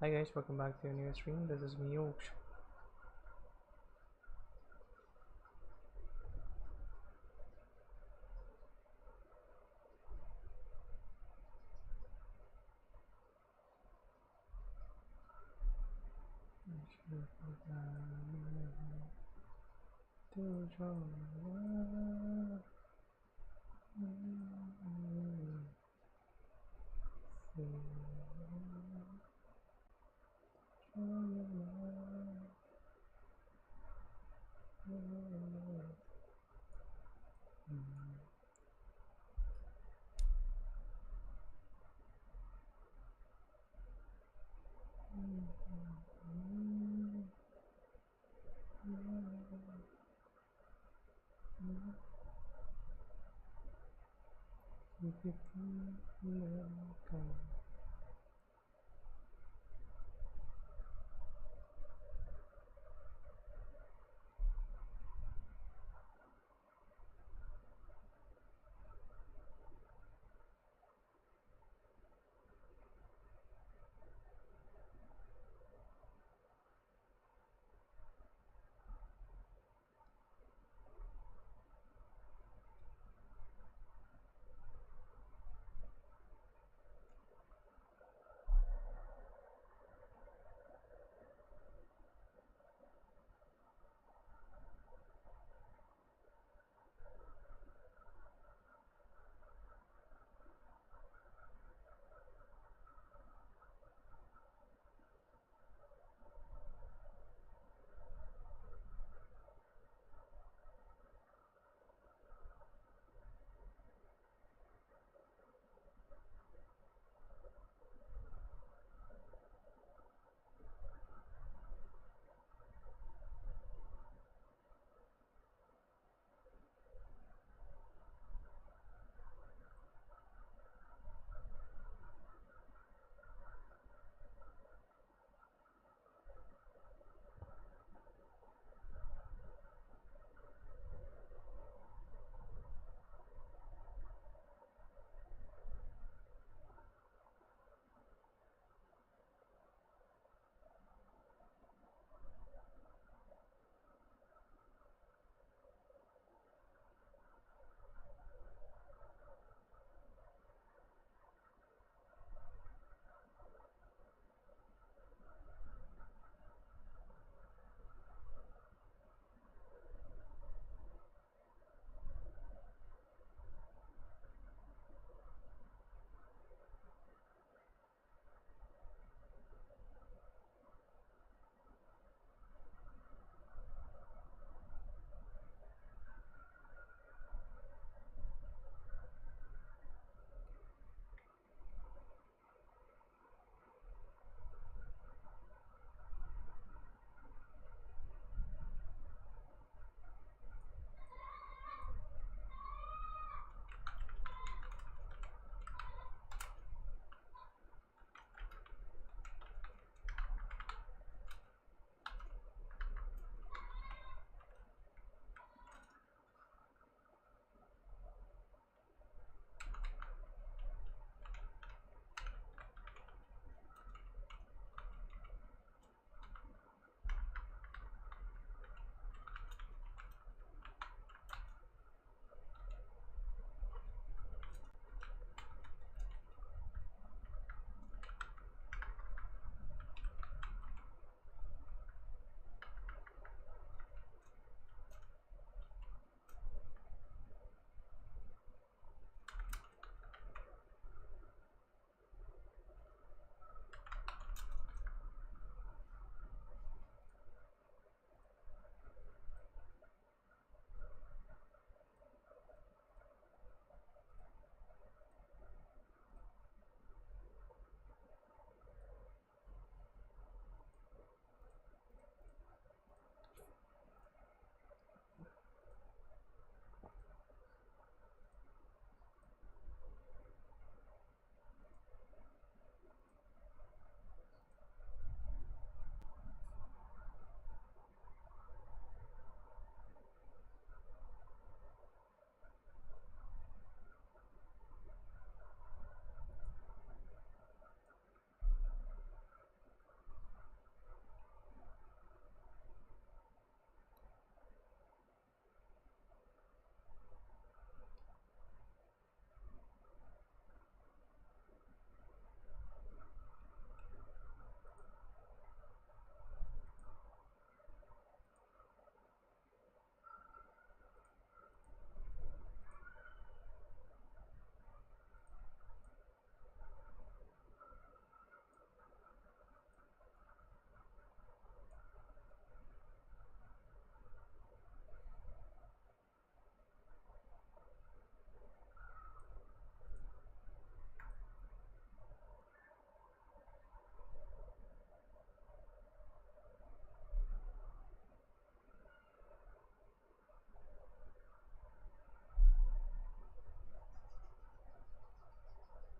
Hi guys, welcome back to a new stream. This is me, Oaksh.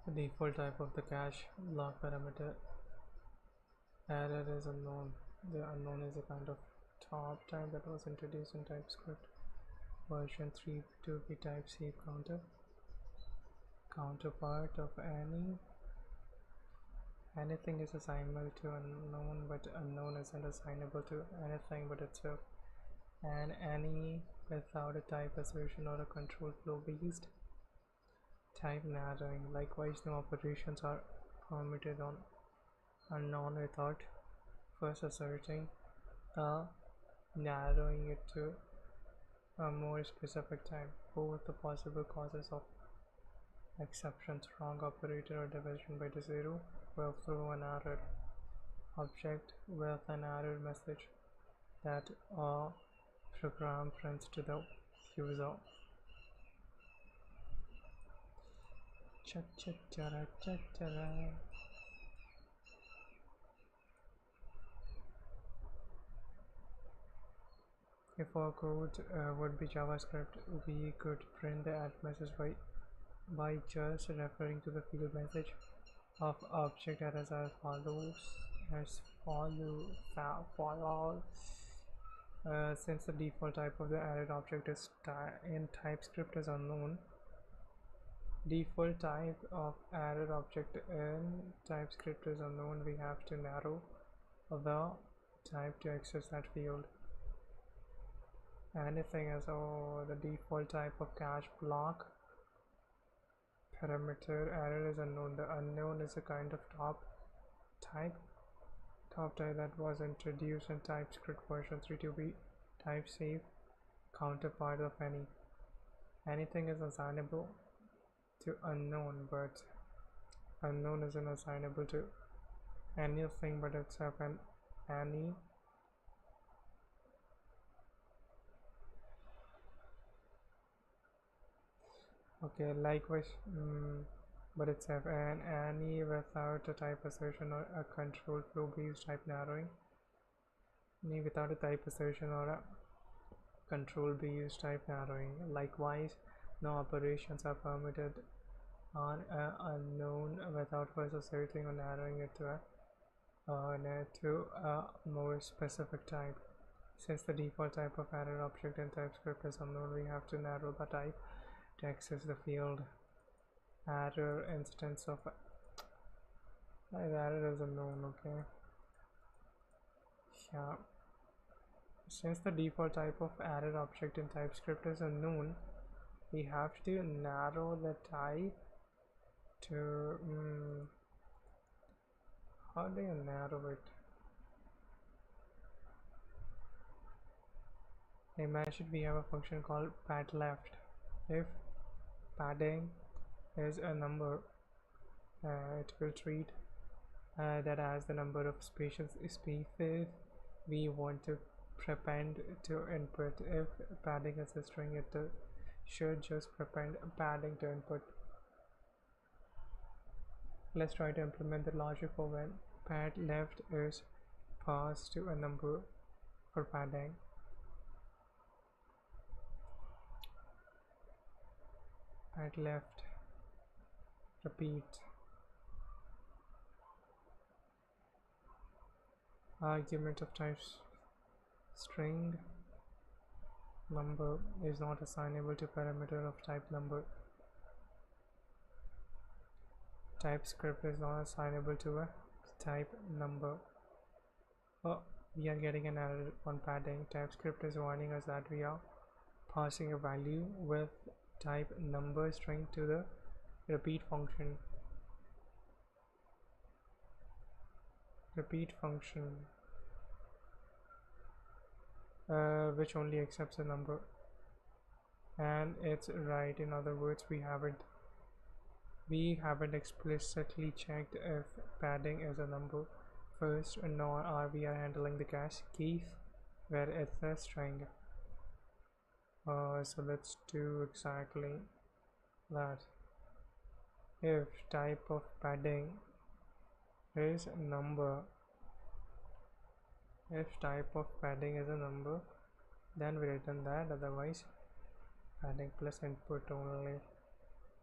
The default type of the cache block parameter error is unknown. The unknown is a kind of top type that was introduced in Typescript version 3 to be type safe counterpart of anything is assignable to unknown, but unknown isn't assignable to anything but itself, and any without a type assertion or a control flow based type narrowing. Likewise, no operations are permitted on unknown without first asserting narrowing it to a more specific type. Both the possible causes of exceptions, wrong operator or division by the zero, will throw an error object with an error message that a program prints to the user. If our code would be JavaScript, we could print the at message by just referring to the field message of object as follows. Since the default type of the array object is in Typescript is unknown, default type of array object in Typescript is unknown, we have to narrow the type to access that field. Anything as the default type of cache block parameter error is unknown. The unknown is a kind of top type that was introduced in Typescript version 3 to be type safe counterpart of anything is assignable to unknown, but unknown isn't assignable to anything but itself, and any likewise but itself, and any without a type assertion or a control flow based type narrowing. Any without a type assertion or a control based type narrowing. Likewise, no operations are permitted on an unknown without first asserting or narrowing it to a more specific type. Since the default type of array object in Typescript is unknown, we have to narrow the type to access the field. Error instance of error is unknown. Since the default type of array object in Typescript is unknown, we have to narrow the type to how do you narrow it? Imagine we have a function called pad left. If padding is a number, it will treat that as the number of spaces we want to prepend to input. If padding is a string, it should just prepend padding to input. Let's try to implement the logic for when pad left is passed to a number for padding. Pad left, repeat. Argument of type string number is not assignable to parameter of type number. Typescript is not assignable to a type number. We are getting an error on padding. Typescript is warning us that we are passing a value with type number string to the repeat function. Which only accepts a number, and it's right. In other words, we haven't explicitly checked if padding is a number first, nor are we handling the case where it's a string. So let's do exactly that. If type of padding is a number, then we return that, otherwise padding plus input only.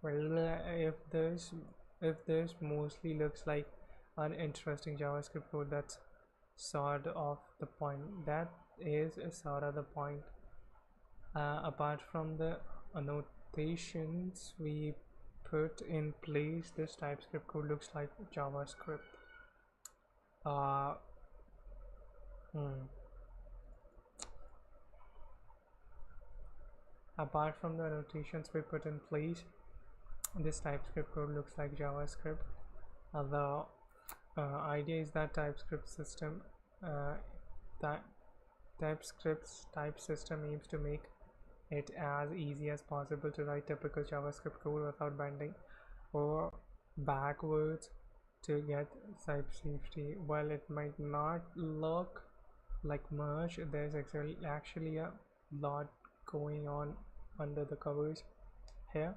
Well, if this if this mostly looks like uninteresting JavaScript code, that's sort of the point. That is sort of the point. Apart from the annotations we put in place, this TypeScript code looks like JavaScript. Apart from the annotations we put in place, this TypeScript code looks like JavaScript. The idea is that TypeScript's type system aims to make it as easy as possible to write typical JavaScript code without bending over backwards to get type safety. While it might not look like much, there's actually a lot going on under the covers here.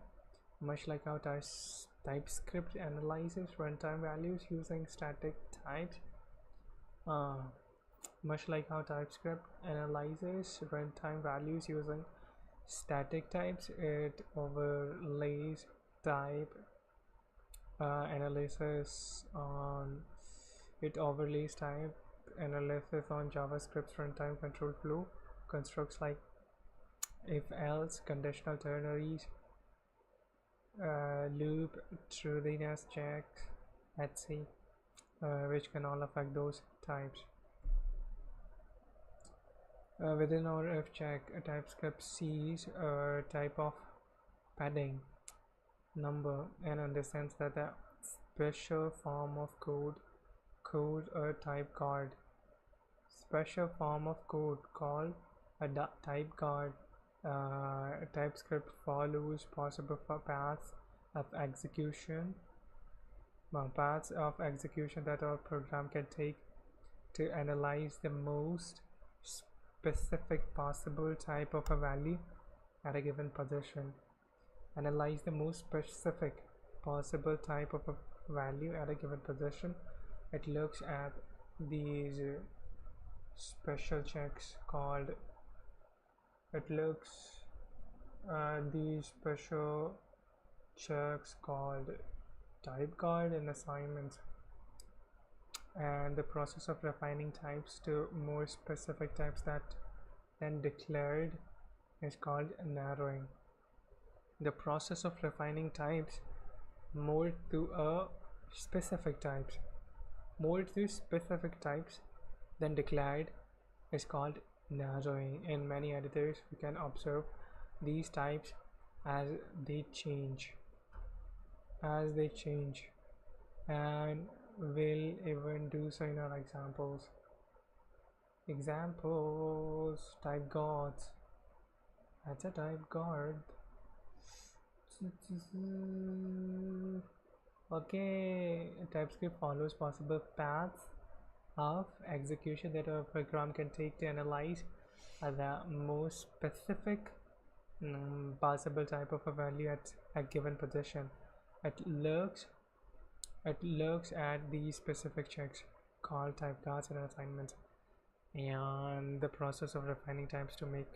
Much like how TypeScript analyzes runtime values using static types, it overlays type analysis on JavaScript's runtime control flow. Constructs like if-else, conditional ternaries, loop, truthiness checks, etc., which can all affect those types. Within our if check, TypeScript sees a type of padding number and understands that a special form of code a type guard. Special form of code called a type guard. TypeScript follows possible paths of execution that our program can take to analyze the most specific possible type of a value at a given position. Analyze the most specific possible type of a value at a given position. It looks at these special checks called type guard in assignments, and the process of refining types to more specific types that then declared is called narrowing. The process of refining types more to specific types than declared is called narrowing. In many editors we can observe these types as they change, and we'll even do so in our examples. Type guards. That's a type guard. Okay, TypeScript follows possible paths of execution that a program can take to analyze the most specific possible type of a value at a given position. It looks at these specific checks called type guards and assignments, and the process of refining types to make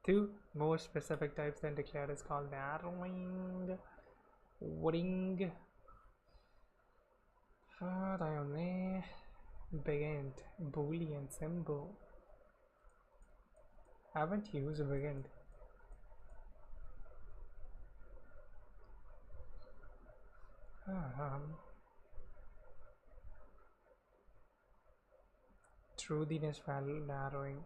two more specific types than declared is called narrowing. Begin boolean symbol. Haven't used begin. Truthiness value narrowing.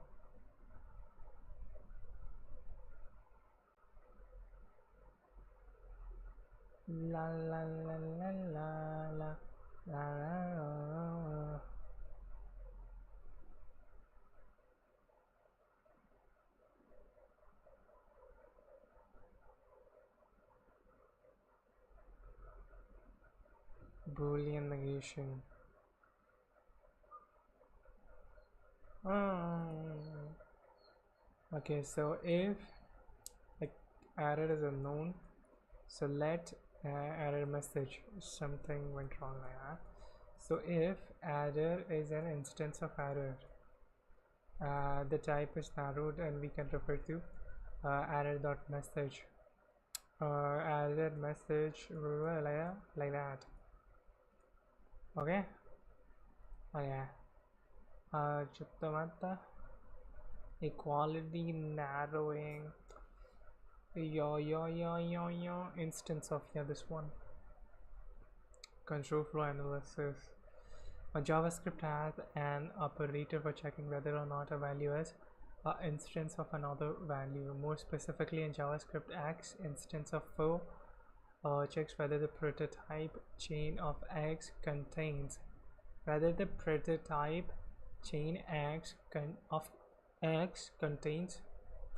La la la la la la la la. Boolean negation. Okay, so if error is unknown, so let error message something went wrong like that. So if error is an instance of error, the type is narrowed and we can refer to error.message added message like that. Okay. Okay. Chuttamata equality narrowing. Yo instance of this one. Control flow analysis. A JavaScript has an operator for checking whether or not a value is an instance of another value. More specifically, in JavaScript, X instance of foo checks whether the prototype chain of X contains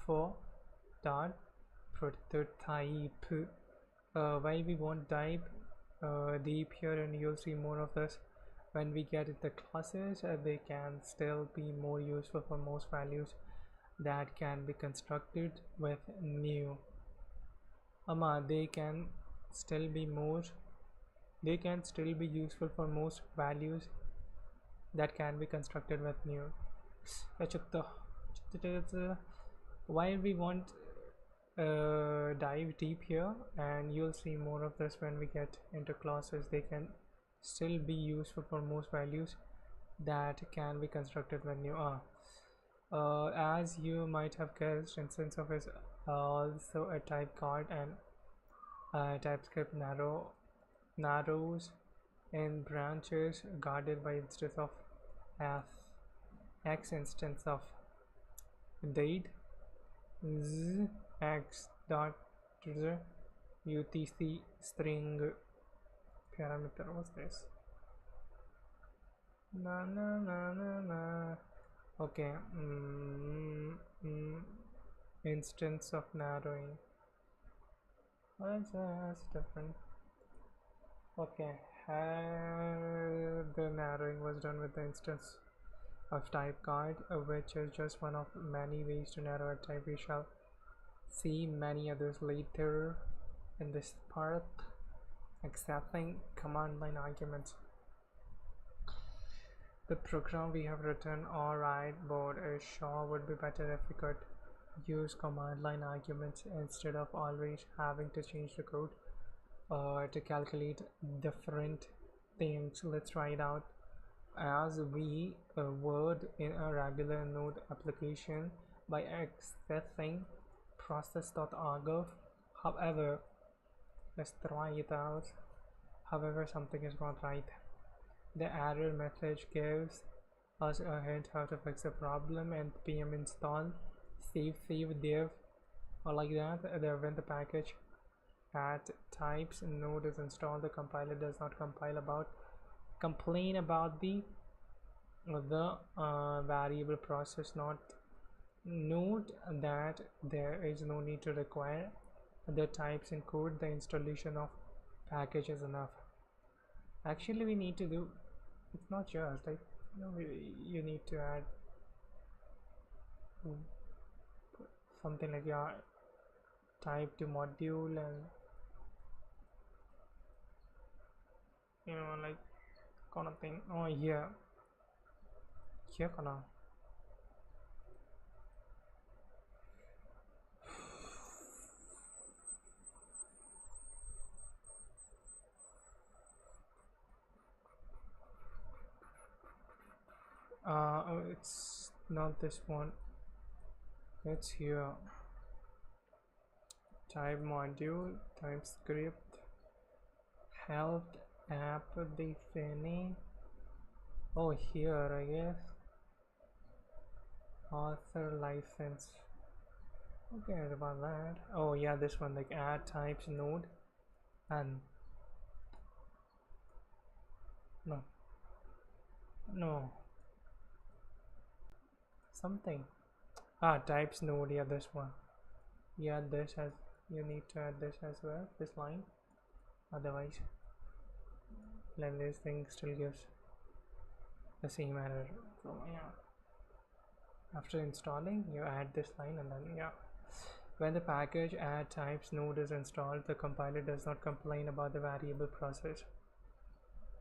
foo dot prototype. Why we want type deep here, and you'll see more of this when we get the classes. They can still be more useful for most values that can be constructed with new. They can still be useful for most values that can be constructed with new. Why we want dive deep here, and you'll see more of this when we get into classes. They can still be useful for most values that can be constructed when new. As you might have guessed, instance of is also a type card, and Typescript narrows in branches guarded by instance of X instance of date X dot UTC string parameter. What's this? Okay. Instance of narrowing. That's different. Okay. The narrowing was done with the instance of type card, which is just one of many ways to narrow a type. We shall see many others later in this part. Accessing command line arguments. The program we have written, alright, but it sure would be better if we could use command line arguments instead of always having to change the code to calculate different things. Let's try it out. As we would in a regular node application by accessing process.argv. However, let's try it out. However, something is not right. The error message gives us a hint how to fix the problem, and pm install save div or like that. When the package at types node is installed, the compiler does not complain about the variable process not note that there is no need to require the types in code. The installation of package is enough. Actually, we need to do, it's not just like, you need to add something like your type to module, and like kind of thing. Oh, here kana. It's not this one, it's here. Type module, Typescript, help app defining. Oh, here I guess. Author license. Okay, about that. Oh yeah, this one, like add types node, and no something. Types node. Yeah, this one. Yeah, this has, you need to add this as well, this line, otherwise then this thing still gives the same error. So yeah, after installing you add this line, and then yeah, when the package add types node is installed, the compiler does not complain about the variable process.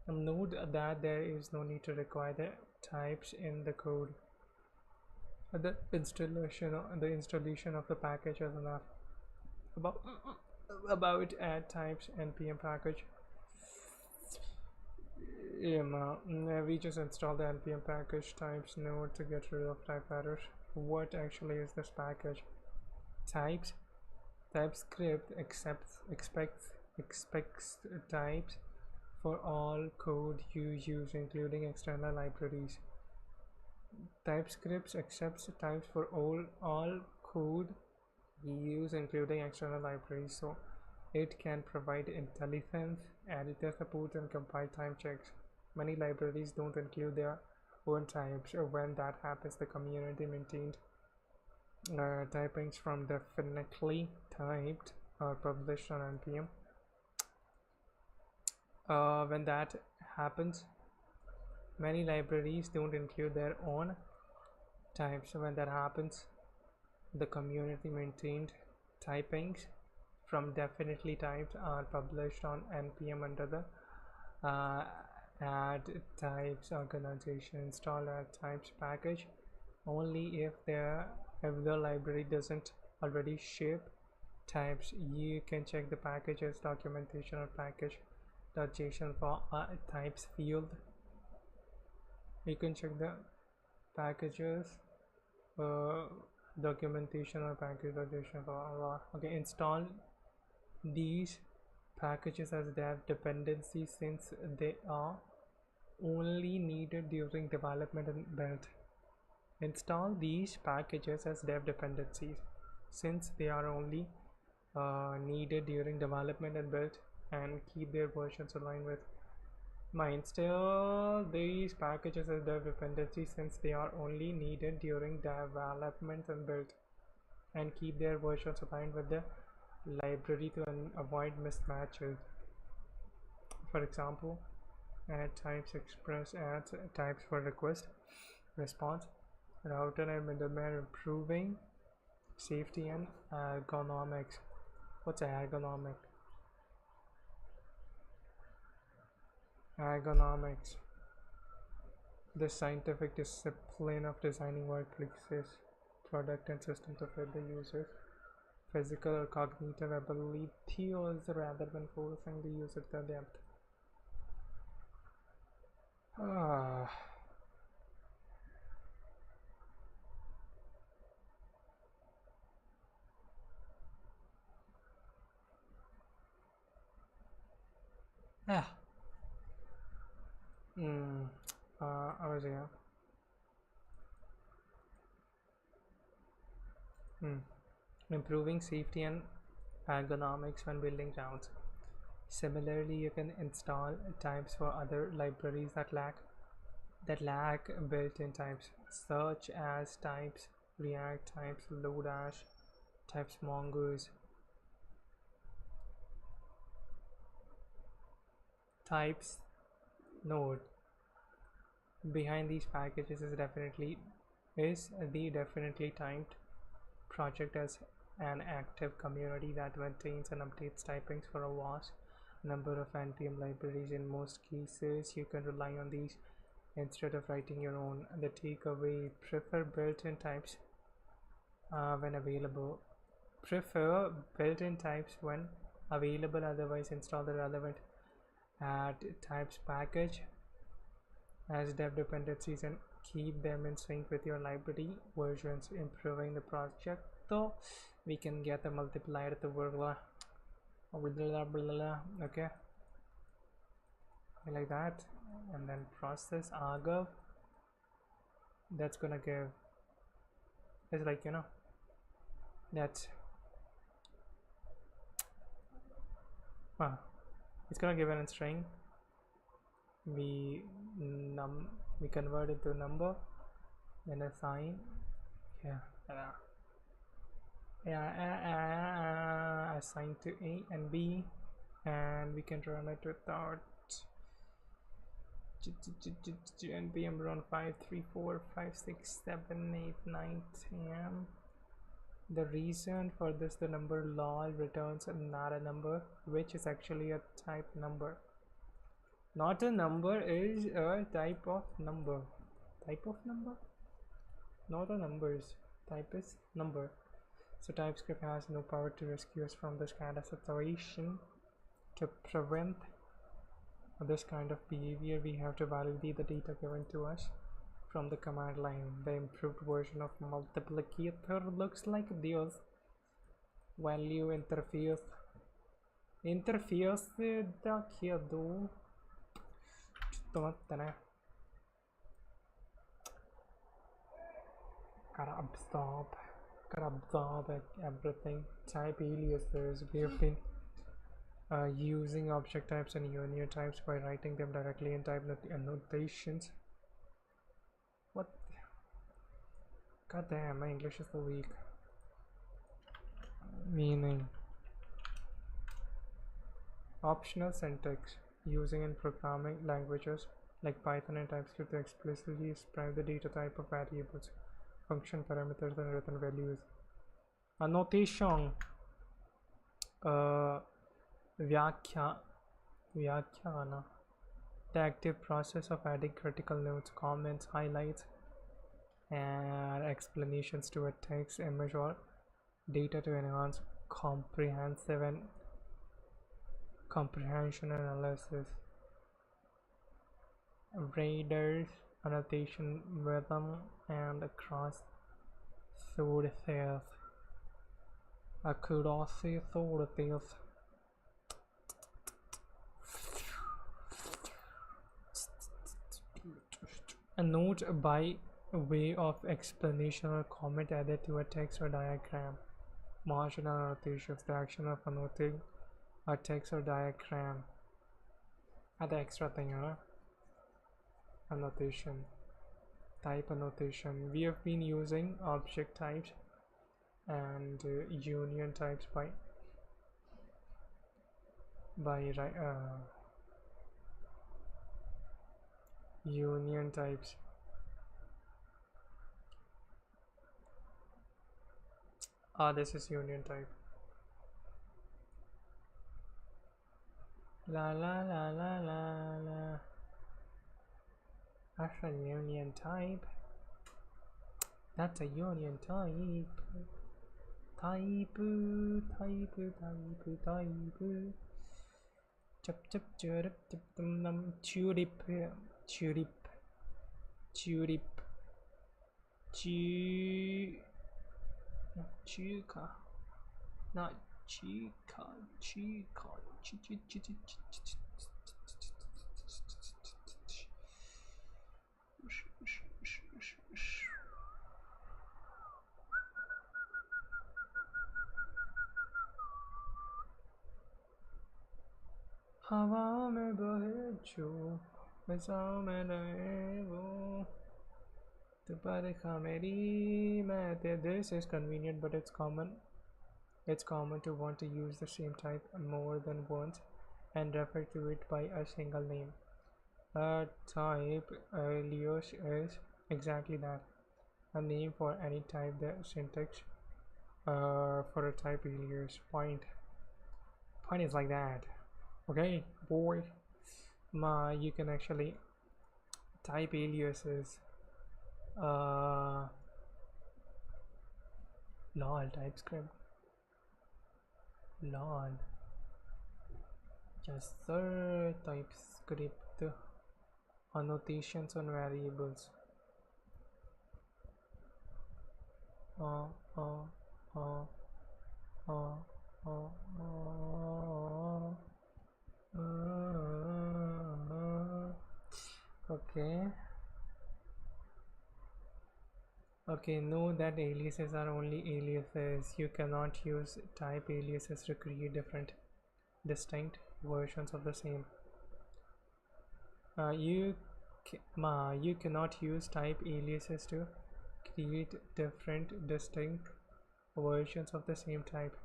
Note that there is no need to require the types in the code. The installation of the package is enough. about add types npm package. We just installed the npm package types node to get rid of type errors. What actually is this package? Typescript expects types for all code you use, including external libraries. Typescript accepts types for all code you use, including external libraries, so it can provide intelligence, editor support, and compile time checks. Many libraries don't include their own types. When that happens, the community maintained typings from definitely typed are published on npm. When that happens, many libraries don't include their own types. When that happens, the community maintained typings from definitely typed are published on npm under the add types organization. Install add types package only if the library doesn't already ship types. You can check the packages documentation or package.json for types field. You can check the packages documentation or package.json for okay. Install these packages as dev dependencies since they are only needed during development and build. Install these packages as dev dependencies since they are only needed during development and build, and keep their versions aligned with install these packages as dev dependencies since they are only needed during development and build, and keep their versions aligned with the library to avoid mismatches. For example, add types express adds types for request response, router and middleware, improving safety and ergonomics. What's ergonomic? Ergonomics, the scientific discipline of designing workplaces, product and system to fit the user's physical or cognitive abilities rather than forcing the user to adapt. I was here. Improving safety and ergonomics when building routes. Similarly, you can install types for other libraries that lack built-in types, such as types React, types Lodash, types Mongoose. Types node behind these packages is the definitely typed project as an active community that maintains and updates typings for a vast number of npm libraries. In most cases, you can rely on these instead of writing your own. The takeaway: prefer built-in types when available. Otherwise install the relevant add types package as dev dependencies and keep them in sync with your library versions, improving the project. So we can get the multiplier to work okay, like that, and then process argv. That's gonna give, it's like, that's it's gonna give a string. We convert it to a number, then assign assigned to A and B, and we can run it without npm run 5 3 4 5 6 7 8 9 10. The reason for this, the number lol returns not a number, which is actually a type number. Not a number is a type of number. Not a numbers. Type is number. So TypeScript has no power to rescue us from this kind of situation. To prevent this kind of behavior, we have to validate the data given to us from the command line. The improved version of multiplicator looks like this. Value interfaceだけど、ちょっと待ってね。Gotta absorb everything. Type aliases. We have been using object types and union types by writing them directly in type annotations. What? God damn, my English is so weak. Meaning optional syntax using in programming languages like Python and TypeScript to explicitly describe the data type of variables, function parameters, and return values. Annotation. Vyakhya. The active process of adding critical notes, comments, highlights, and explanations to a text, image, or data to enhance comprehension analysis. Raiders, annotation rhythm, and across sources. A note by way of explanation or comment added to a text or diagram. Marginal annotations, the action of annotating a text or diagram. Add the extra thing, annotation. Type annotation. We have been using object types and union types by union types. This is union type. La. That's a union type. That's a union type. Type. हवा में बहे जो मिसाल में रहे वो तो परखा मेरी मैं this is convenient, but it's common to want to use the same type more than once and refer to it by a single name. A type alias is exactly that, a name for any type. The syntax for a type alias point is like that. Okay, boy. You can actually type aliases. Lol, TypeScript. Lol. Yes sir, TypeScript. Annotations on variables. Okay, know that aliases are only aliases. You cannot use type aliases to create different distinct versions of the same. You cannot use type aliases to create different distinct versions of the same type.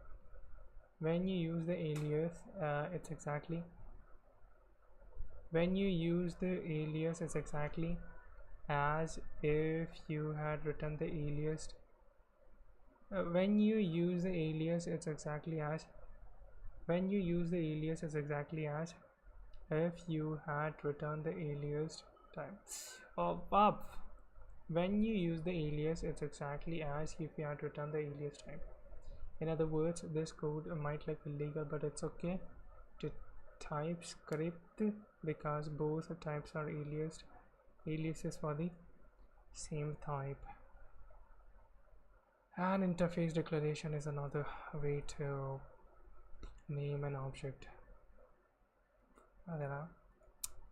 When you use the alias, it's exactly as if you had written the alias. When you use the alias, it's exactly as if you had written the alias type. When you use the alias, it's exactly as if you had written the alias type. In other words, this code might look illegal, but it's okay to Typescript because both types are aliases for the same type. An interface declaration is another way to name an object.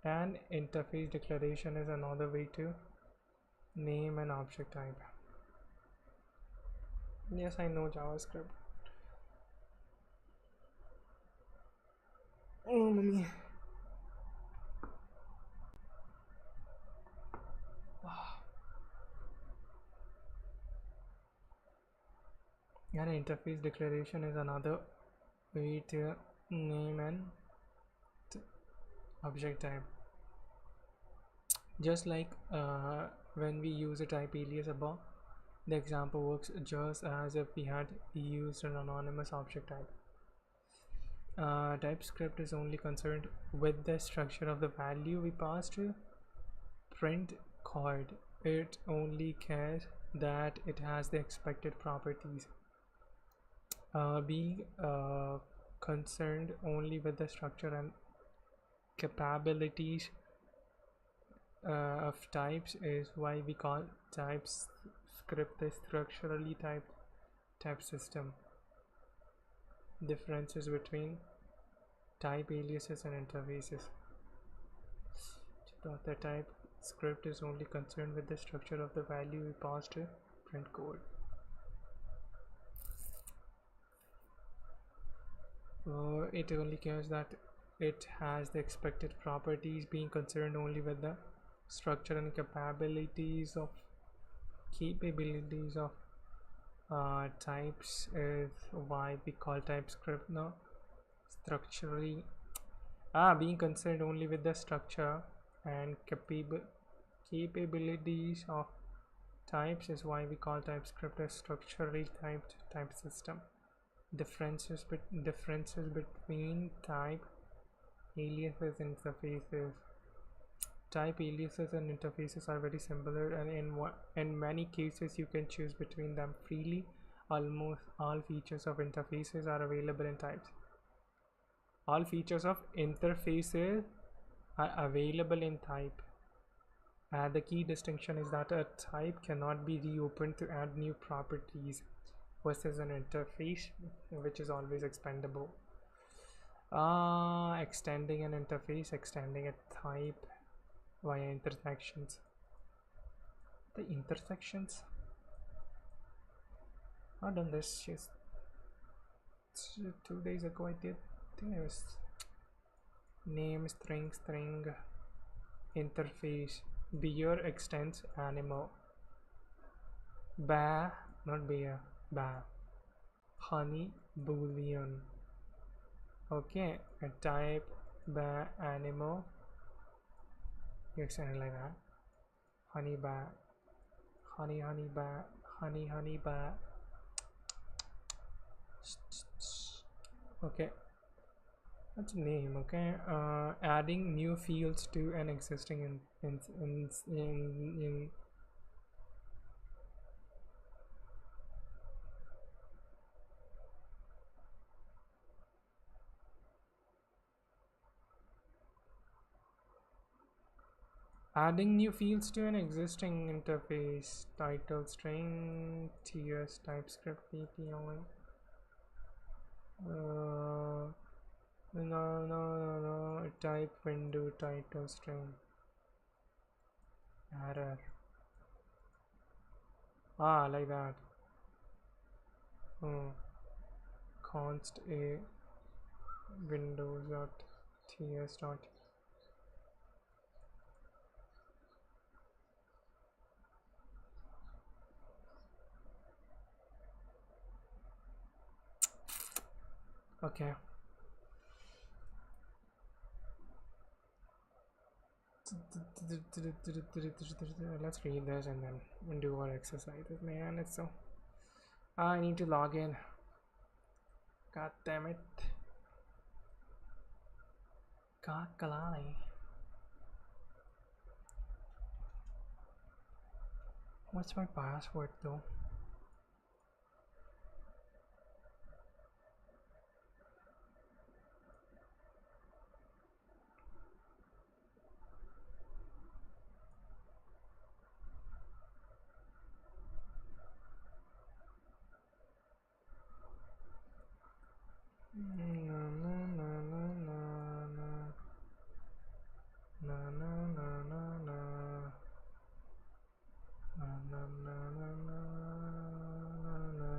An interface declaration is another way to name an object type. Yes, I know JavaScript. Oh, mommy. An interface declaration is another way to name an object type. Just like when we use a type alias above, the example works just as if we had used an anonymous object type. Typescript is only concerned with the structure of the value we pass to print code. It only cares that it has the expected properties. Being concerned only with the structure and capabilities of types is why we call Typescript a structurally type system. Differences between type aliases and interfaces. The Typescript is only concerned with the structure of the value we pass to print code. It only cares that it has the expected properties. Being concerned only with the structure and capabilities of types is why we call Typescript now structurally. Being concerned only with the structure and capabilities of types is why we call Typescript a structurally type system. Differences between type aliases and interfaces. Type aliases and interfaces are very similar, and in many cases you can choose between them freely. Almost all features of interfaces are available in types. All features of interfaces are available in type. The key distinction is that a type cannot be reopened to add new properties versus an interface, which is always expandable. Extending an interface, extending a type via intersections. The intersections? I've done this just 2 days ago. I think it was name string interface. Beer extends animal. Ba, not beer. Ba. Honey boolean. Okay, a type ba animal. You extend it like that. Honey ba. Honey ba. Honey ba. Okay, that's a name. Okay, adding new fields to an existing adding new fields to an existing interface. Title string ts Typescript ppl. No, type window title string error. Like that. Const a windows dot ts dot. Okay. Let's read this and then do our exercises. Man, it's so. I need to log in. God damn it. Kakalali. What's my password though? na na na na na na na na na na na.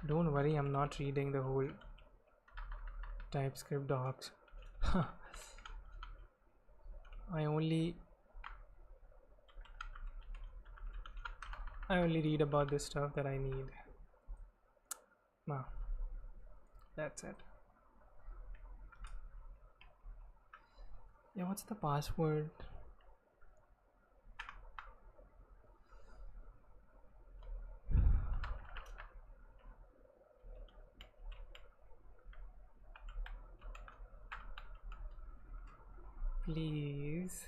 Don't worry, I'm not reading the whole Typescript docs. I only read about the stuff that I need. That's it. Yeah, what's the password? Please.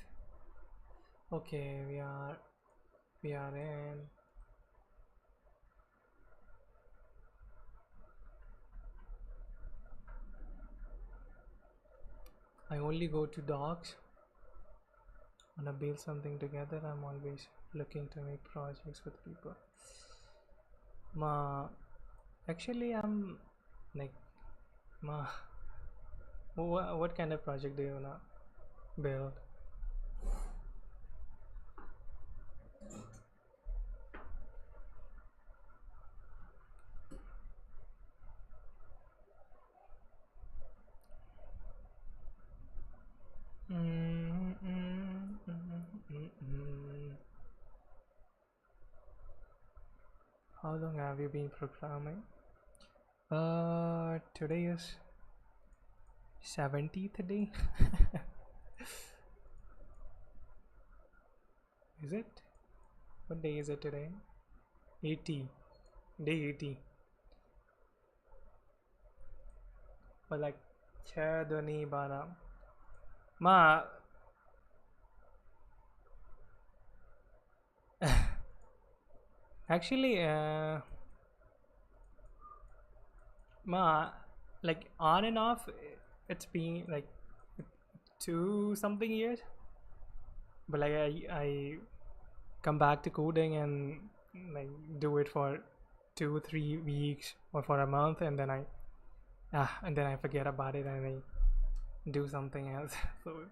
Okay, we are in. I only go to docs when I build something together. I'm always looking to make projects with people. Actually I'm like what kind of project do you wanna build? How long have you been programming? Today is 70th day. Is it? What day is it today? 80. Day 80. But like 6 2 12. Actually like on and off it's been like 2 something years, but like I come back to coding and like do it for 2-3 weeks or for a month, and then I forget about it and I do something else. So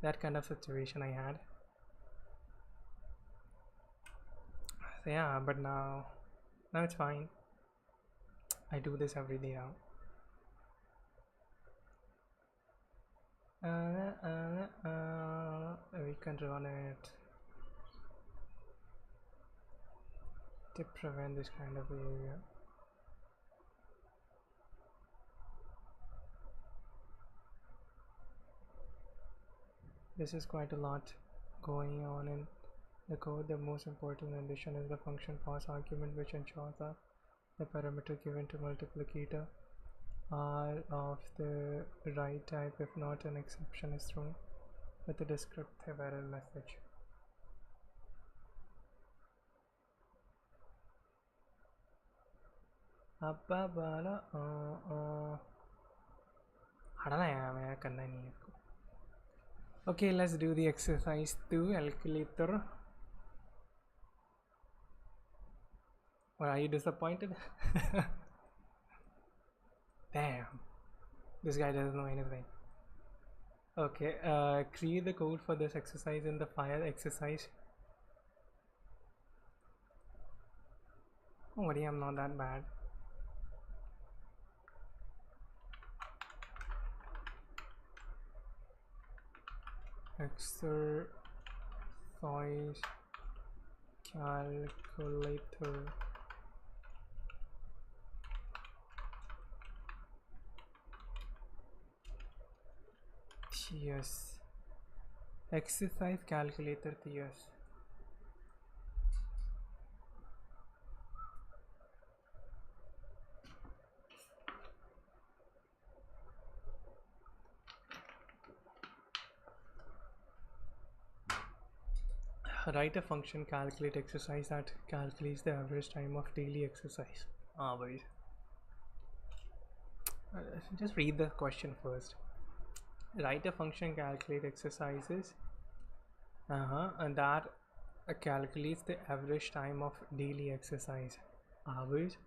that kind of situation I had. So yeah, but now it's fine. I do this every day now. We can run it to prevent this kind of behavior. This is quite a lot going on in the code. The most important addition is the function pass argument, which ensures that the parameter given to multiplicator are of the right type. If not, an exception is thrown with a descriptive error message. Okay, let's do the exercise 2, calculator. Well, are you disappointed? Damn, this guy doesn't know anything. Okay, create the code for this exercise in the file exercise. Don't worry, I'm not that bad. Exercise calculator. Yes. Exercise calculator. Yes. Write a function calculate exercise that calculates the average time of daily exercise. Wait. Just read the question first. Write a function calculate exercises and that calculates the average time of daily exercise hours,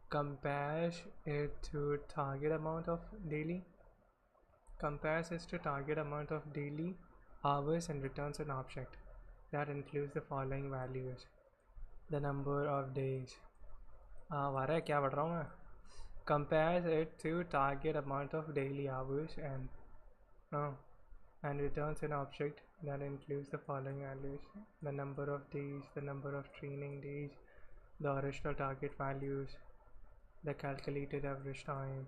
compares it to target amount of daily hours and returns an object that includes the following values: the number of days. क्या पढ़ रहा हूँ मैं? Compares it to target amount of daily hours and returns an object that includes the following values: the number of days, the number of training days, the original target values, the calculated average time.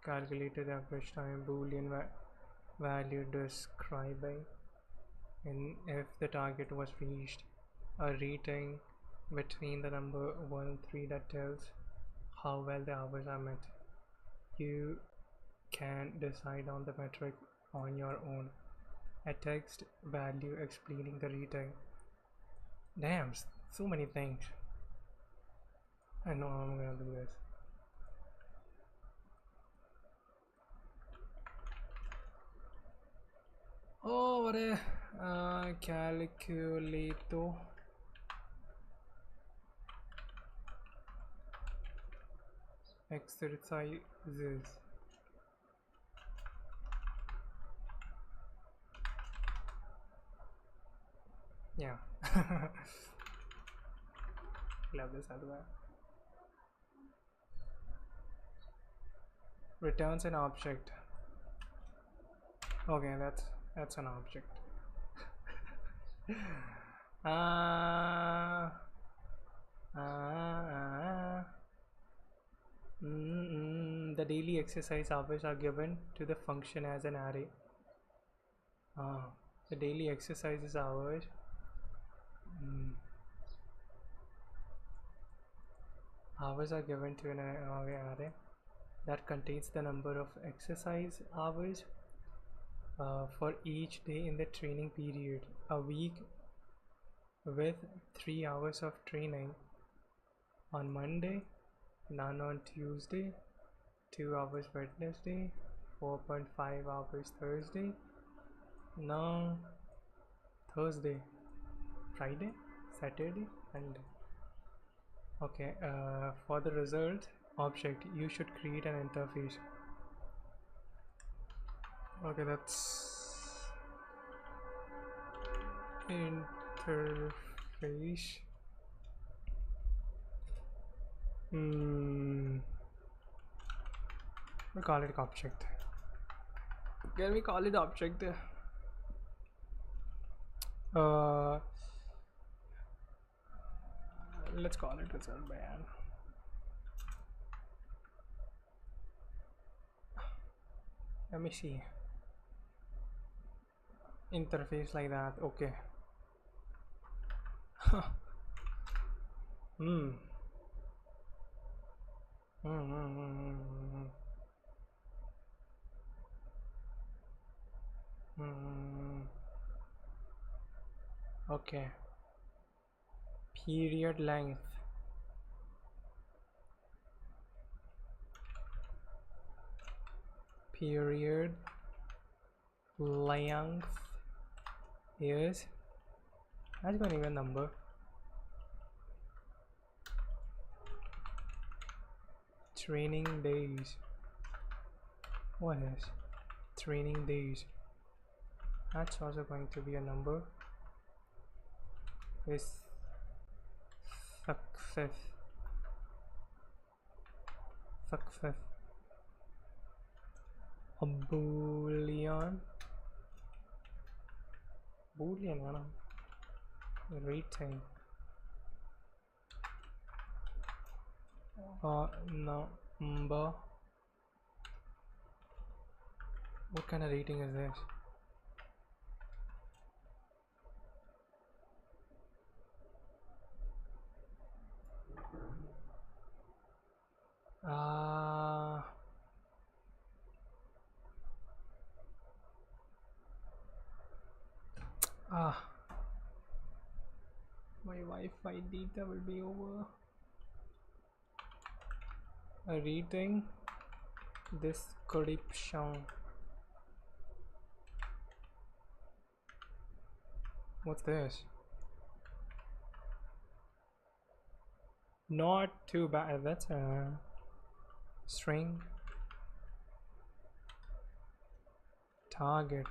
Calculated average time, boolean value describing and if the target was reached, a rating between the number 1 and 3 that tells how well the hours are met. You can decide on the metric on your own. A text value explaining the rating. Damn, so many things. I know how I'm gonna do this. Oh, what a calculator. Exercises. Yeah. Love this as well. Returns an object. Okay, that's an object. The daily exercise hours are given to the function as an array. The daily exercises hours. Hours are given to an array that contains the number of exercise hours for each day in the training period. A week with 3 hours of training on Monday, none on Tuesday, 2 hours Wednesday, 4.5 hours Thursday, no Thursday, Friday, Saturday, Sunday. Okay, for the result object you should create an interface. Okay, that's interface. We call it object. Can we call it object? Let's call it result man. Let me see. Interface like that. Okay. Okay. Period length. Period length is, that's not even a number. Training days. What is training days? That's also going to be a number. Is success. A boolean rating. Number. What kind of rating is this? My Wi-Fi data will be over. A rating description. What's this? Not too bad. That's a string. Target.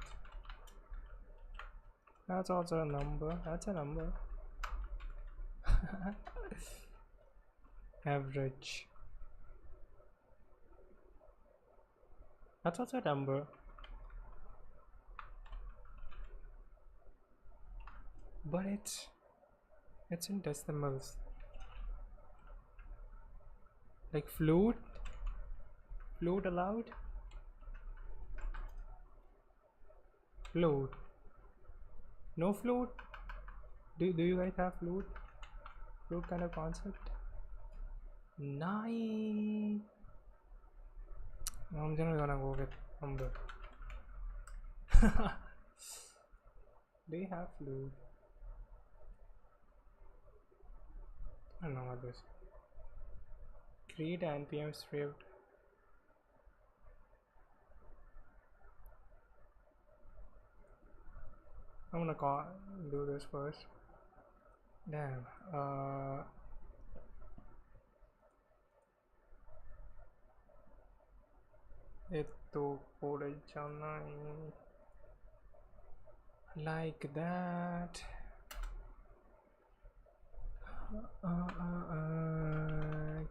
That's also a number. That's a number. Average. That's also a number. But it's in decimals. Like flute allowed? Flute. No flute? Do you guys have flute? Flute kind of concept? Nice. I'm generally gonna go with number. They have flute. I don't know what this. Create npm script. I'm gonna do this first. Damn. Like that.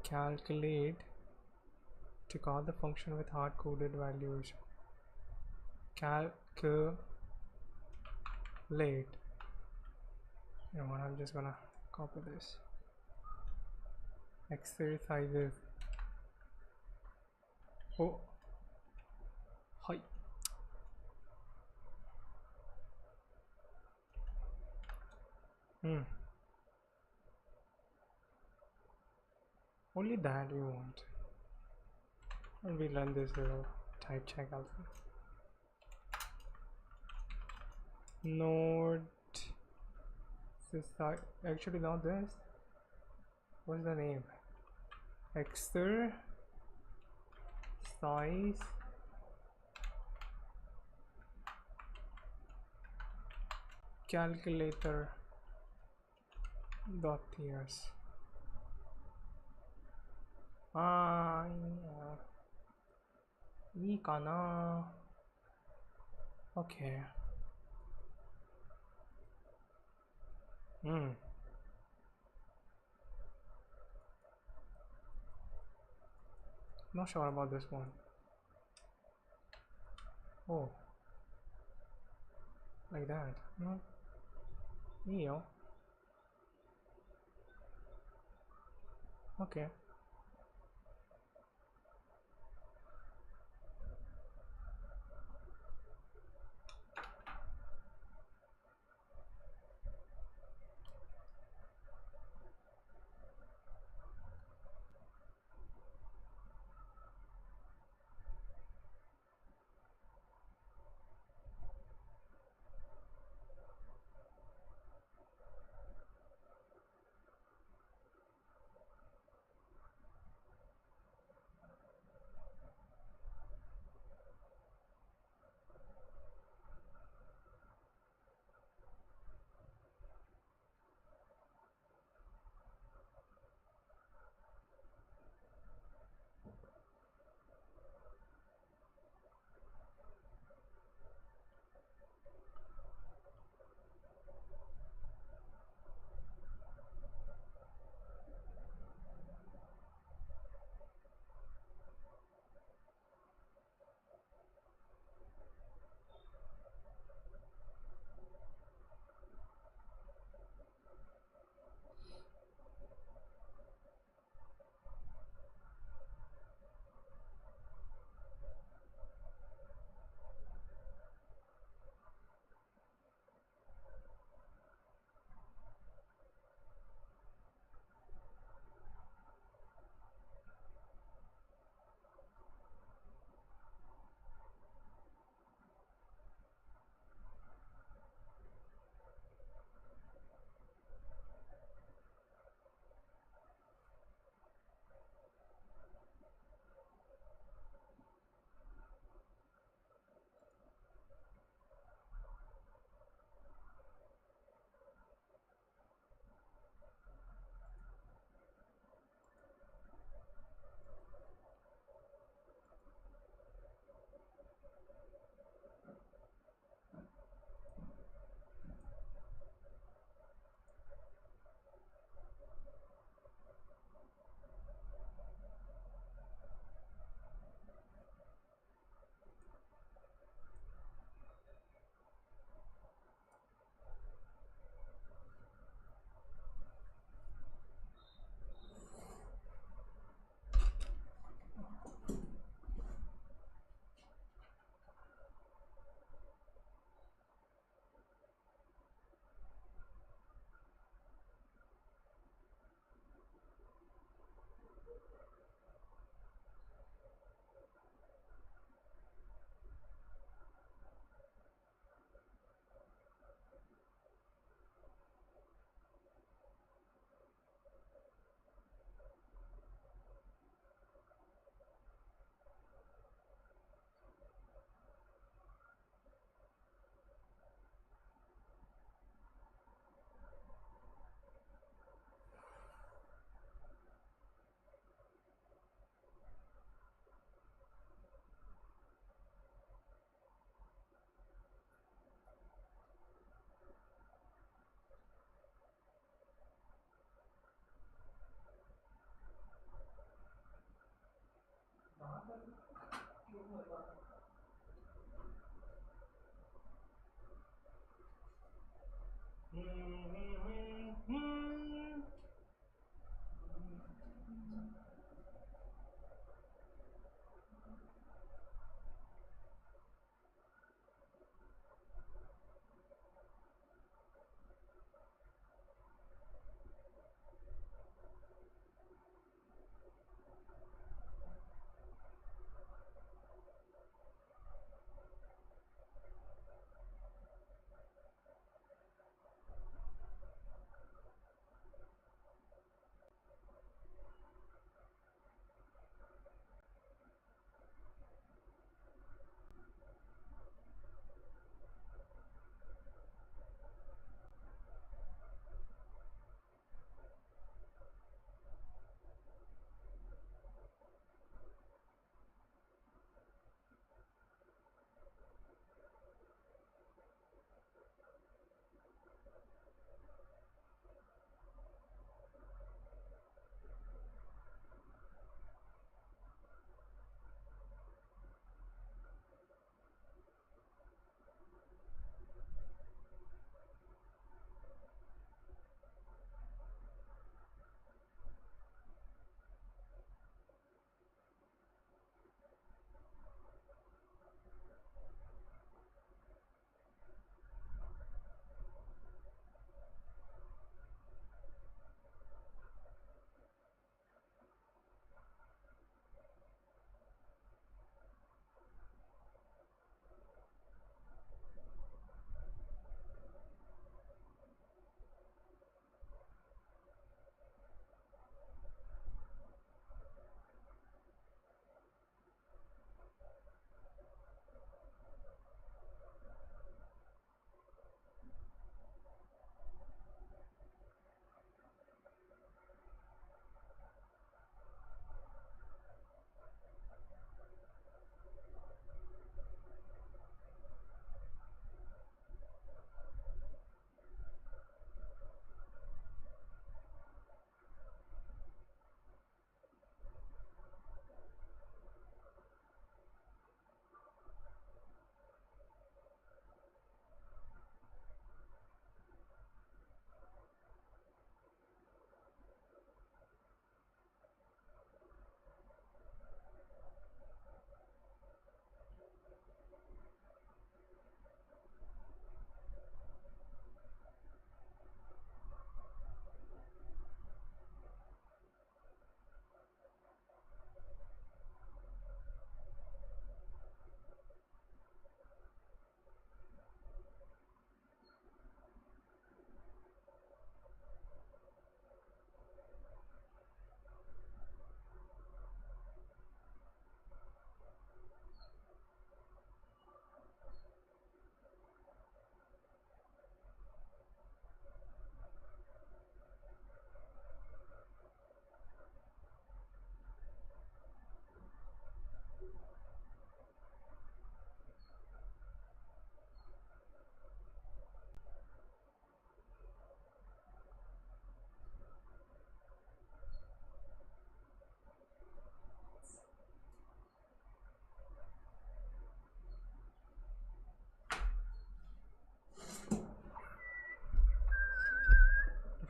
Calculate to call the function with hard-coded values. Calculate. You know what? I'm just gonna copy this. Exercises. Oh. Hi. Only that we want. And we run this little type check also. Node. This is actually not this. What's the name? Exercise calculator dot ts. Yeah. いいかな? Okay. Not sure about this one. Oh. Like that. Yeah. Okay.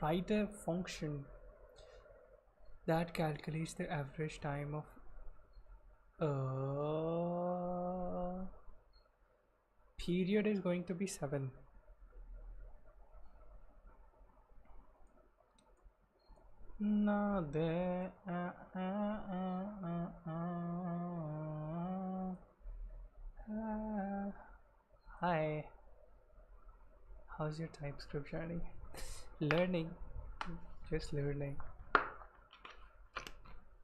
Write a function that calculates the average time of period is going to be 7. Hi, how's your Typescript journey? Learning, just learning.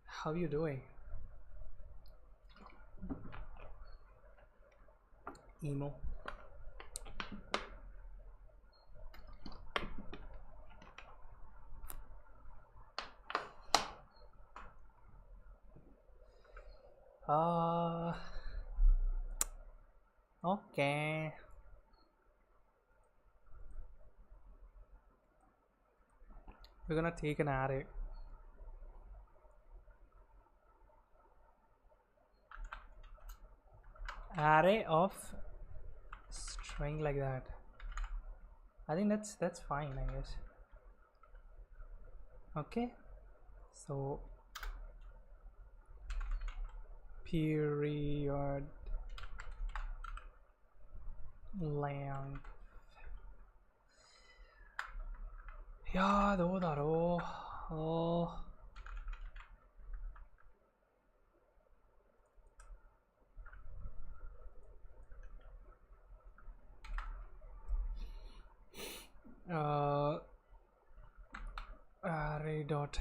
How you doing? Emo. Okay. We're gonna take an array. Array of string like that. I think that's fine, I guess. Okay, so period length. いやー、どうだろう。array dot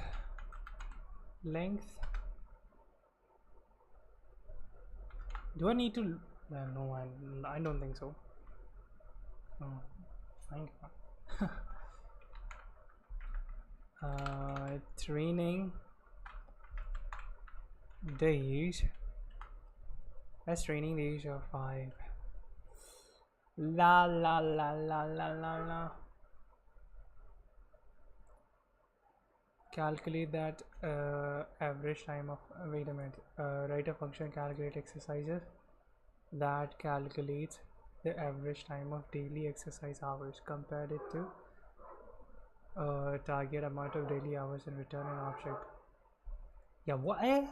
length. Do I need to? No, I don't think so. Oh, fine. Training days. That's training days of 5. La la la la la la la. Calculate that average time of. Wait a minute. Write a function calculate exercises that calculates the average time of daily exercise hours. Compare it to target amount of daily hours and return an object. Yeah, what?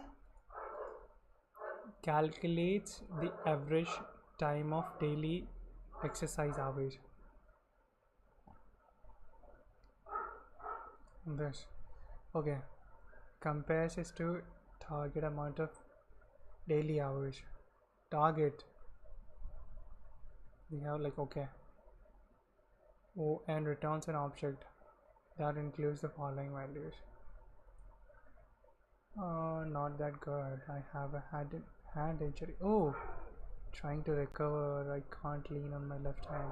Calculates the average time of daily exercise hours. This. Okay. Compares it to target amount of daily hours. Target. We have like okay. Oh, and returns an object that includes the following values. Not that good. I have a hand injury. Oh, trying to recover. I can't lean on my left hand,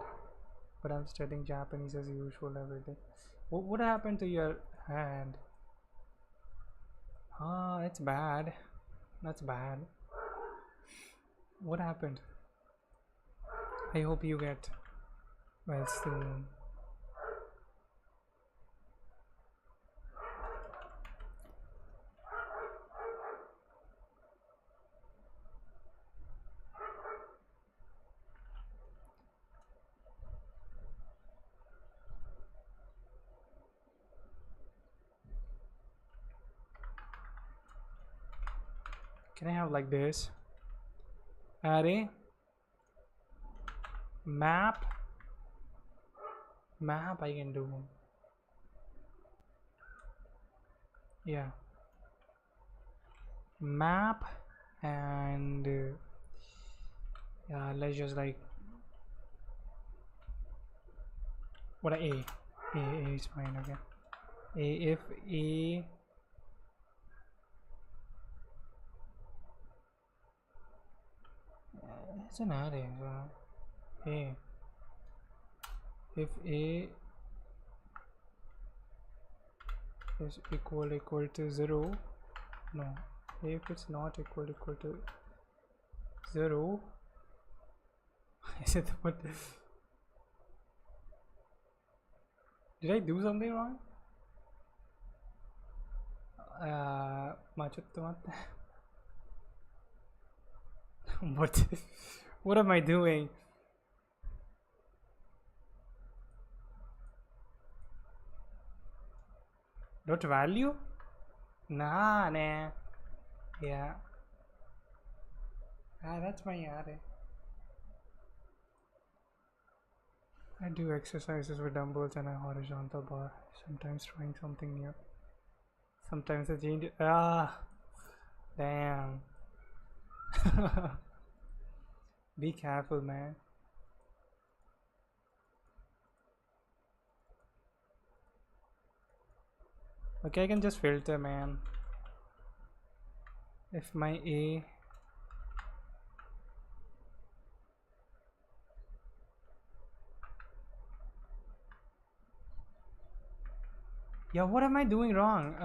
but I'm studying Japanese as usual every day. What happened to your hand? It's bad. That's bad. What happened? I hope you get well soon. Can I have like this? Array map I can do. Yeah, map and yeah, let's just like what a is fine. Okay, if a it's an array. A if a is equal to 0, no, if it's not equal to 0, is it what? Did I do something wrong? What am I doing? Dot value? Nah. Yeah. That's my array. I do exercises with dumbbells and a horizontal bar. Sometimes trying something new. Sometimes I change it. Damn. Be careful, man. Okay, I can just filter, man. If my A yeah, what am I doing wrong?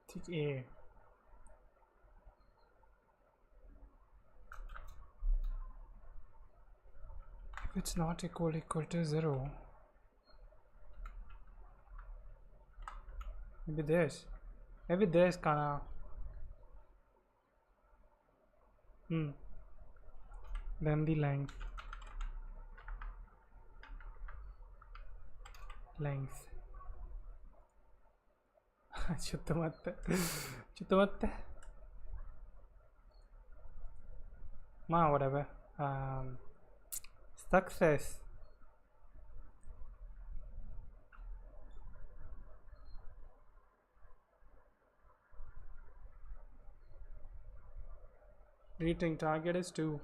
Take A. If it's not equal to 0, maybe this kinda. Then the length.ちょっと待って。まあ whatever. Success. Rating target is 2.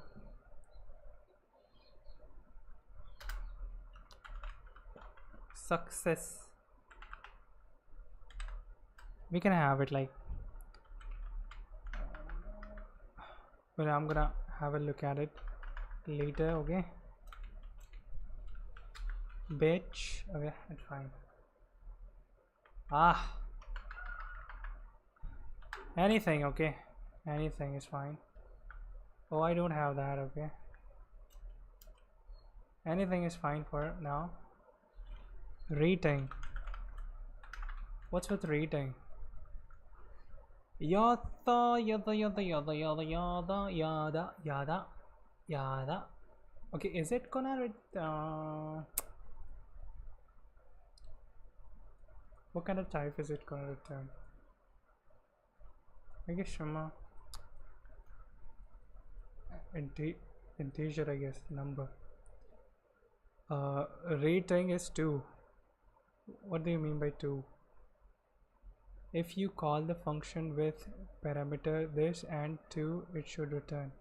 Success. We can have it like, but I'm gonna have a look at it later. Okay, bitch. Okay, it's fine. Anything. Okay, anything is fine. Oh, I don't have that. Okay, anything is fine for now. Rating. What's with rating? Yada. Okay, is it gonna what kind of type is it gonna return? I guess Shama integer, I guess, number. Rating is 2. What do you mean by 2? If you call the function with parameter this and 2, it should return.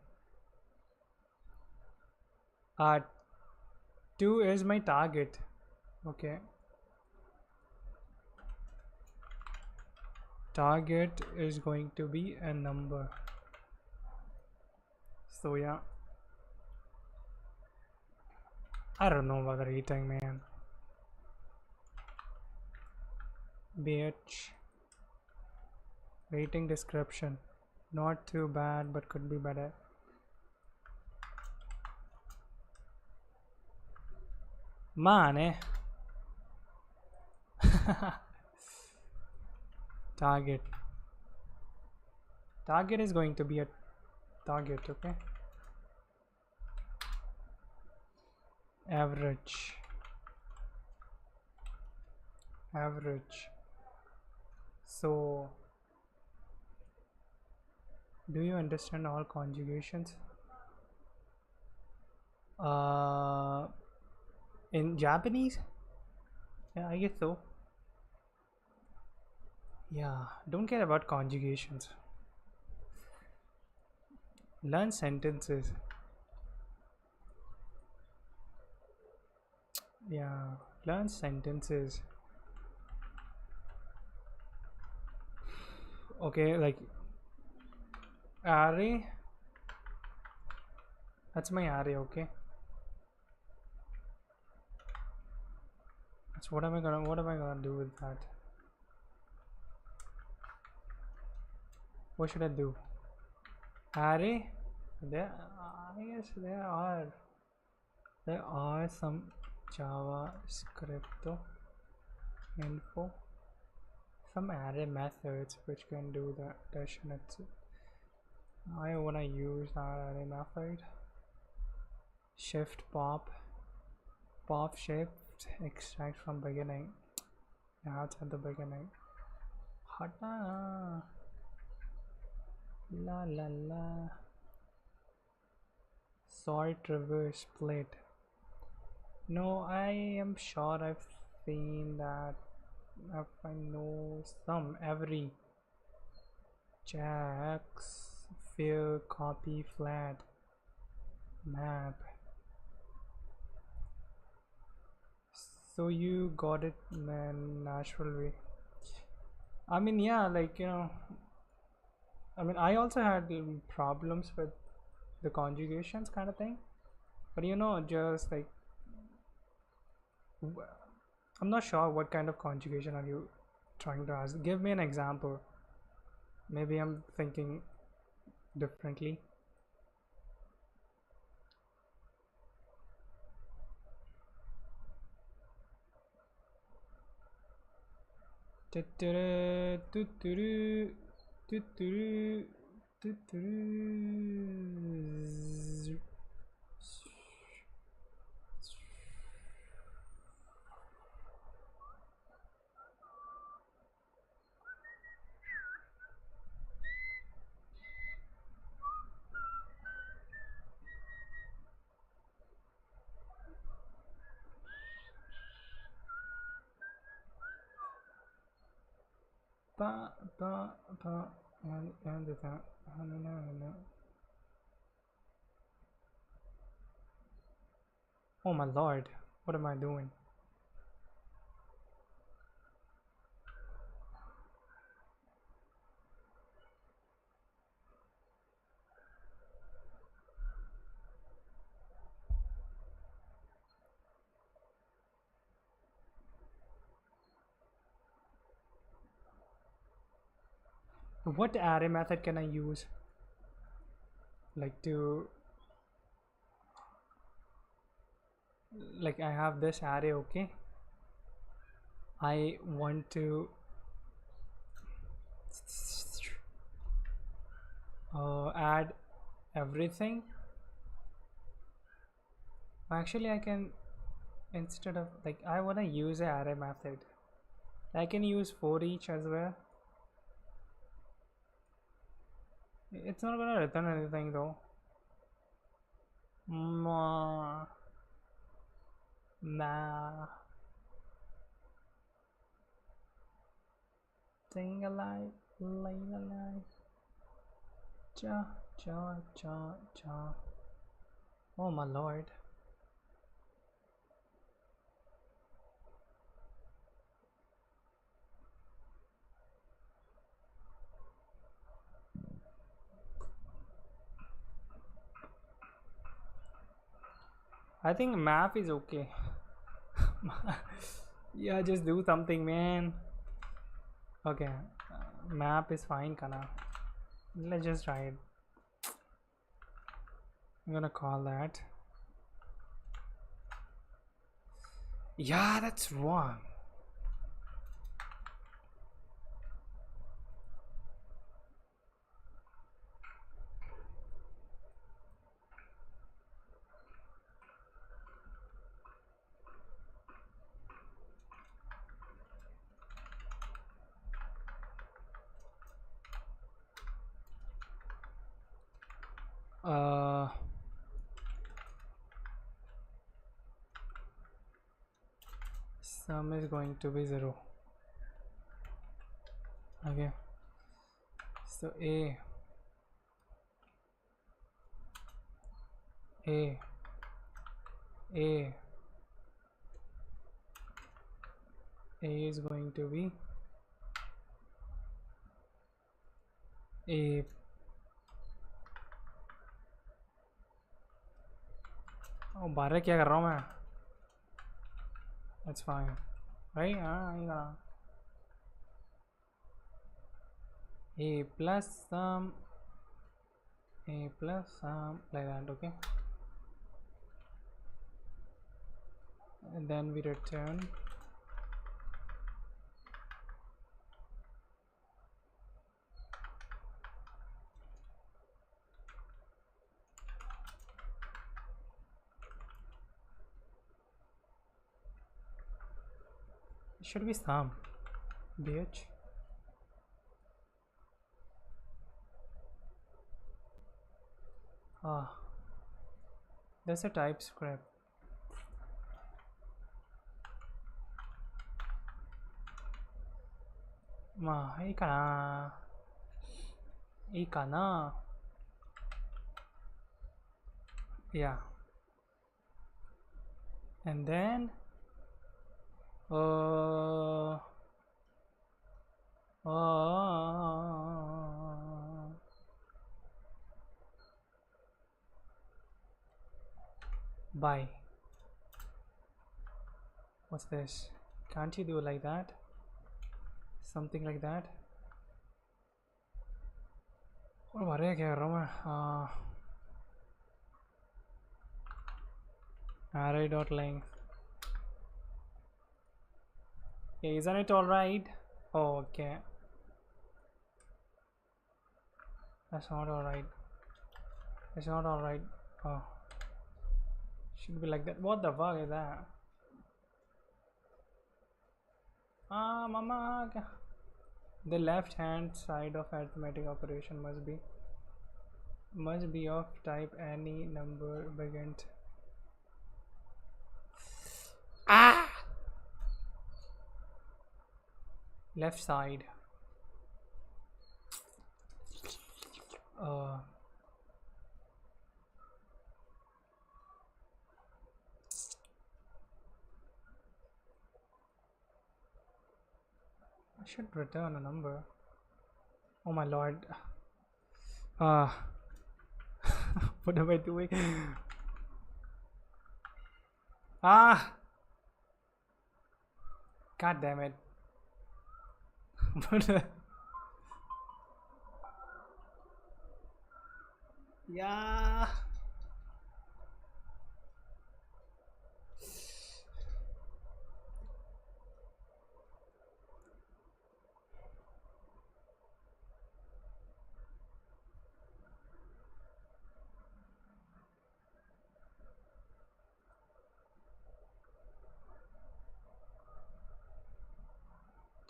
2 is my target. Okay. Target is going to be a number. So yeah. I don't know about the rating, man. Bitch. Rating description. Not too bad, but could be better. Man, eh? Target. Target is going to be a target, okay? Average. So, do you understand all conjugations? In Japanese? Yeah, I guess so. Yeah, don't care about conjugations. Learn sentences. Yeah, learn sentences. Okay, like array. That's my array, okay? So what am I gonna do with that? What should I do? Array? I guess there are some JavaScript info, some array methods which can do the addition. I wanna use that array method. Shift pop shift extract from beginning. Now it's at the beginning. Hata la la la. Sort reverse split. No, I am sure I've seen that. If I know some every jacks fill copy flat map. So you got it in a natural way. I mean, yeah, like, you know, I mean, I also had problems with the conjugations kind of thing, but you know, just like, I'm not sure what kind of conjugation are you trying to ask. Give me an example. Maybe I'm thinking differently. Oh my lord, what am I doing? What array method can I use? Like I have this array, okay? I want to add everything. Actually, I can, instead of I want to use an array method. I can use for each as well. It's not gonna return anything though. Nah. Staying alive, laying alive. Cha. Oh my lord. I think map is okay. Yeah, just do something, man. Okay, map is fine, kana. Let's just try it. I'm gonna call that. Yeah, that's wrong. Sum is going to be 0. Okay, so A is going to be A बारह क्या कर रहा हूँ मैं? That's fine, right? A plus sum, like that, okay? And then we return it should be sum, bitch. That's a TypeScript.いいかな。いいかな。Yeah. And then bye. What's this? Can't you do like that? Something like that. और भरे क्या कर रहा हूँ मैं? Array dot length. Okay, isn't it all right? Oh, okay. That's not all right. It's not all right. Oh, should be like that. What the fuck is that? Mama. The left hand side of arithmetic operation must be of type any number begin. Left side. I should return a number. Oh my lord. What am I doing? God damn it. Yeah.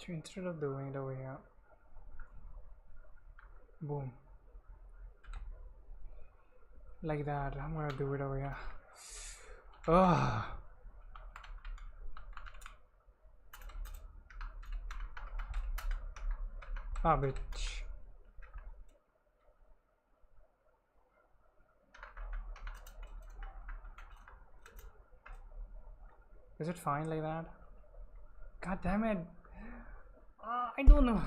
So instead of doing it over here, boom, like that, I'm gonna do it over here. Bitch. Is it fine like that? God damn it. I don't know.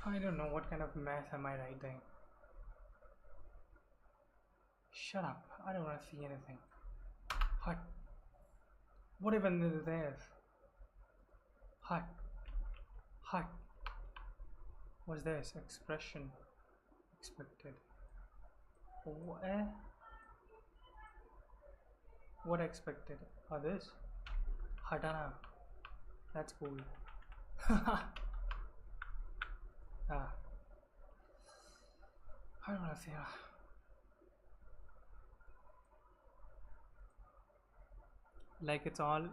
I don't know what kind of mess am I writing. Shut up. I don't want to see anything. Hut. What even is this? Hut. Hut. What's this? Expression. Expected. What? What expected? This? Hatana. That's cool. Ah. I don't want to say that. Like it's all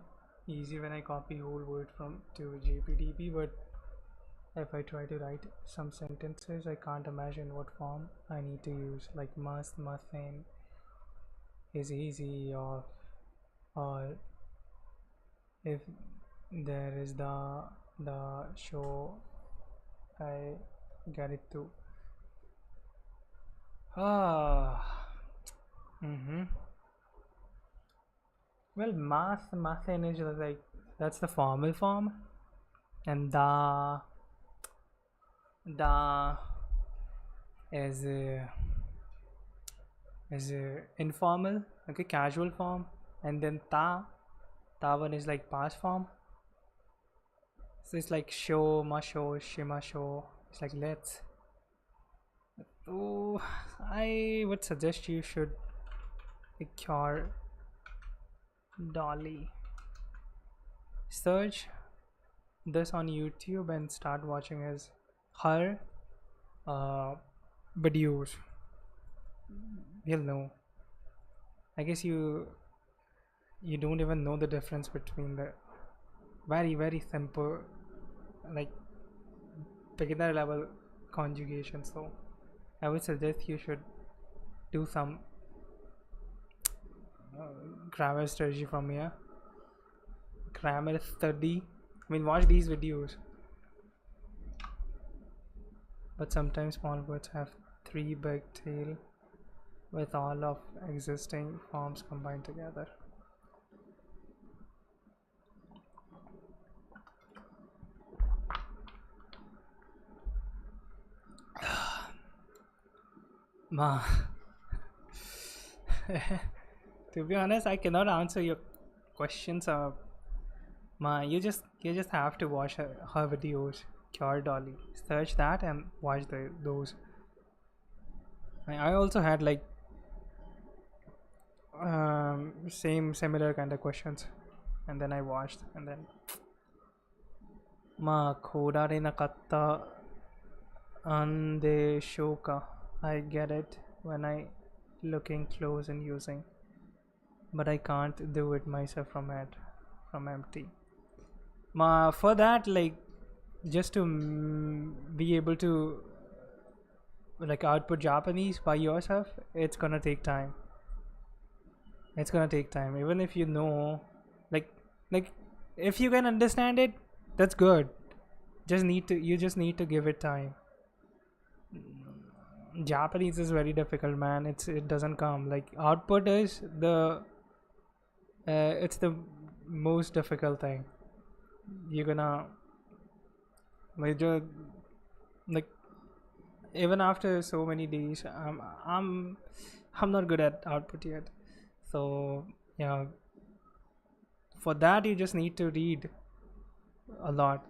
easy when I copy whole word from to JPDP, but if I try to write some sentences, I can't imagine what form I need to use. Like must, mustn't is easy, or if there is the show, I get it too. Well, mustn't is like that's the formal form, and the is informal, okay, casual form, and then ta one is like past form. So it's like show, must show, shima show. It's like let's. Oh, I would suggest you should cure Dolly. Search this on YouTube and start watching her videos. You'll know. I guess you don't even know the difference between the very simple, like beginner level conjugation. So I would suggest you should do some grammar strategy from here. Grammar study. I mean, watch these videos. But sometimes small words have 3 big tail with all of existing forms combined together. Ma. To be honest, I cannot answer your questions. Ma, you just have to watch her videos. Cure Dolly. Search that and watch those. I also had like similar kind of questions, and then I watched, and then Ma kodare nakatta ande shoka. I get it when I looking close and using, but I can't do it myself from empty. Ma, for that, like just to be able to like output Japanese by yourself, it's gonna take time. Even if you know, like if you can understand it, that's good. You just need to give it time. Japanese is very difficult, man. It doesn't come like output is it's the most difficult thing. You're gonna like even after so many days, I'm not good at output yet. So yeah, for that you just need to read a lot.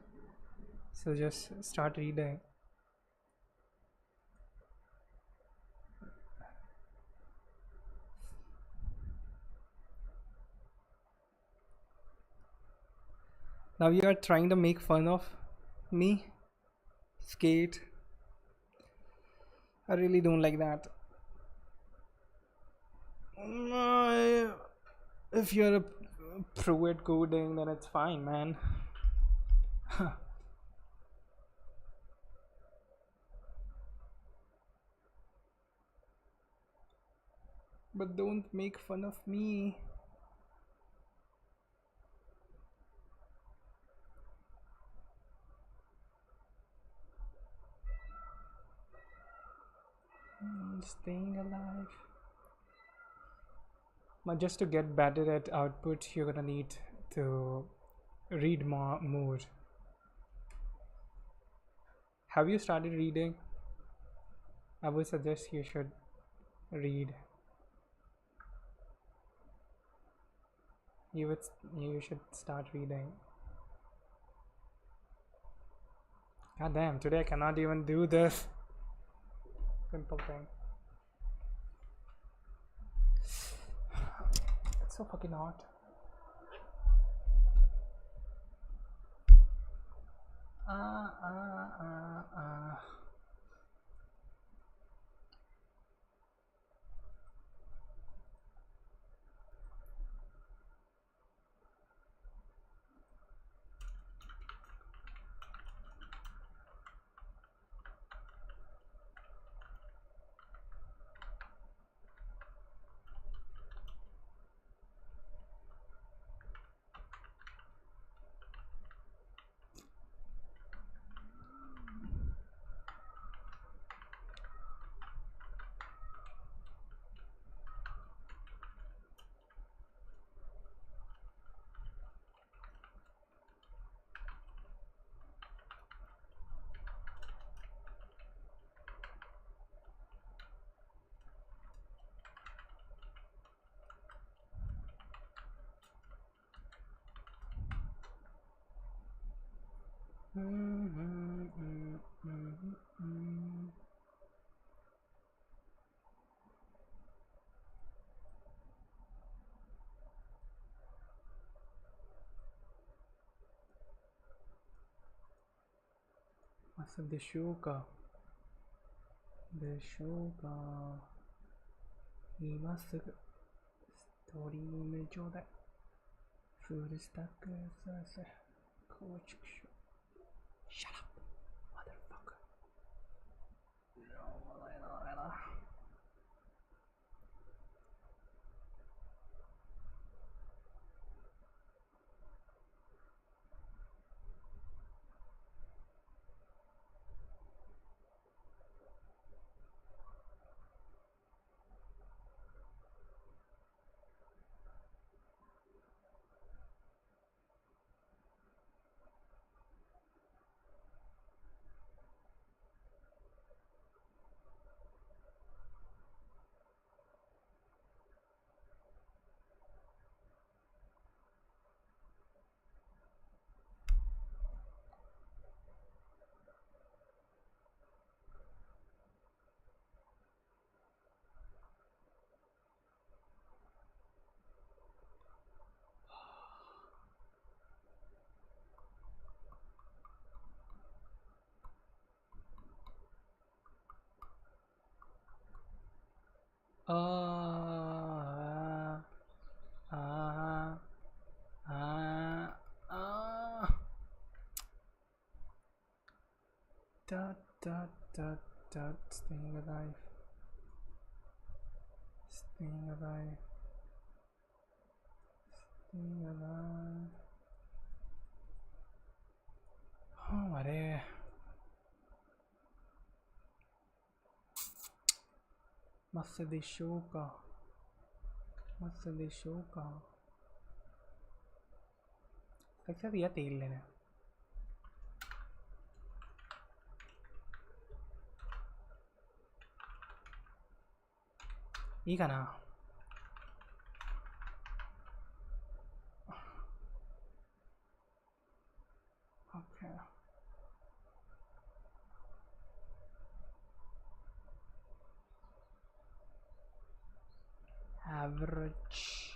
So just start reading. Now you are trying to make fun of me. Skate. I really don't like that. If you're a pro at coding, then it's fine, man. But don't make fun of me. Staying alive. But just to get better at output, you're gonna need to read more. Have you started reading? I would suggest you should read. You should start reading. God damn, today I cannot even do this simple thing. so fucking hot.でしょうか今すぐストリーム上でフルスタック構築しよう。Shut up, motherfucker. Staying alive.あれますでしょうかकैसे दिया तेल लेनेいいかな？Okay. Average.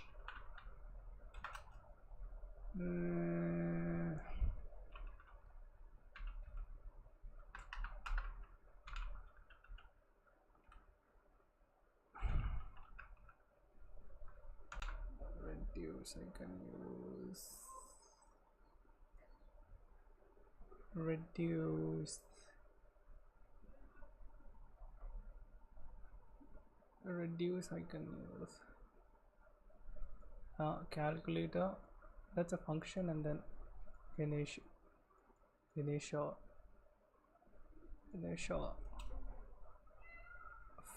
Reduce, I can use reduce I can use calculator, that's a function, and then initial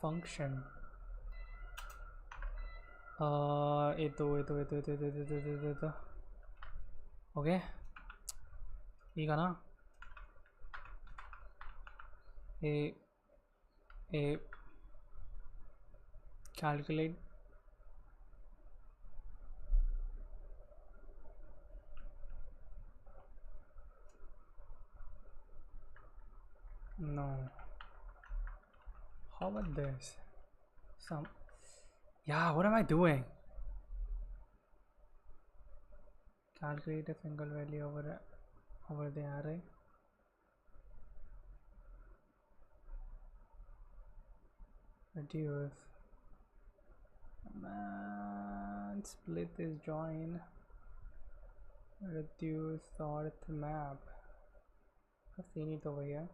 function. Okay, いいかなcalculate no. How about this? Yeah, what am I doing? calculate a single value over the array. Reduce. Man, split this join. Reduce sort map. I've seen it over here.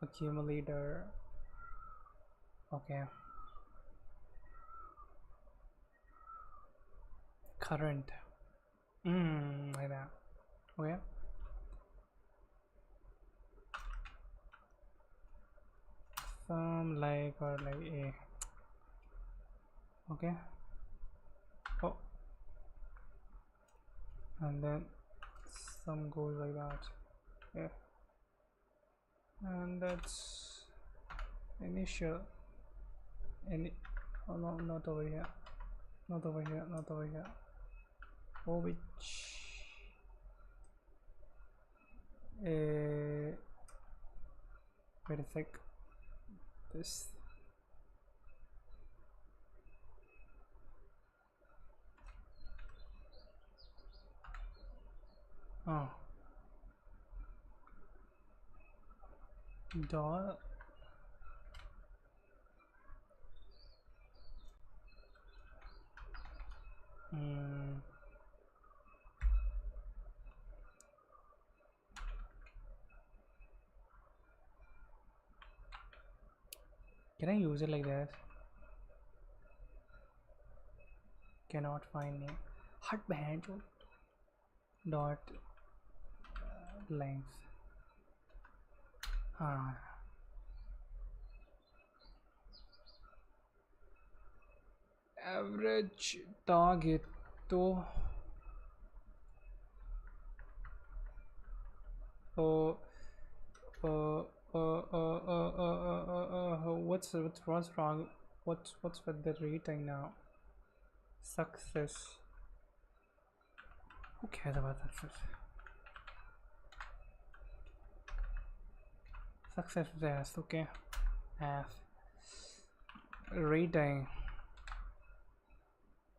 Accumulator. Okay. Current. Like that. Okay. Some like or like a. Okay. Oh. And then some goes like that. Yeah. And that's initial. Oh no, not over here. Not over here. Not over here. Oh, which. Wait a sec. This. Oh. Dollar. Can I use it like this? Cannot find name. Hut behind dot length. Average target to what's wrong? What's with the rating now? Success. Who cares about success? Success is S, okay. F. Rating.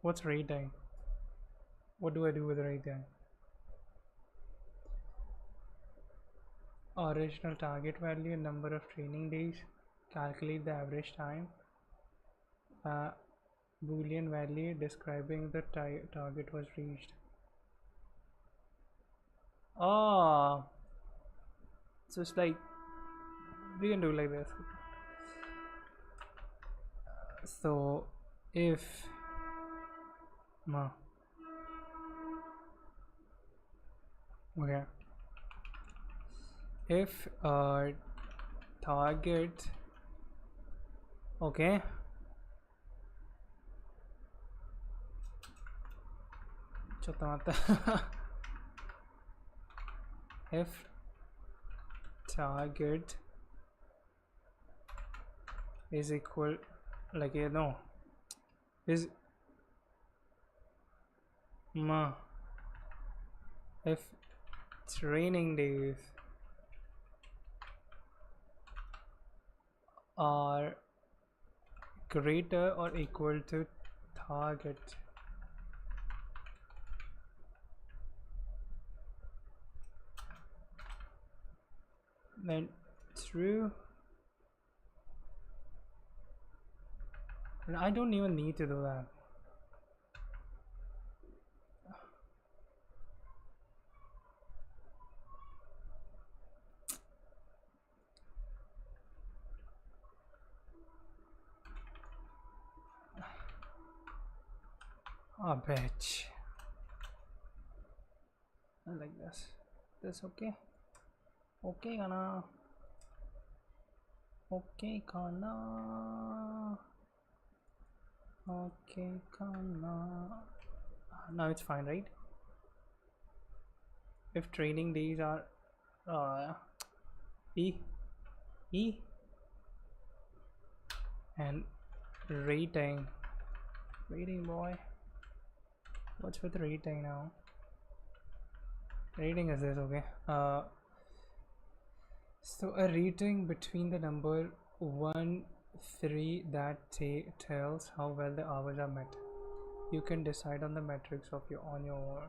What's rating? What do I do with rating? Original target value, number of training days, calculate the average time, Boolean value describing the target was reached. Oh, so it's like we can do like this. So if okay, if target, okay, if target is equal, like is if training days are greater or equal to target, then true. And I don't even need to do that. Oh, bitch. I like this. This okay? Okay, Kana. Okay, Kana. Okay, Kana. Now it's fine, right? If training days are E and rating boy. What's with rating now? Rating is this, okay? So a rating between the number 1 3 that tells how well the hours are met. You can decide on the metrics on your own.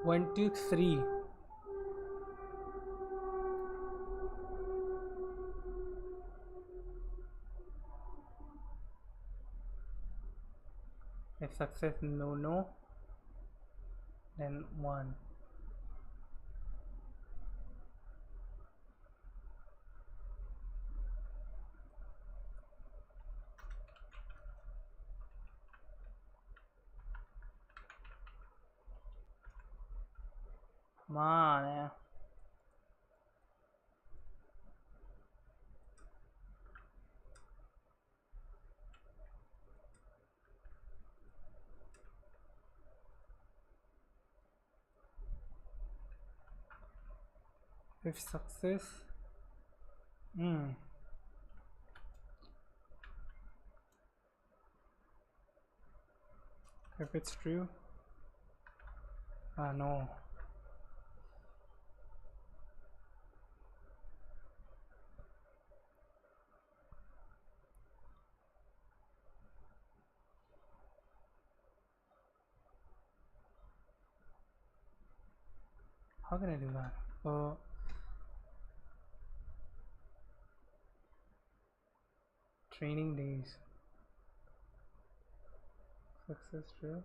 One, two, three. If success no, then 1. Come on, yeah. If success, if it's true, no. How can I do that? Training days. Success true.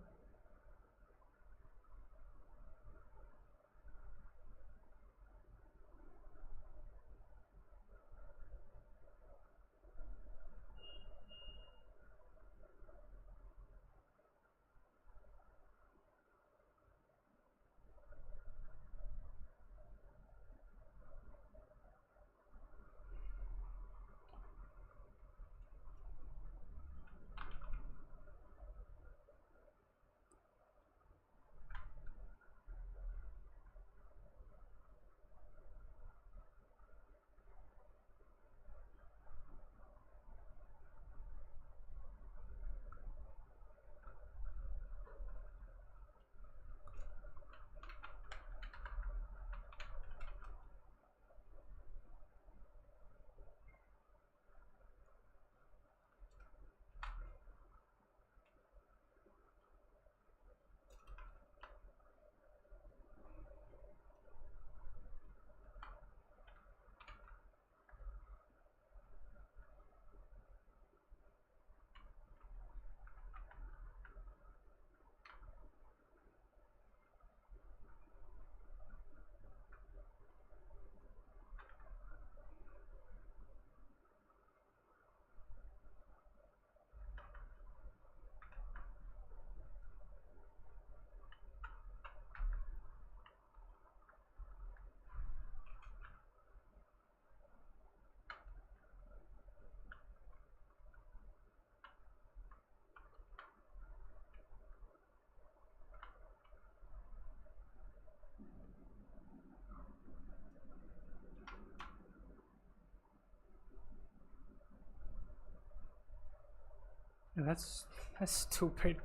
That's stupid.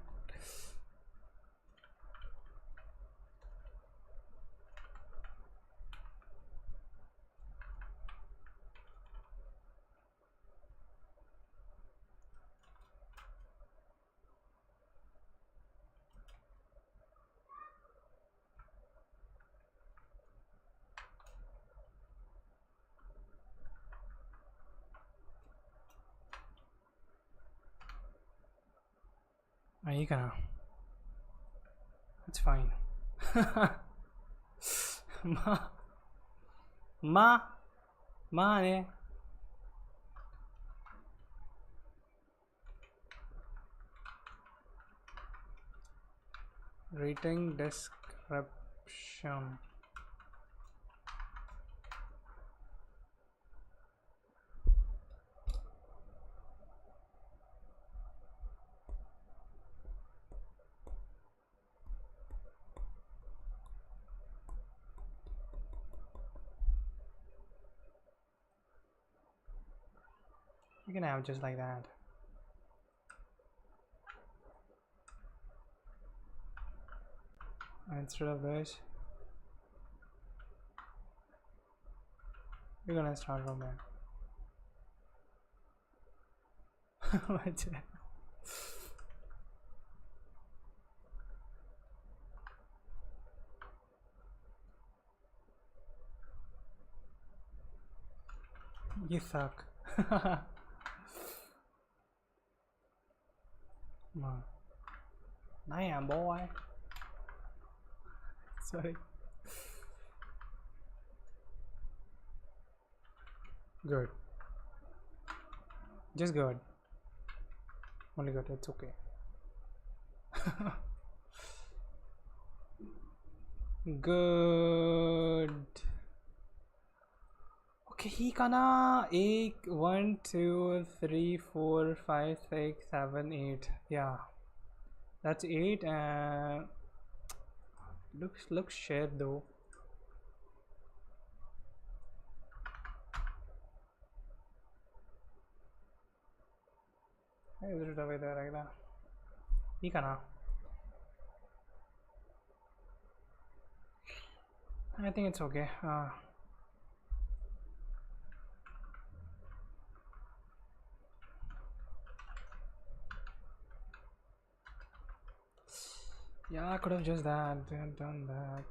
You gonna? It's fine. Ma ne. Rating description. You can have just like that. instead of this, we're gonna start from there. You suck. Damn, boy. Sorry. Good. Just good. Only good. It's okay. Good. Okay, いいかな 8, 1, 2, 3, 4, 5, 6, 7, 8. Yeah. That's 8 and looks shared though. Is it away there like that? いいかな I think it's okay. Yeah, I could have just done that.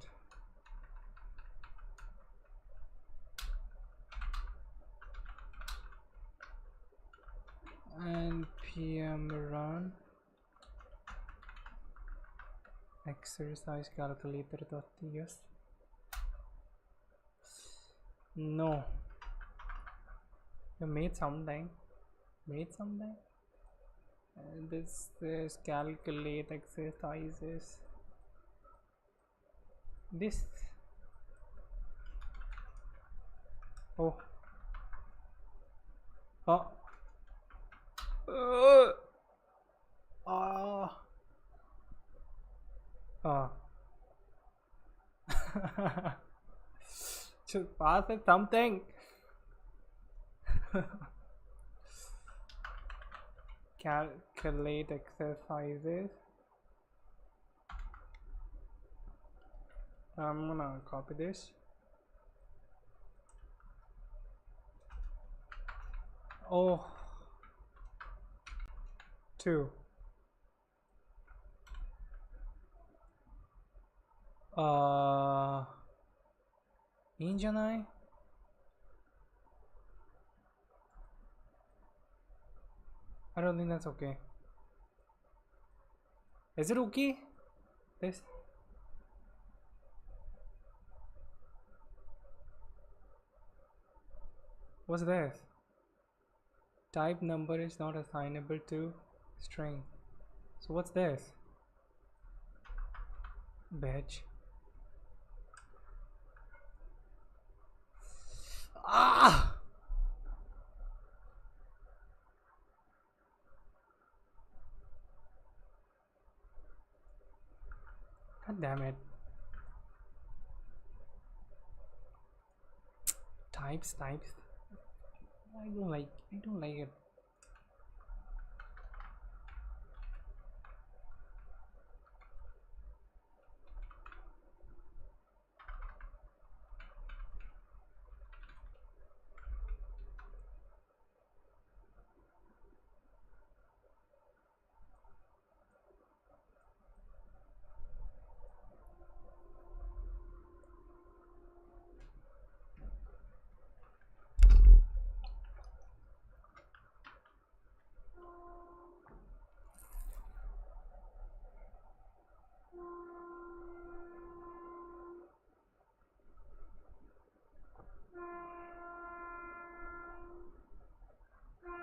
npm run exercise calculator.ts. No, you made something. This is calculate exercises. This. Oh. Should pass it something. Calculate exercises. I'm gonna copy this. Oh, 2.いいんじゃない? I don't think that's okay. Is it okay? This? What's this? Type number is not assignable to string. So what's this? Bitch. Ah! God damn it. Types. I don't like it.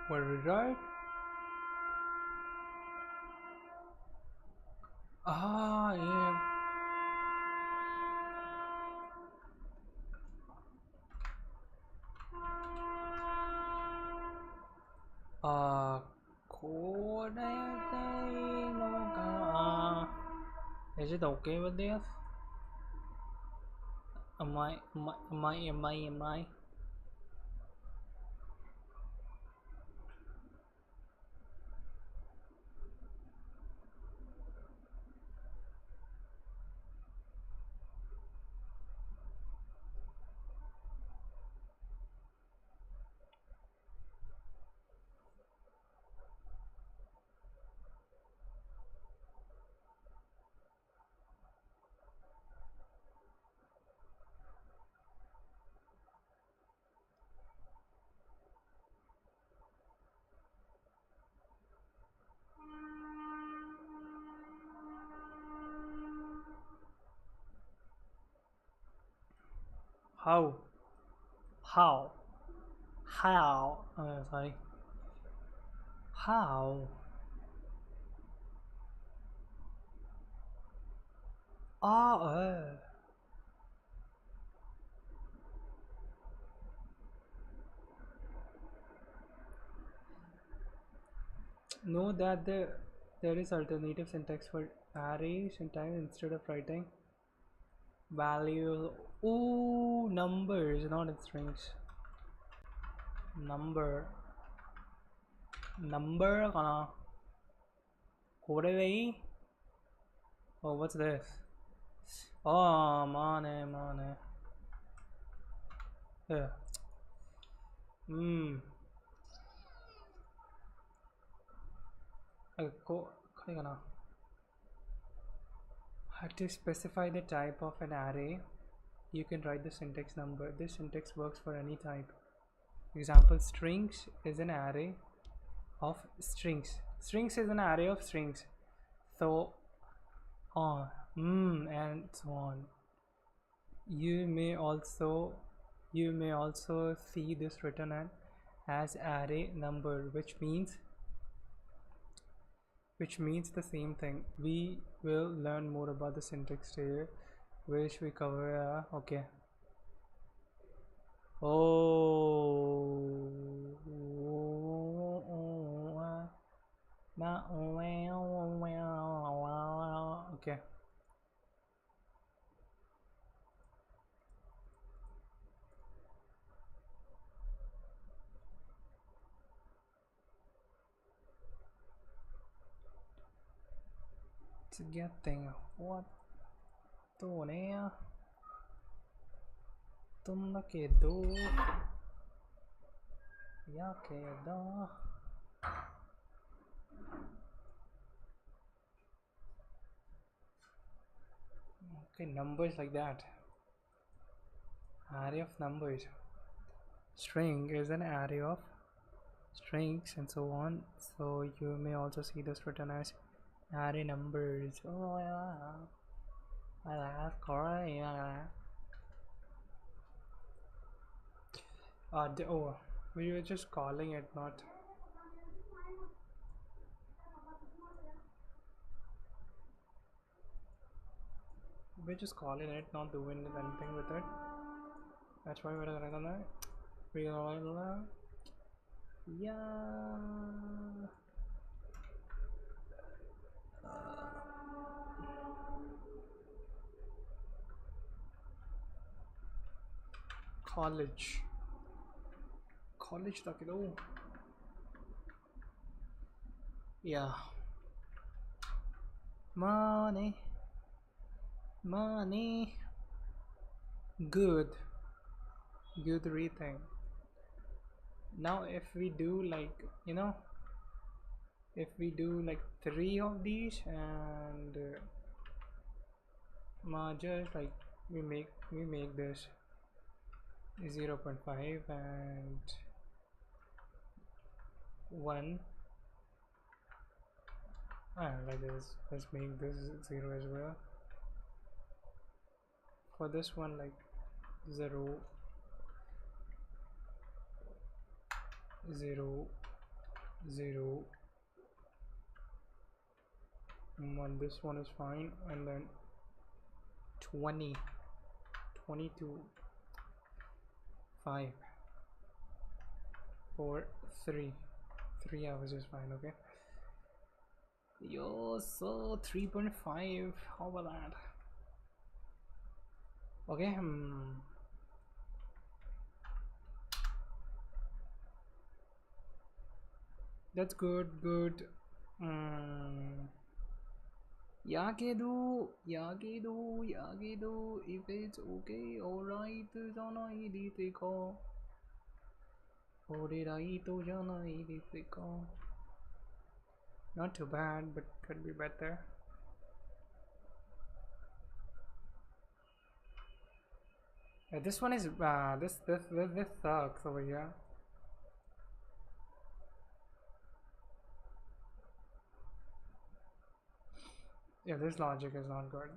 What did we write? Ah, yeah. Is it okay with this? Am I? how sorry, how know that there is alternative syntax for array syntax. Instead of writing value, numbers, not in strings. Number kana korei. Oh, what's this? Oh, mane. Yeah. To specify the type of an array, you can write the syntax number. This syntax works for any type. Example, strings is an array of strings. Strings is an array of strings. So on, and so on. You may also see this written as array number, which means the same thing. We will learn more about the syntax here, which we cover. Okay. Okay. It's getting what to ne tumda ke do ya ke da okay, numbers like that. Array of numbers. String is an array of strings and so on. So you may also see this written as array numbers. Oh yeah, that's correct. We were just calling it, not. We're just calling it, not doing anything with it. That's why we're gonna college takido. Yeah. Money. Good reading. Now if we do like, if we do like 3 of these and just like we make this 0.5 and 1. Like this. Let's make this 0 as well. For this one, like 0 0 0 1. This one is fine, and then 20 22 5 4 3 hours is fine. Okay. Yo, so 3.5. How about that? Okay. That's good. Yagedo. If it's okay, alright, janai dite ka. Alright, janai dite ka. Not too bad, but could be better. This one is this sucks over here. Yeah, this logic is not good.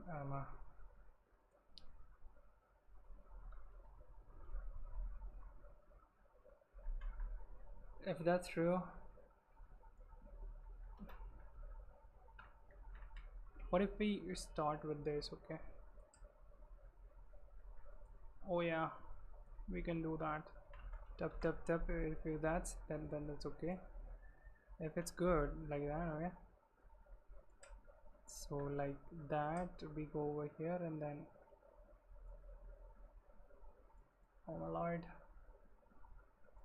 if that's true, what if we start with this? Okay. Oh yeah, we can do that. Tap tap tap. If that's then that's okay. If it's good like that, okay. So like that, we go over here and then, oh my lord,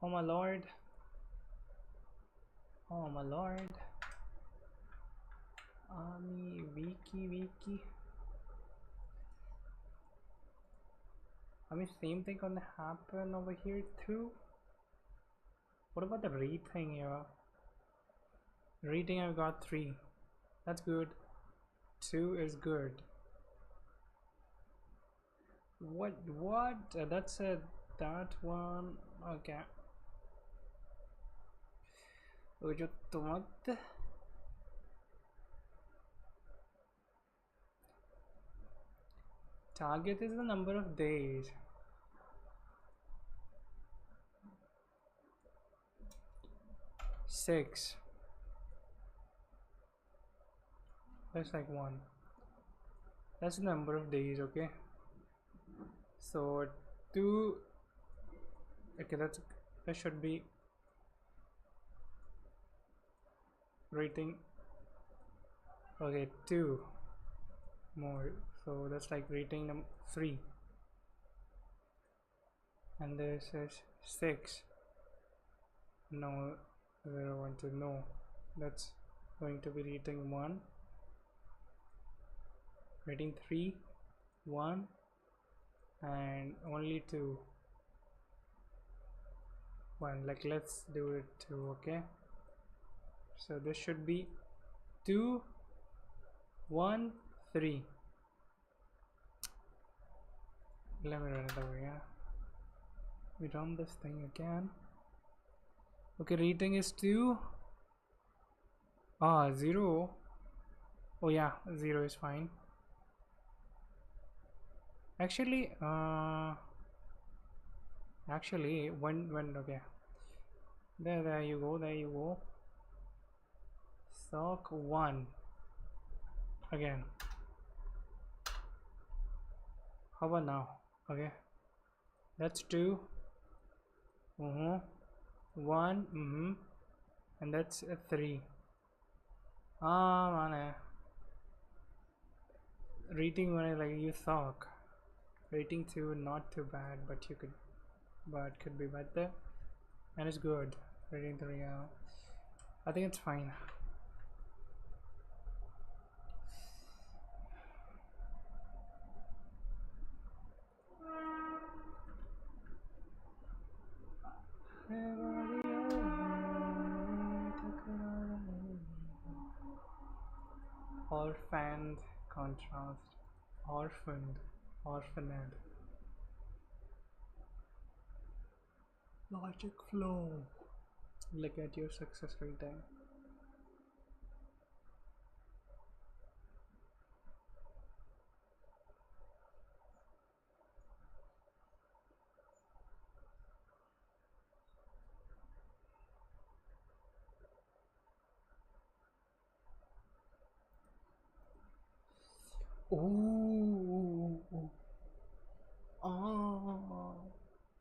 oh my lord, oh my lord, wiki. I mean, same thing gonna happen over here too. What about the read thing here? Reading, I've got 3. That's good. 2 is good. What? That's that one. Okay. Target is the number of days. Six. That's like 1. That's the number of days, okay? So 2. Okay, that should be rating. Okay, 2 more. So that's like rating number 3. And this is 6. No, 0, 1, 2. No, that's going to be rating 1. Rating 3, 1, and only 2. 1. Like let's do it 2. Okay. So this should be 2, 1, 3. Let me run it over here. We run this thing again. Okay, rating is 2. 0. Oh yeah, 0 is fine. Actually, when okay. There you go. Sock 1 again. How about now? Okay, that's 2. 1. And that's 3. Man, rating 1 like you suck. Rating 2 not too bad, but could be better, and it's good. Rating 3, I think it's fine. Orphaned contrast, orphaned. Logic flow. Look at your successful time.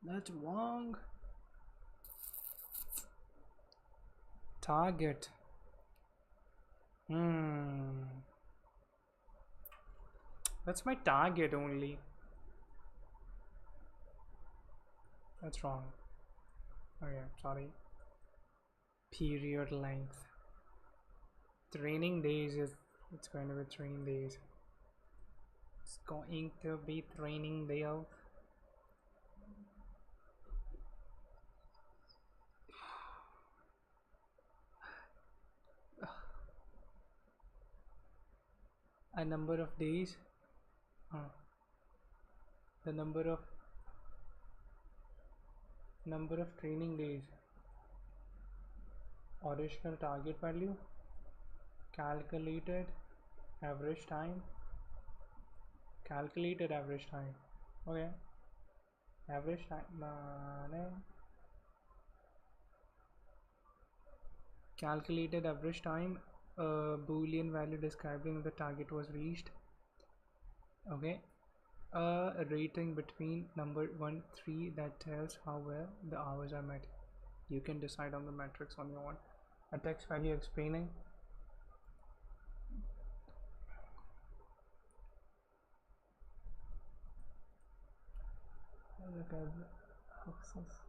That's wrong. Target. That's my target only. That's wrong. Okay, sorry. Period length. Training days it's going to be training days. It's going to be training day out. A number of days. The number of training days. Original target value. Calculated average time. Okay. Average time. calculated average time, a boolean value describing if the target was reached. Okay, a rating between number 1 3 that tells how well the hours are met. You can decide on the metrics on your own. A text value explaining access,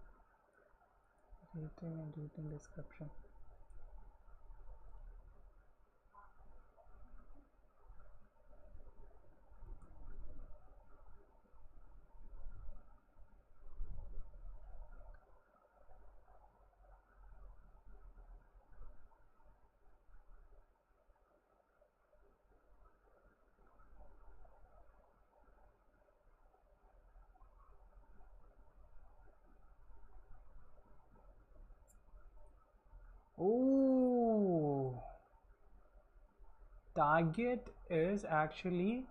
rating and rating description. Oh, target is actually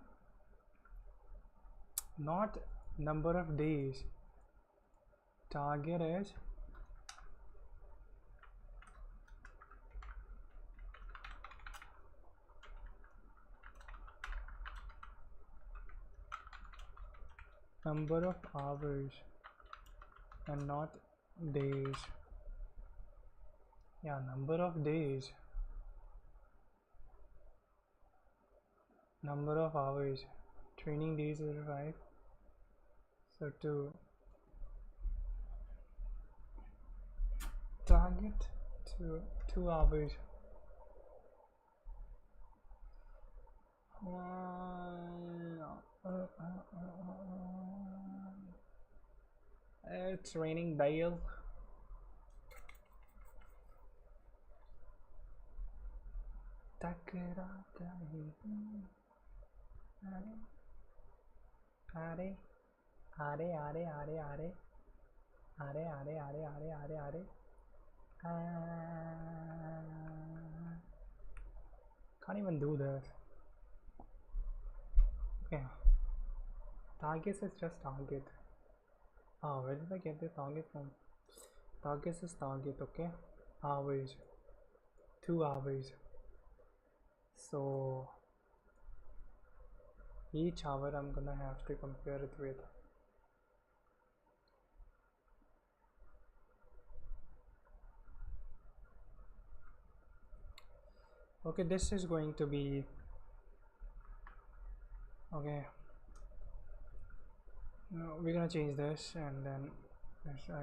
not number of days. Target is number of hours and not days. Yeah, number of days, number of hours. Training days is 5, so 2. Target to 2 hours. It's raining Dale. Can't even do this. Okay, targets is just target. Oh, where did I get the target from? Targets is target. Okay, hours, 2 hours. So each hour I'm gonna have to compare it with. Okay, this is going to be okay. No, we're gonna change this, and then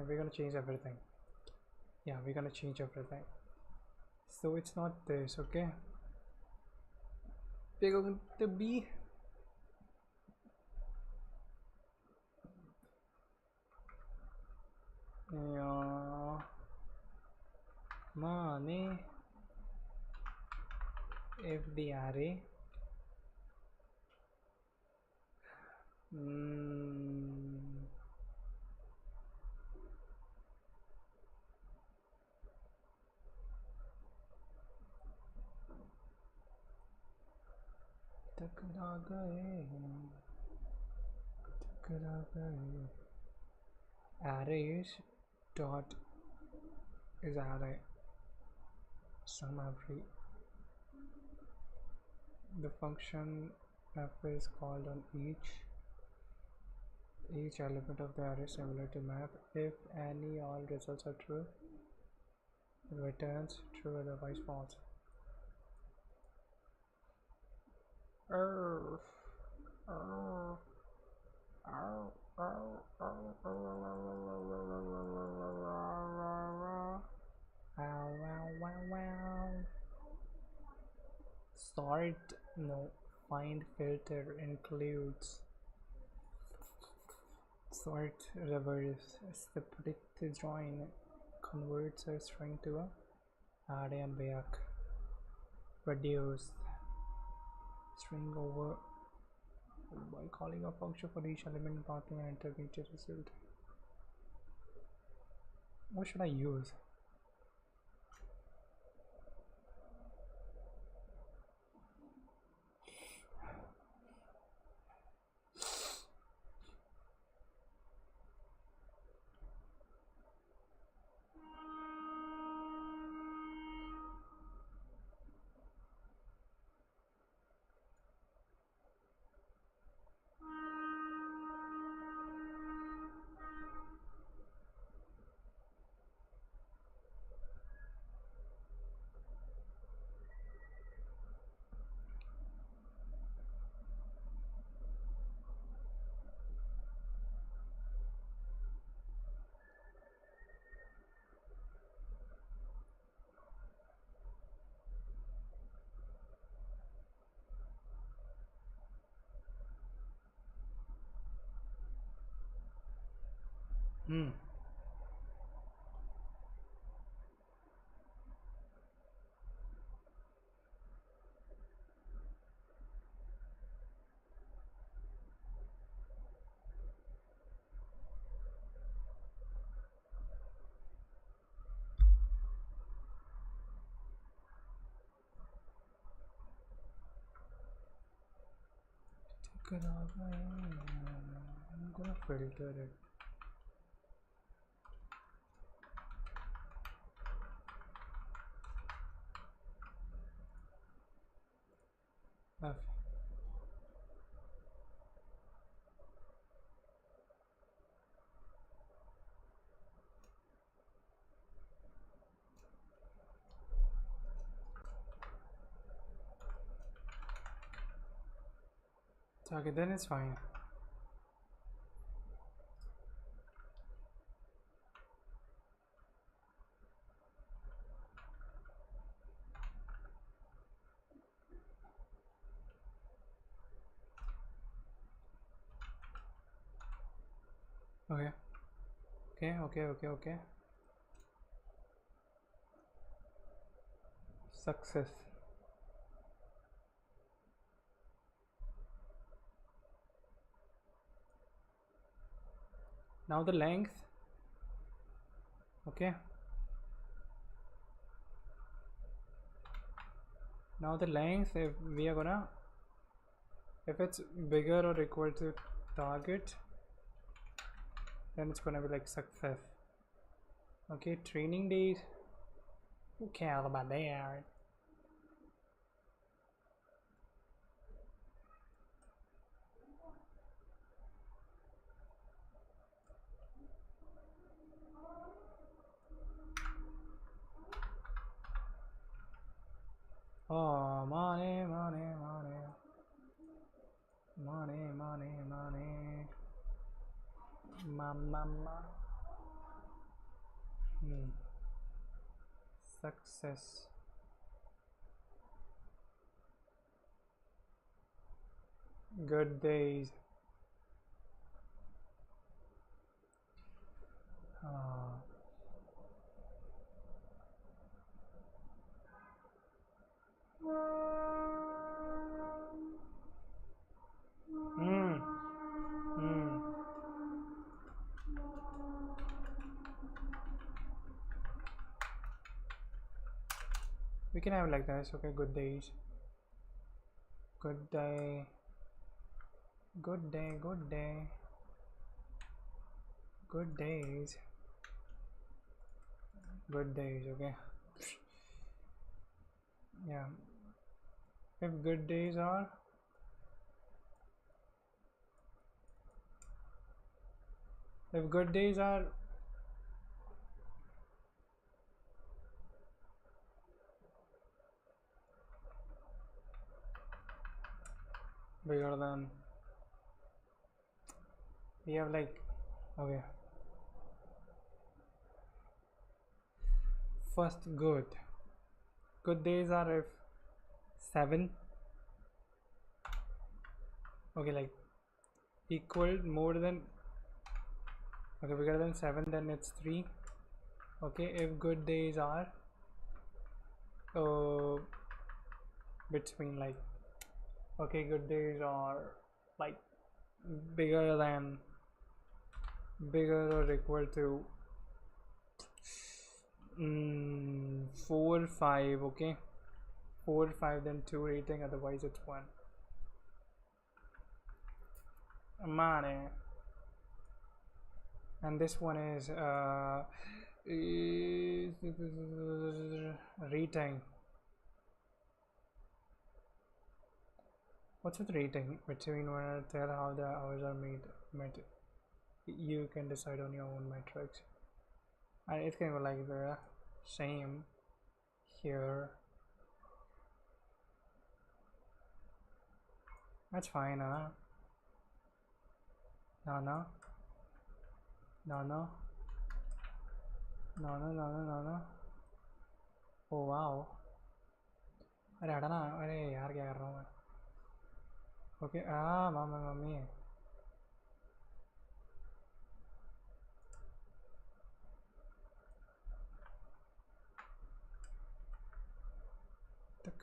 we're gonna change everything. Yeah, we're gonna change everything. So it's not this. Okay, we're going to be money if the array arrays dot is array sum every. The function f is called on each element of the array similar to map. If any all results are true, it returns true, otherwise false. Sort, no, find filter includes sort, reverse, separate join, converts a string to a array and back, reduce string over by calling a function for each element and passing an intermediate result. What should I use? I'm gonna filter it. Okay. Okay, then it's fine. Okay. Success. Now the length. Okay. Now the length, if we are gonna, if it's bigger or equal to target, then it's gonna be like success. Okay, training days. Who cares about that? Oh, money. Mama. Success. Good days. We can have like this. Okay, good days. Good day. Good day. Good day. Good days. Good days. Okay. Yeah. If good days are bigger than, we have like, okay, first good days are if 7, okay, like equal, more than, okay, bigger than 7, then it's 3. Okay, if good days are between, like, okay, good days are like bigger or equal to 4 or 5. Okay, 4 or 5, then 2 rating, otherwise it's 1. Money. And this one is rating. What's with rating? Between 1 and 10, how the hours are made. You can decide on your own metrics. And it's kind of like the same here. That's fine, huh? No. Oh wow. अरे हटा ना, अरे यार क्या कर रहा हूँ मैं? Okay, मम्मी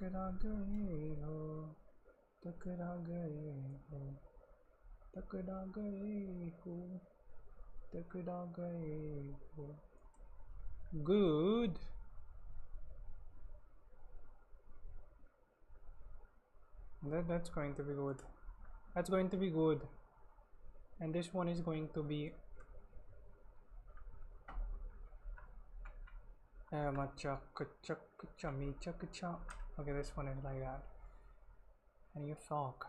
टकरा गए हो टकरा गए हो टकरा गए हो टकरा गए हो good that's going to be good that's going to be good and this one is going to be okay this one is like that and you talk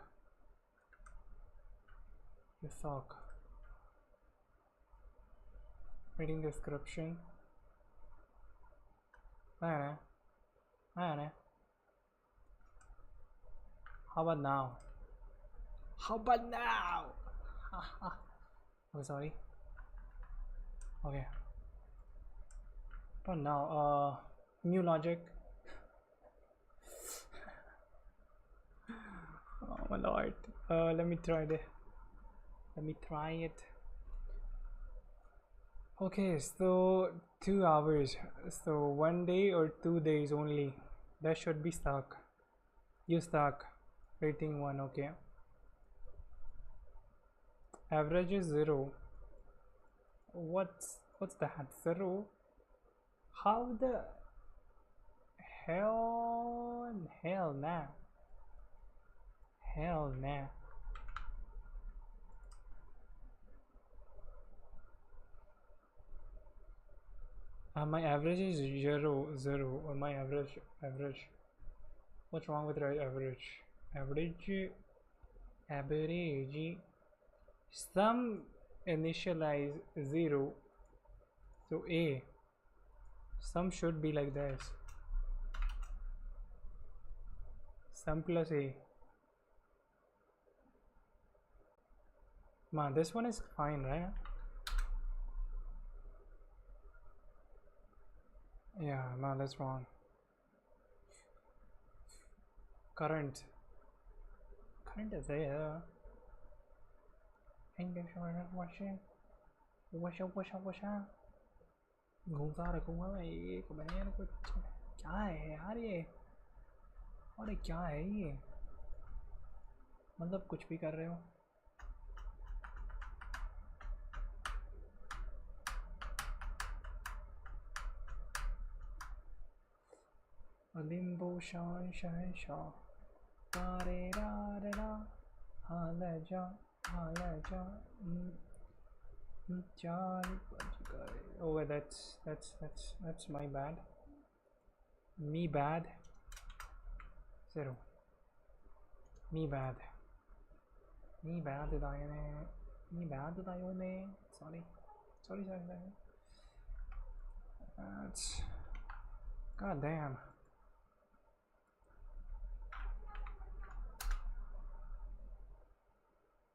reading description how about now oh sorry okay but now new logic oh my lord let me try it okay so 2 hours so 1 day or 2 days only that should be stuck you stuck rating 1 okay average is 0 what's that 0 how the hell nah my average is 0 my average what's wrong with average some initialize 0 so A some should be like this some plus A man this one is fine right yeah man that's wrong current is there English washing घूमता रखूँगा मैं ये को मैंने कुछ क्या है यार ये अरे क्या है ये मतलब कुछ भी कर रहे हो limbo shahnshaह तारे रा हालजा oh that's my bad me bad 0 me badだよね sorry that's god damn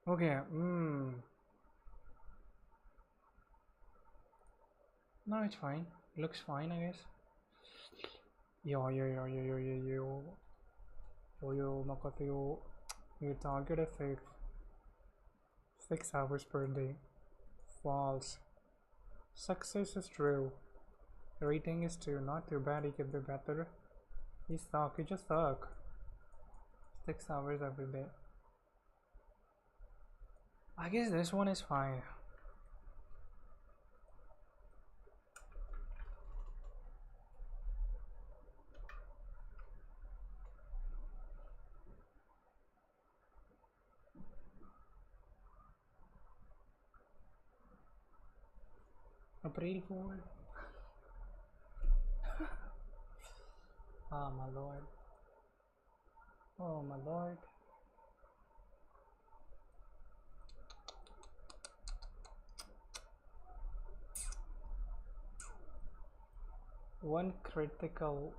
okay no it's fine looks fine I guess yo Makoto you target a 6 hours per day false success is true rating is 2 not too bad you can do better you just suck 6 hours every day I guess this one is fine April Fool oh my lord one critical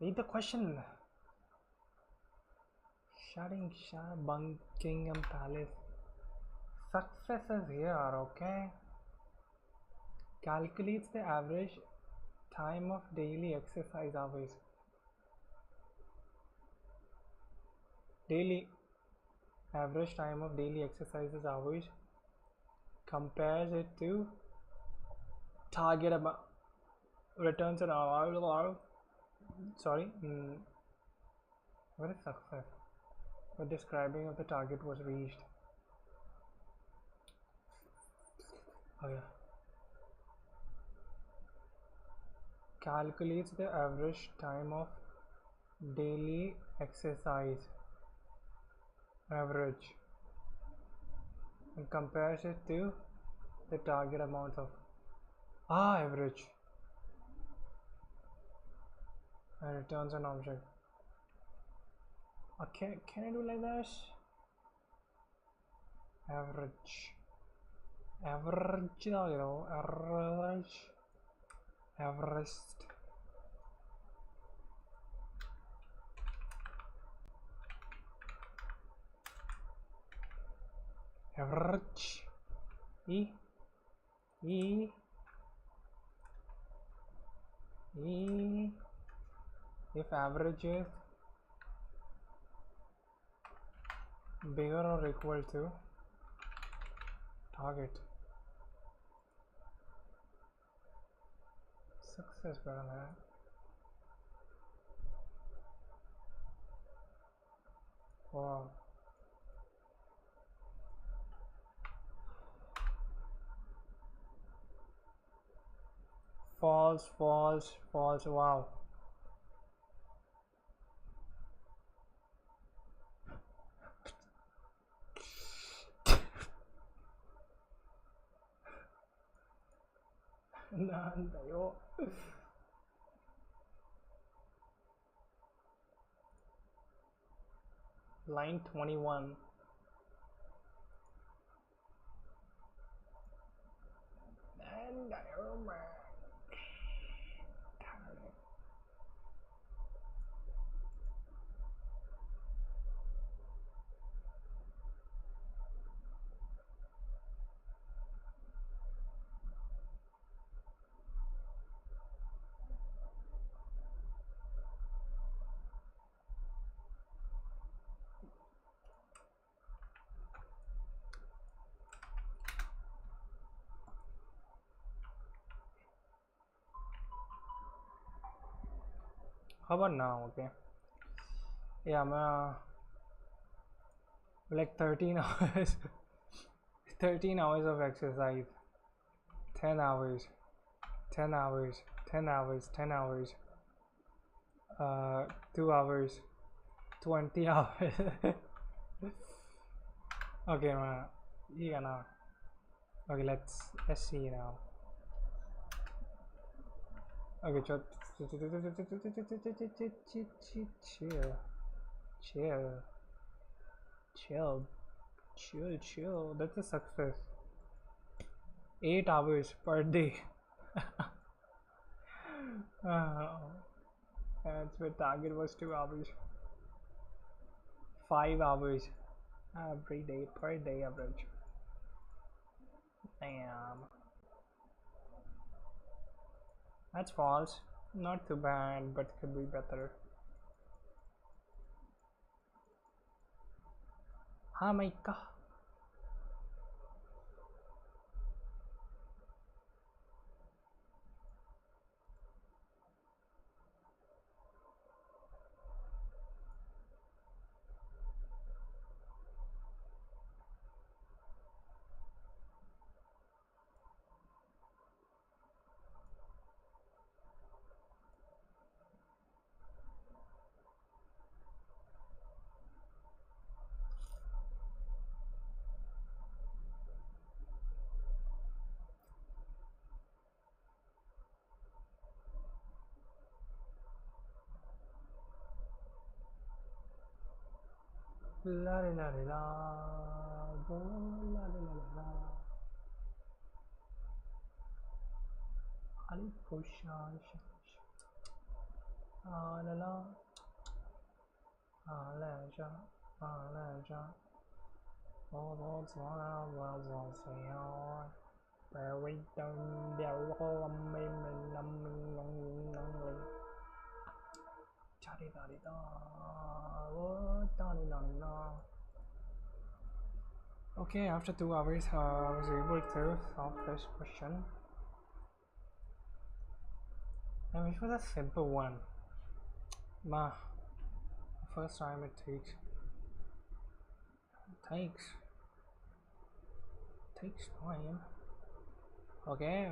Read the question. Shutting, Buckingham Palace. Success is here, okay? Calculates the average time of daily exercise hours. Average time of daily exercises hours. Compares it to target amount. Returns an hour. Sorry. What is success? The describing of the target was reached. Oh yeah. Calculates the average time of daily exercise average and compares it to the target amount of average and returns an object. Okay, can I do like this? Average, Everest. Average. If average is bigger or equal to target. Success better. Wow. False. Wow. Line 21. How about now? Okay. Yeah, I'm like 13 hours. 13 hours of exercise. 10 hours. 10 hours. 10 hours. 10 hours. 2 hours. 20 hours. Okay, yeah, now. Okay, let's see now. Okay, chill. That's a success. 8 hours per day. That's where target was 2 hours. 5 hours every day per day average. Damn. That's false. Not too bad, but could be better. My God. La la la la la la la. Ali Poshan. Okay, after 2 hours, I was able to solve this question. And which was a simple one. First time it takes time. Okay,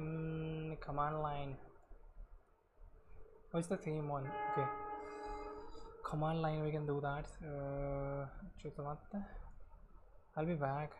command line. What's the theme one? Okay, command line, we can do that. I'll be back.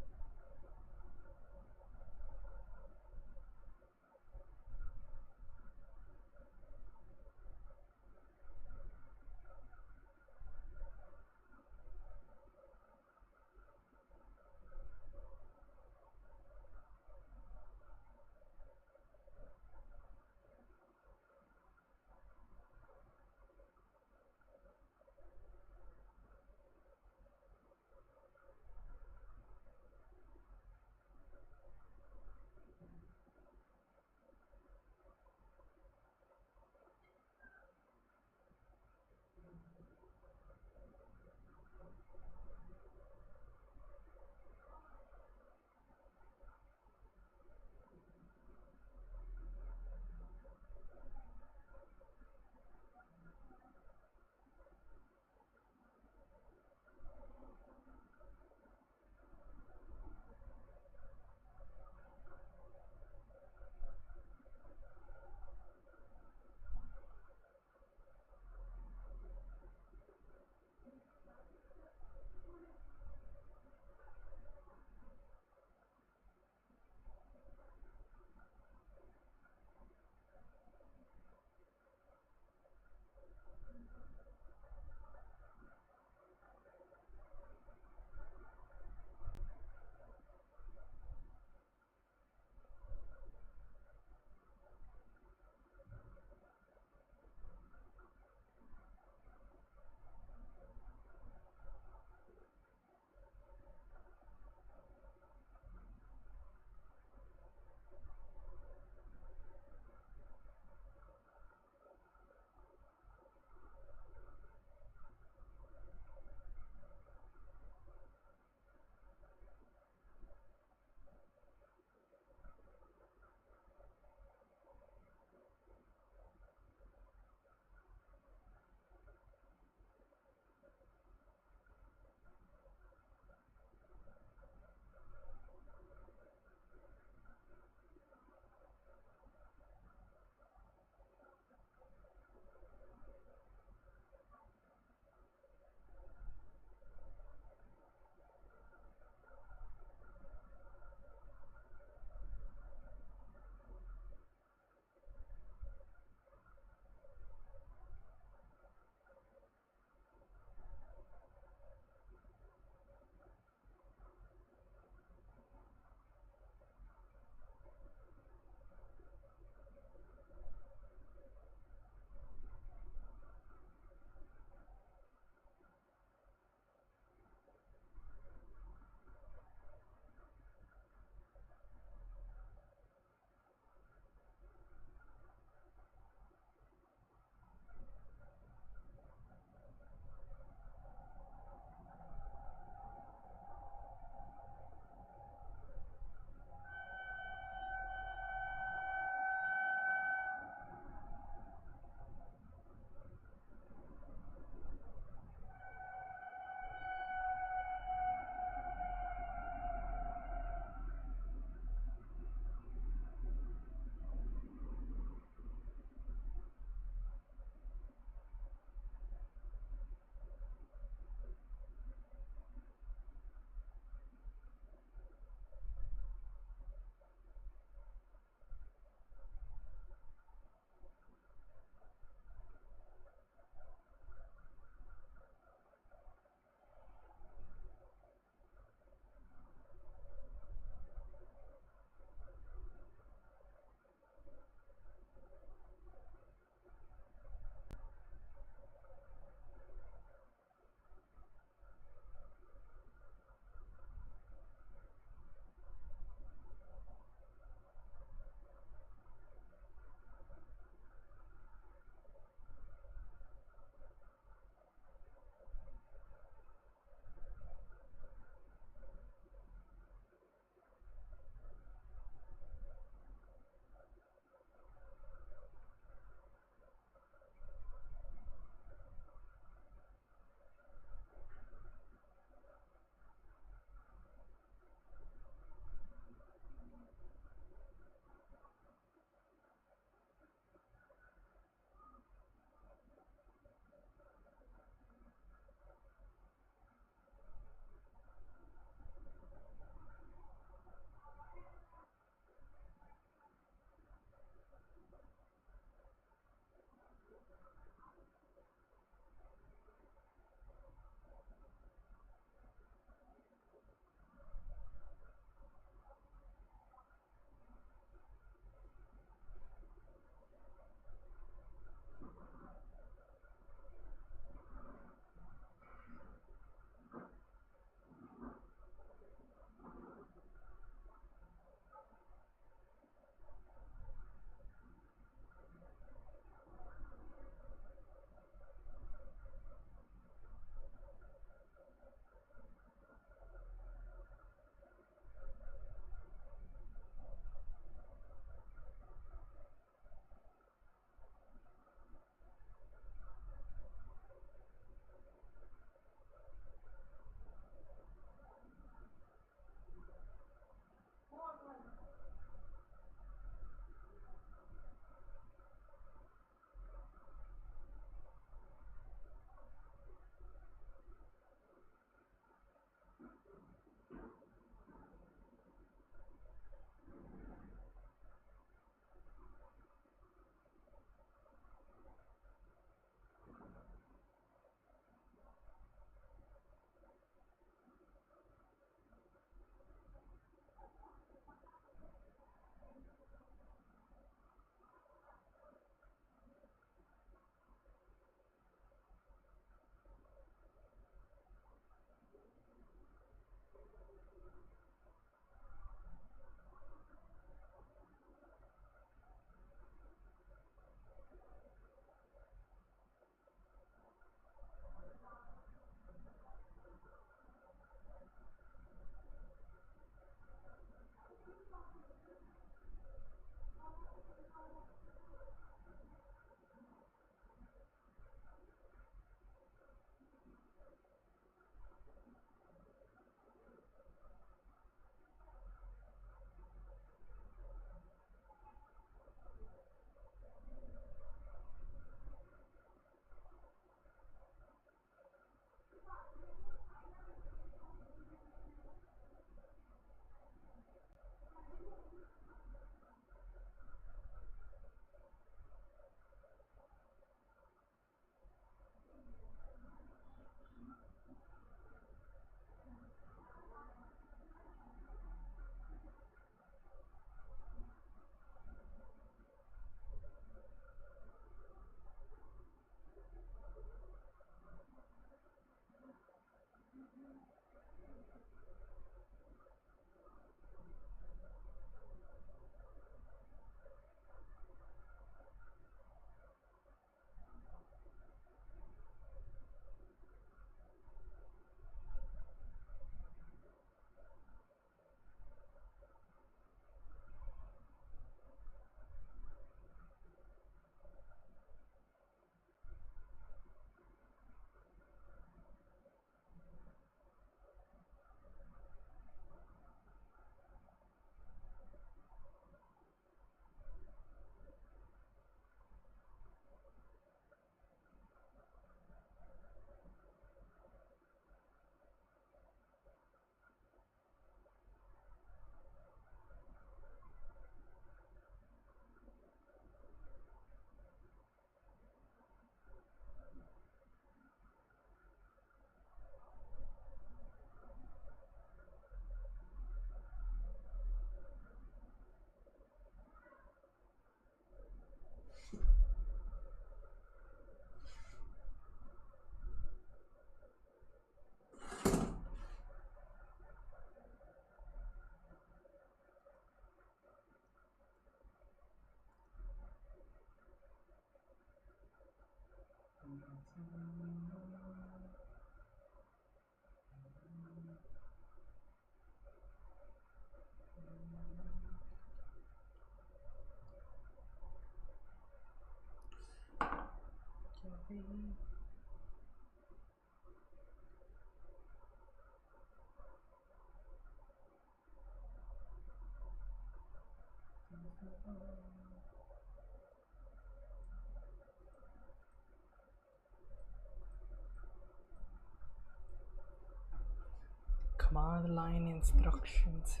Command line instructions.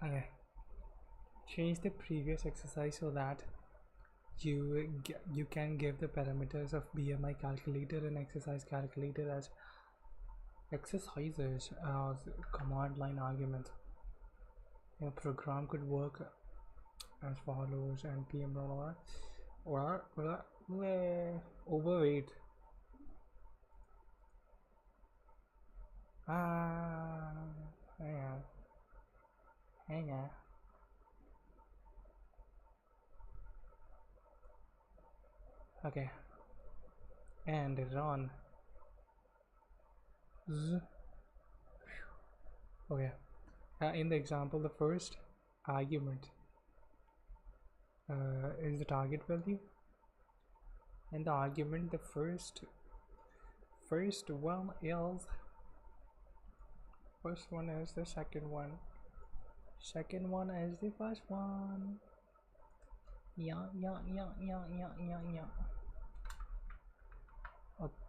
Okay. Change the previous exercise so that you can give the parameters of BMI calculator and exercise calculator as exercises as command line arguments. A program could work as follows: npm or overweight. Hang on. Okay, and run. Okay, in the example, the first argument is the target value, and the argument, the first one is the second one is the first one. Yeah. Okay,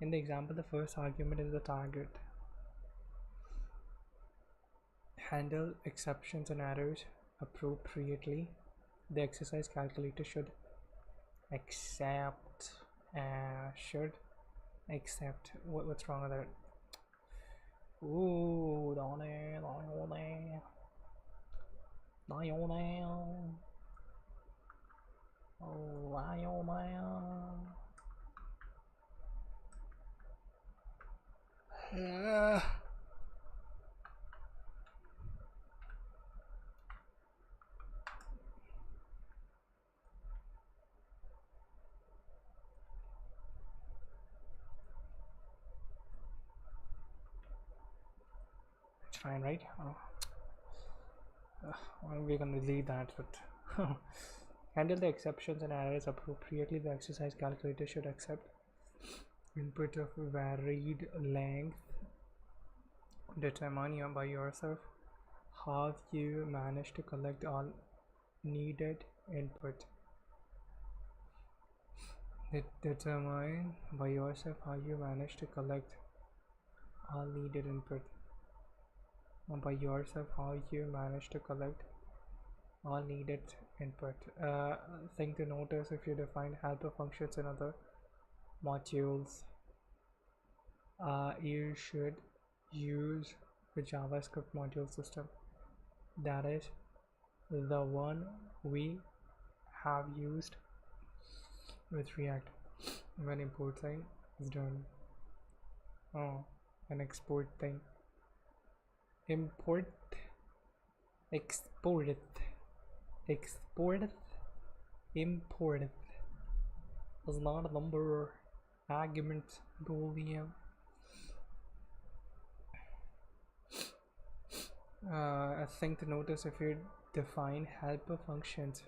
in the example, the first argument is the target. Handle exceptions and errors appropriately. The exercise calculator should accept. What's wrong with that? Ooh, down there. It's fine, right? Well, we're gonna delete that, but handle the exceptions and errors appropriately. The exercise calculator should accept input of varied length. Determine by yourself how you manage to collect all needed input. Determine by yourself how you manage to collect all needed input. By yourself how you manage to collect all needed input. Thing to notice: if you define helper functions in other modules, you should use the JavaScript module system, that is the one we have used with React when import thing is done. An export thing. Export is not a number, argument, boolean. A thing to notice: if you define helper functions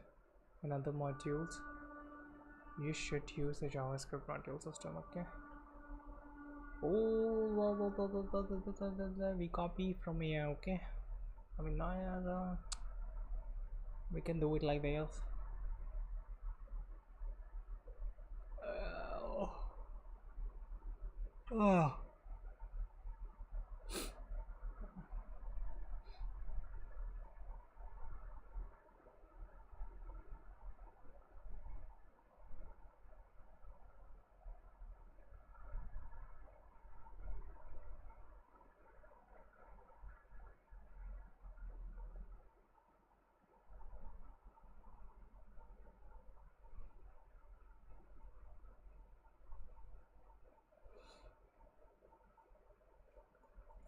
in other modules, you should use the JavaScript module system. Okay. We copy from here. Okay. I mean, we can do it like this.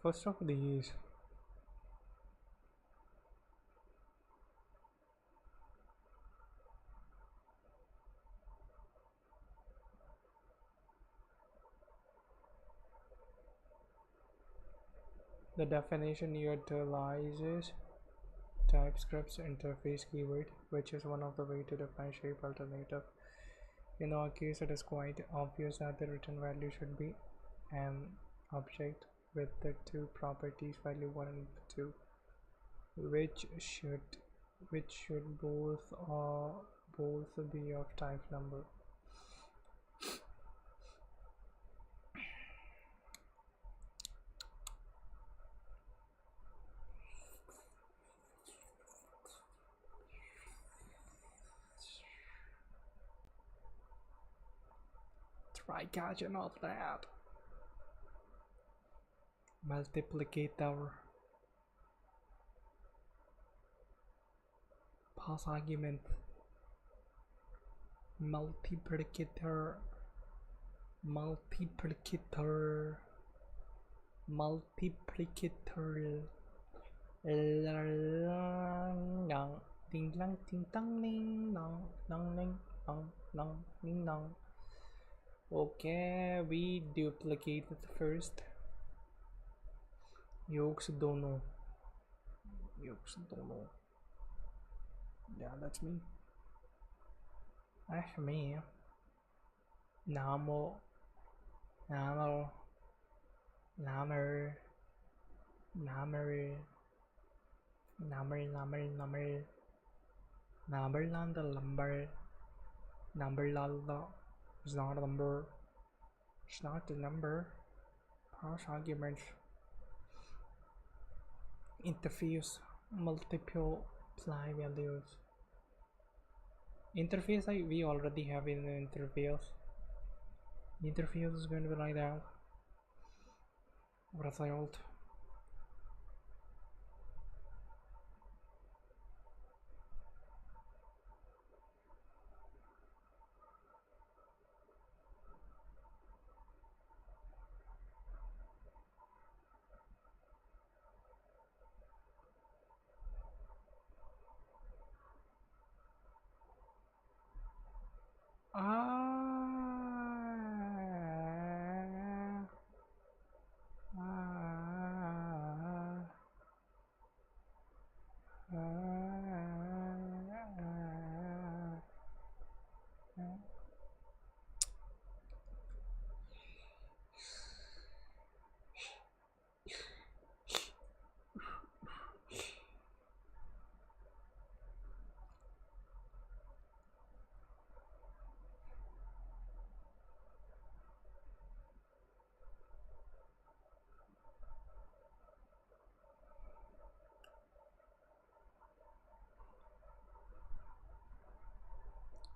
First of these, the definition utilizes Typescript's interface keyword, which is one of the way to define shape alternative. In our case, it is quite obvious that the return value should be an object with the two properties value 1 and 2, which should both be of type number. Try catching all that. Multiplicator, pass argument, multiplicator, ding dong ding dong ding dong dong ding dong dong ding dong. Okay, we duplicate it first. Yokes dono. Yeah, that's me. That's me. Namer. Numberlanda lumber. Numberlanda is not a number. It's not a number. Parse arguments. Interface, multiple apply values. Interface we already have in the interface. Interface is going to be like that. Result.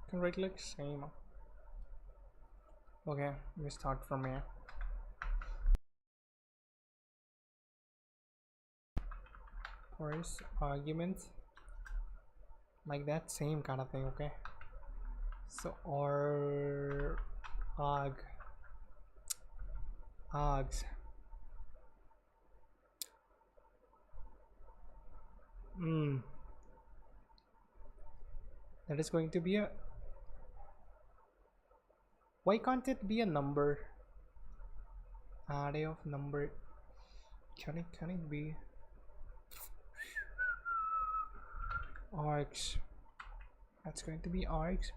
Can right click same. Okay, we start from here. Parse arguments like that, same kind of thing. Okay, so args that is going to be a, why can't it be a number? Array of number. Can it be args? That's going to be args.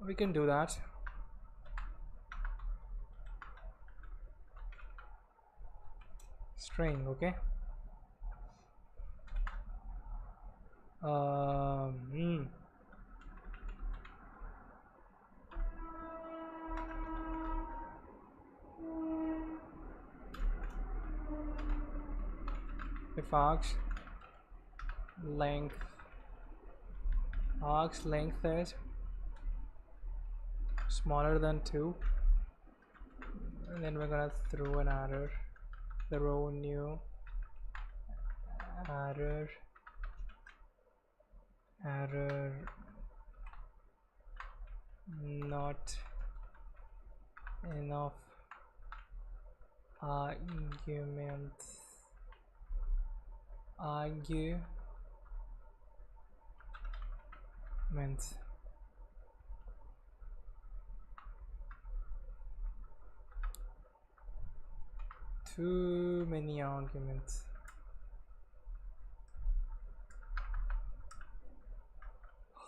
We can do that. String, okay. if args length is smaller than 2, and then we're gonna throw an error, throw new error not enough arguments too many arguments.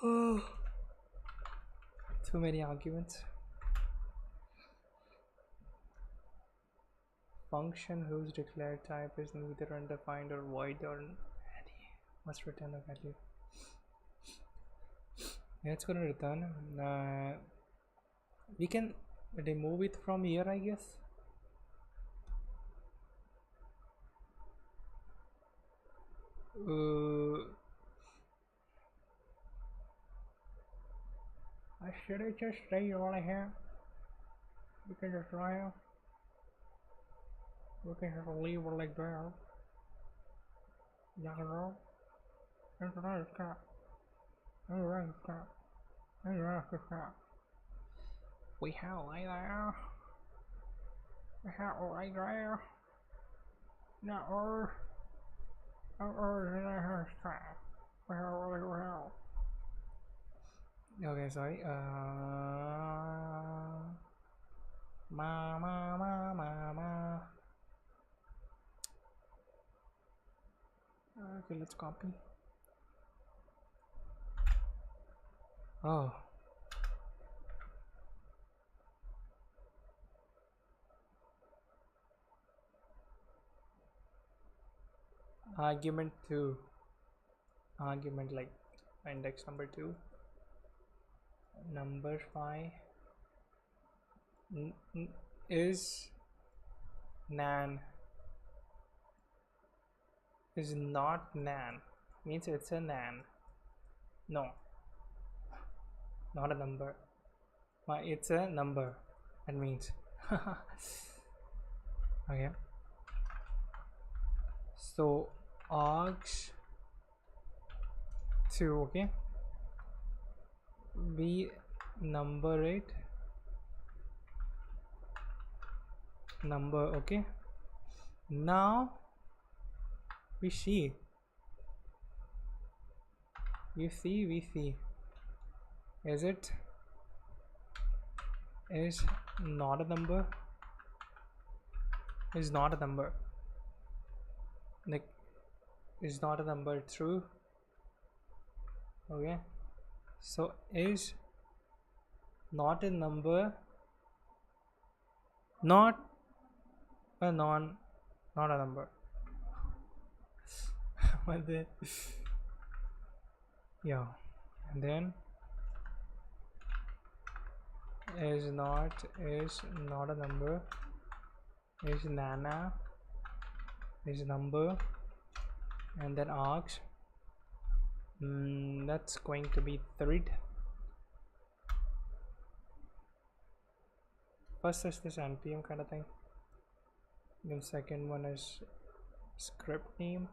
Too many arguments. Function whose declared type is neither undefined or void or any must return a value. Yeah, it's gonna return. We can remove it from here, I guess. Should I just stay over here? We can just lie here. We can just leave it like that. Yeah, no. That's what I got. We have like there. We have like there. Not or. Okay, sorry. Ma. Okay, let's copy. Oh. Argument 2. Argument like index number 2. Number 5 is nan. Is not nan. Means it's a nan. No. Not a number. It's a number. That means. Okay. So args 2, okay, we number it, okay. Now we see, we see is not a number, is not a number, like is not a number, true. Okay, so is not a number, not a not a number. But then yeah, and then is not a number, is nana, is number, and then args. That's going to be thread. First is this npm kind of thing, then second one is script name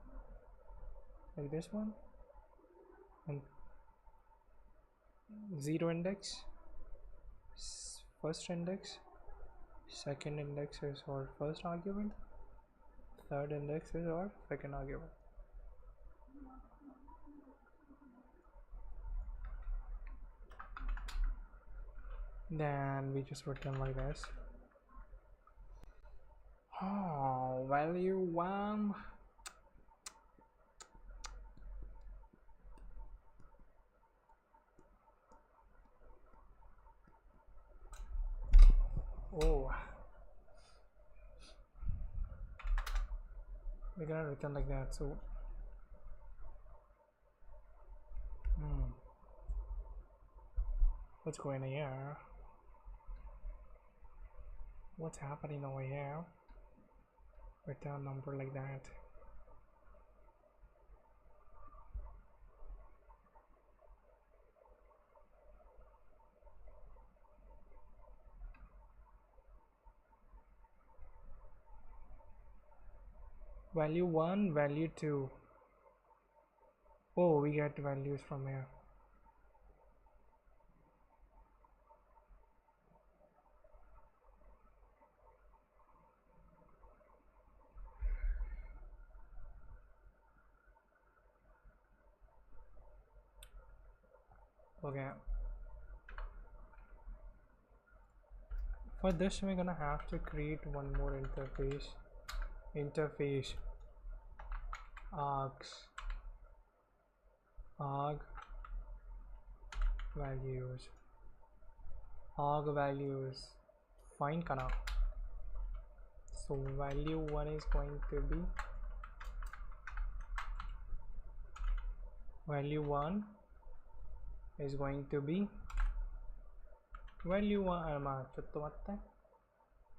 like this one, and 0 index, first index, second index is our first argument, third index is our second argument. Then we just return like this. Oh, value 1. Oh, we're gonna return like that. So what's going on here? What's happening over here? Return number like that. value 1, value 2. Oh, we get values from here. Okay. For this, we're gonna have to create one more interface. Args. Arg values. Arg values. Fine kana. So value 1 is going to be value 1 is going to be value 1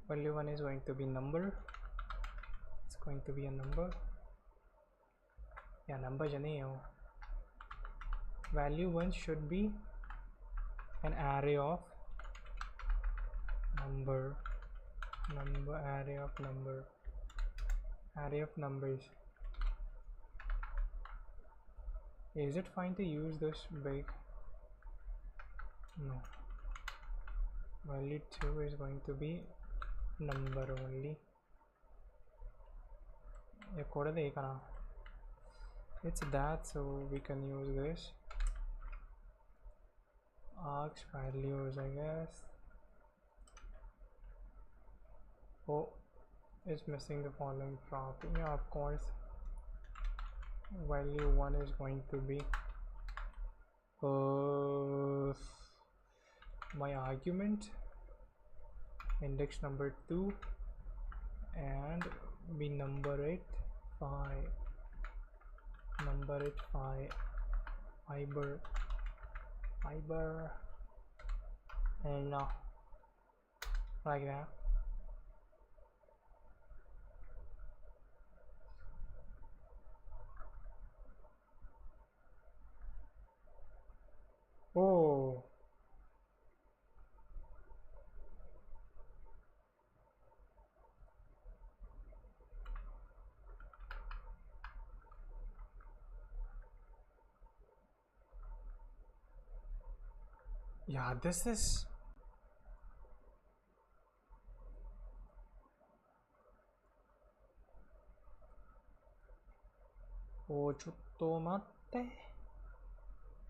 value 1 is going to be number. It's going to be a number. Yeah, number jane. Value 1 should be an array of number, array of numbers. Is it fine to use this big? No. Value 2 is going to be number only. It's that, so we can use this. Args values, I guess. Oh, it's missing the following property. Yeah, of course. Value 1 is going to be my argument, index number 2, and we number it 5. Fiber, and like that. Oh, yeah, this is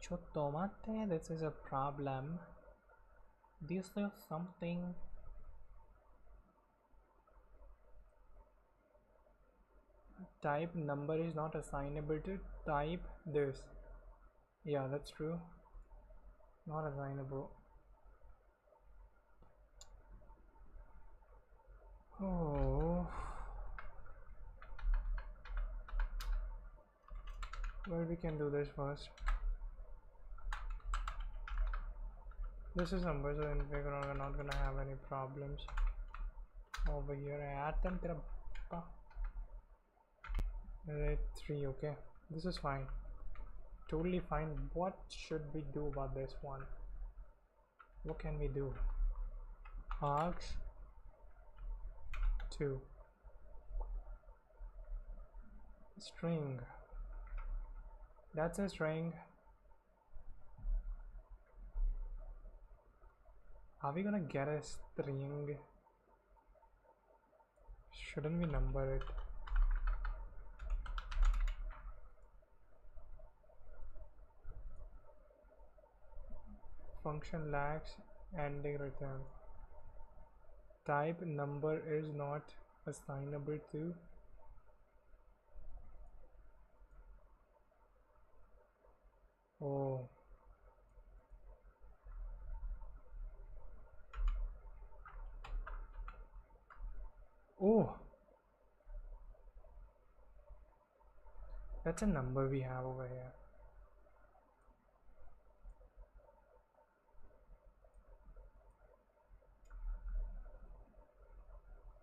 chotto matte, this is a problem. This is something. Type number is not assignable to type this. Yeah, that's true. Not assignable. Oh, well, we can do this first. This is number, so we're not gonna have any problems over here. Atom 3. Okay, this is fine, totally fine. What should we do about this one? What can we do? Args 2 string. That's a string. Are we gonna get a string? Shouldn't we number it? Function lacks ending return. Type number is not assignable to oh. Oh, that's a number we have over here.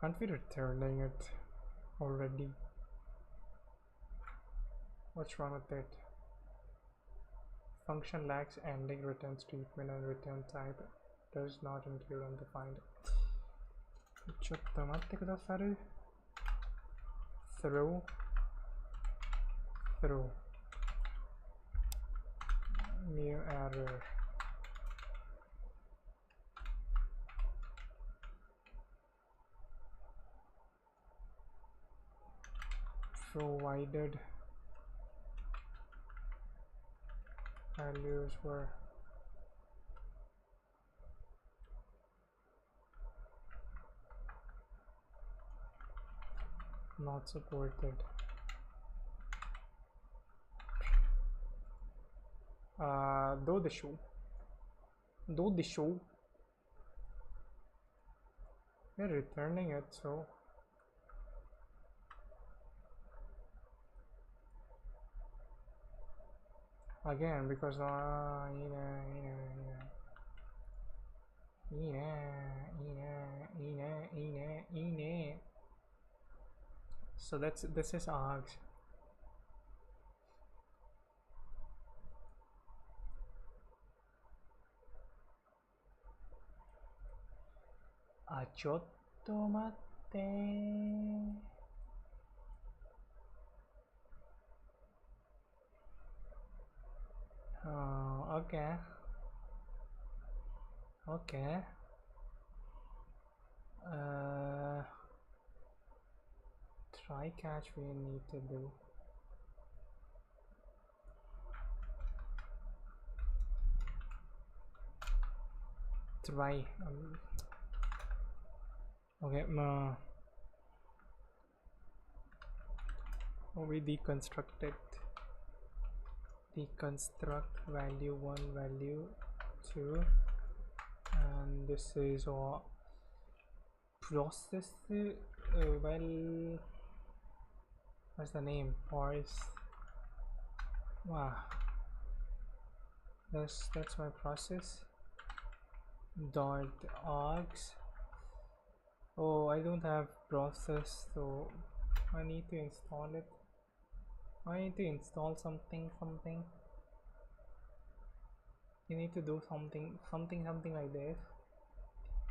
Can't we returning it already? What's wrong with it? Function lacks ending return statement and return type does not include undefined. through new error. Provided values were not supported. Do the show. We're returning it, so again because so this is args. Chotto matte. Okay. Try catch we need to do. Try. Okay. We deconstruct it. Deconstruct value 1, value 2, and this is our process. Well, what's the name? Parse. Wow, that's my process. Dot args. Oh, I don't have process, so I need to install it. I need to install something. You need to do something like this.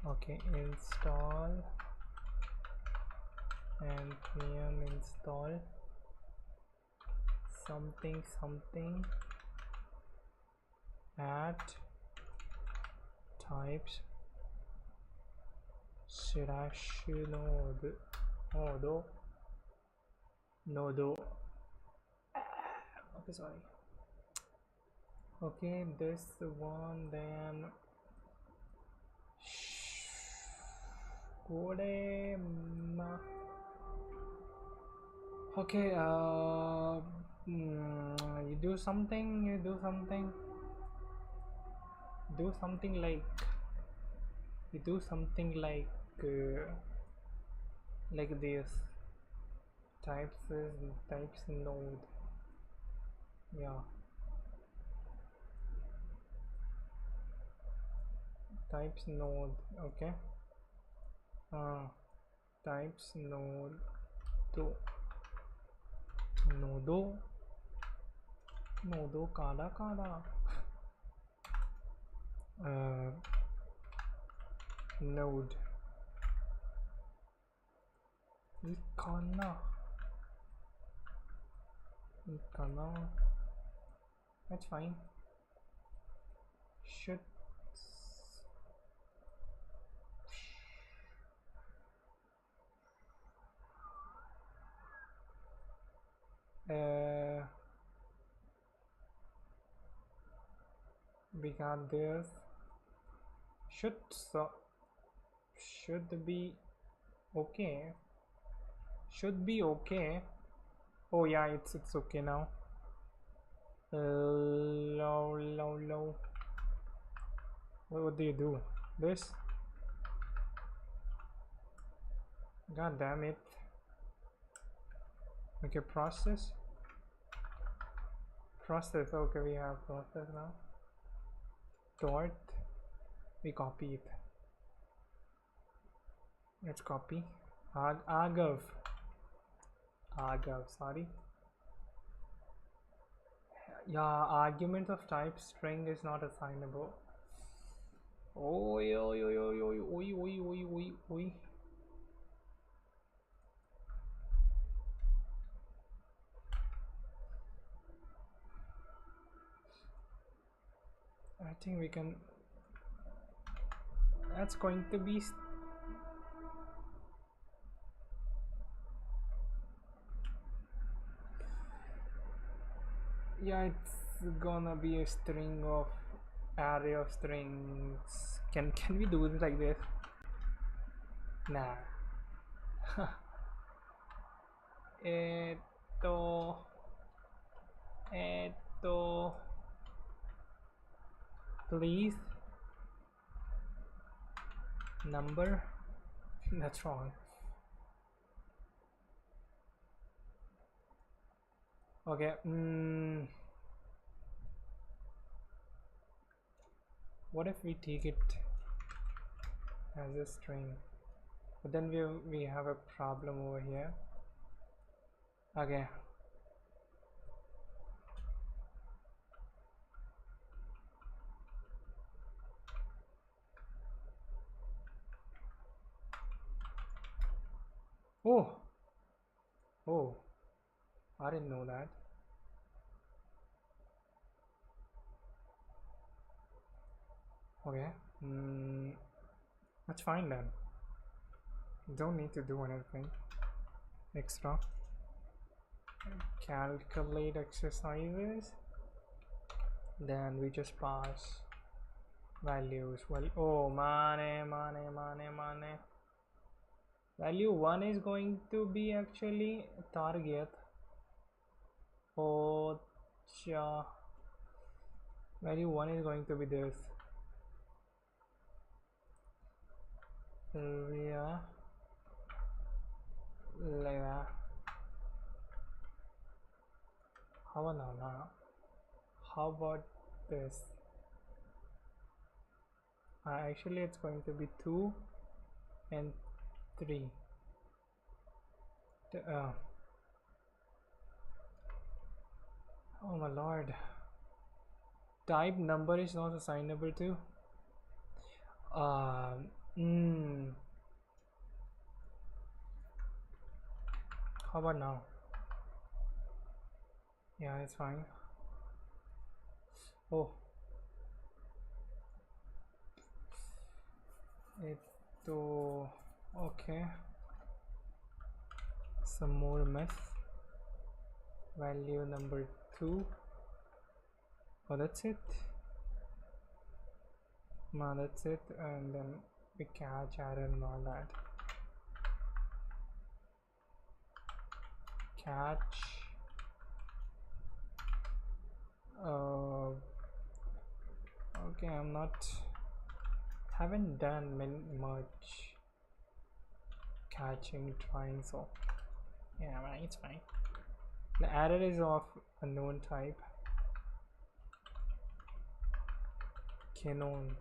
Okay, install npm install something at types node. Okay, sorry. Okay, this one, then okay, you do something like this. Types node. Yeah, types node. Okay, types node nodo kada node ikana. That's fine. Should we got this. Should be okay. Should be okay. Oh yeah, it's okay now. Low. What do you do? This? God damn it. Okay, process. Okay, we have process now. Dot. We copy it. Let's copy. Argav, sorry. Yeah, argument of type string is not assignable. Oi. I think we can, that's going to be yeah, it's gonna be a string of array of strings. Can we do it like this? Nah. Please number. That's wrong. Okay. What if we take it as a string? But then we have a problem over here. Okay. Oh, I didn't know that. Okay, that's fine then. Don't need to do anything extra. Calculate exercises, then we just pass values. Well, oh, money. Value 1 is going to be actually target. Oh, value 1 is going to be this. Yeah, like that. How about this? Actually, it's going to be 2 and 3. Oh my lord. Type number is not assignable to. How about now? Yeah, it's fine. Oh, okay, some more mess. Value number 2. Oh, that's it. No, that's it. And then we catch error and all that. Catch. Okay, haven't done much catching, trying, so yeah, it's fine. The error is of unknown type. Canon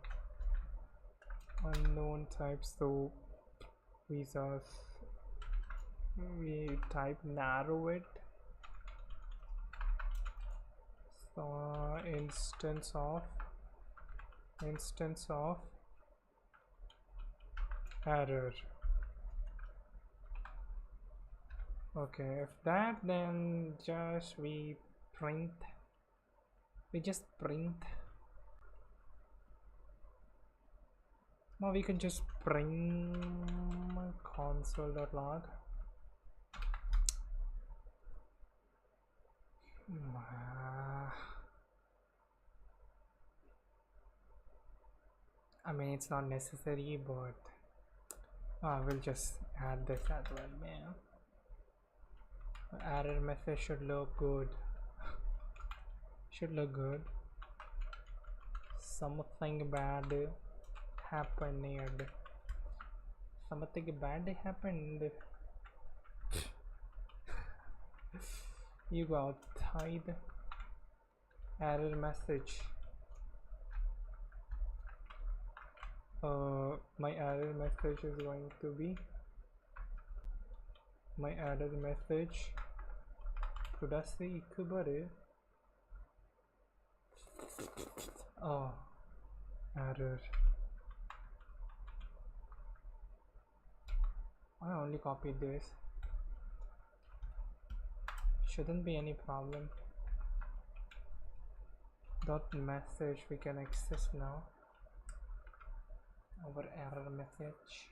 unknown type, so we type narrow it. So instance of error. Okay, if that, then just we just print. Now we can just print console.log. I mean, it's not necessary, but we'll just add this as well, man. Error message should look good. Something bad happened. You got tied. Error message. My error message is going to be error. I only copied this. Shouldn't be any problem. dot message we can access now. Our error message.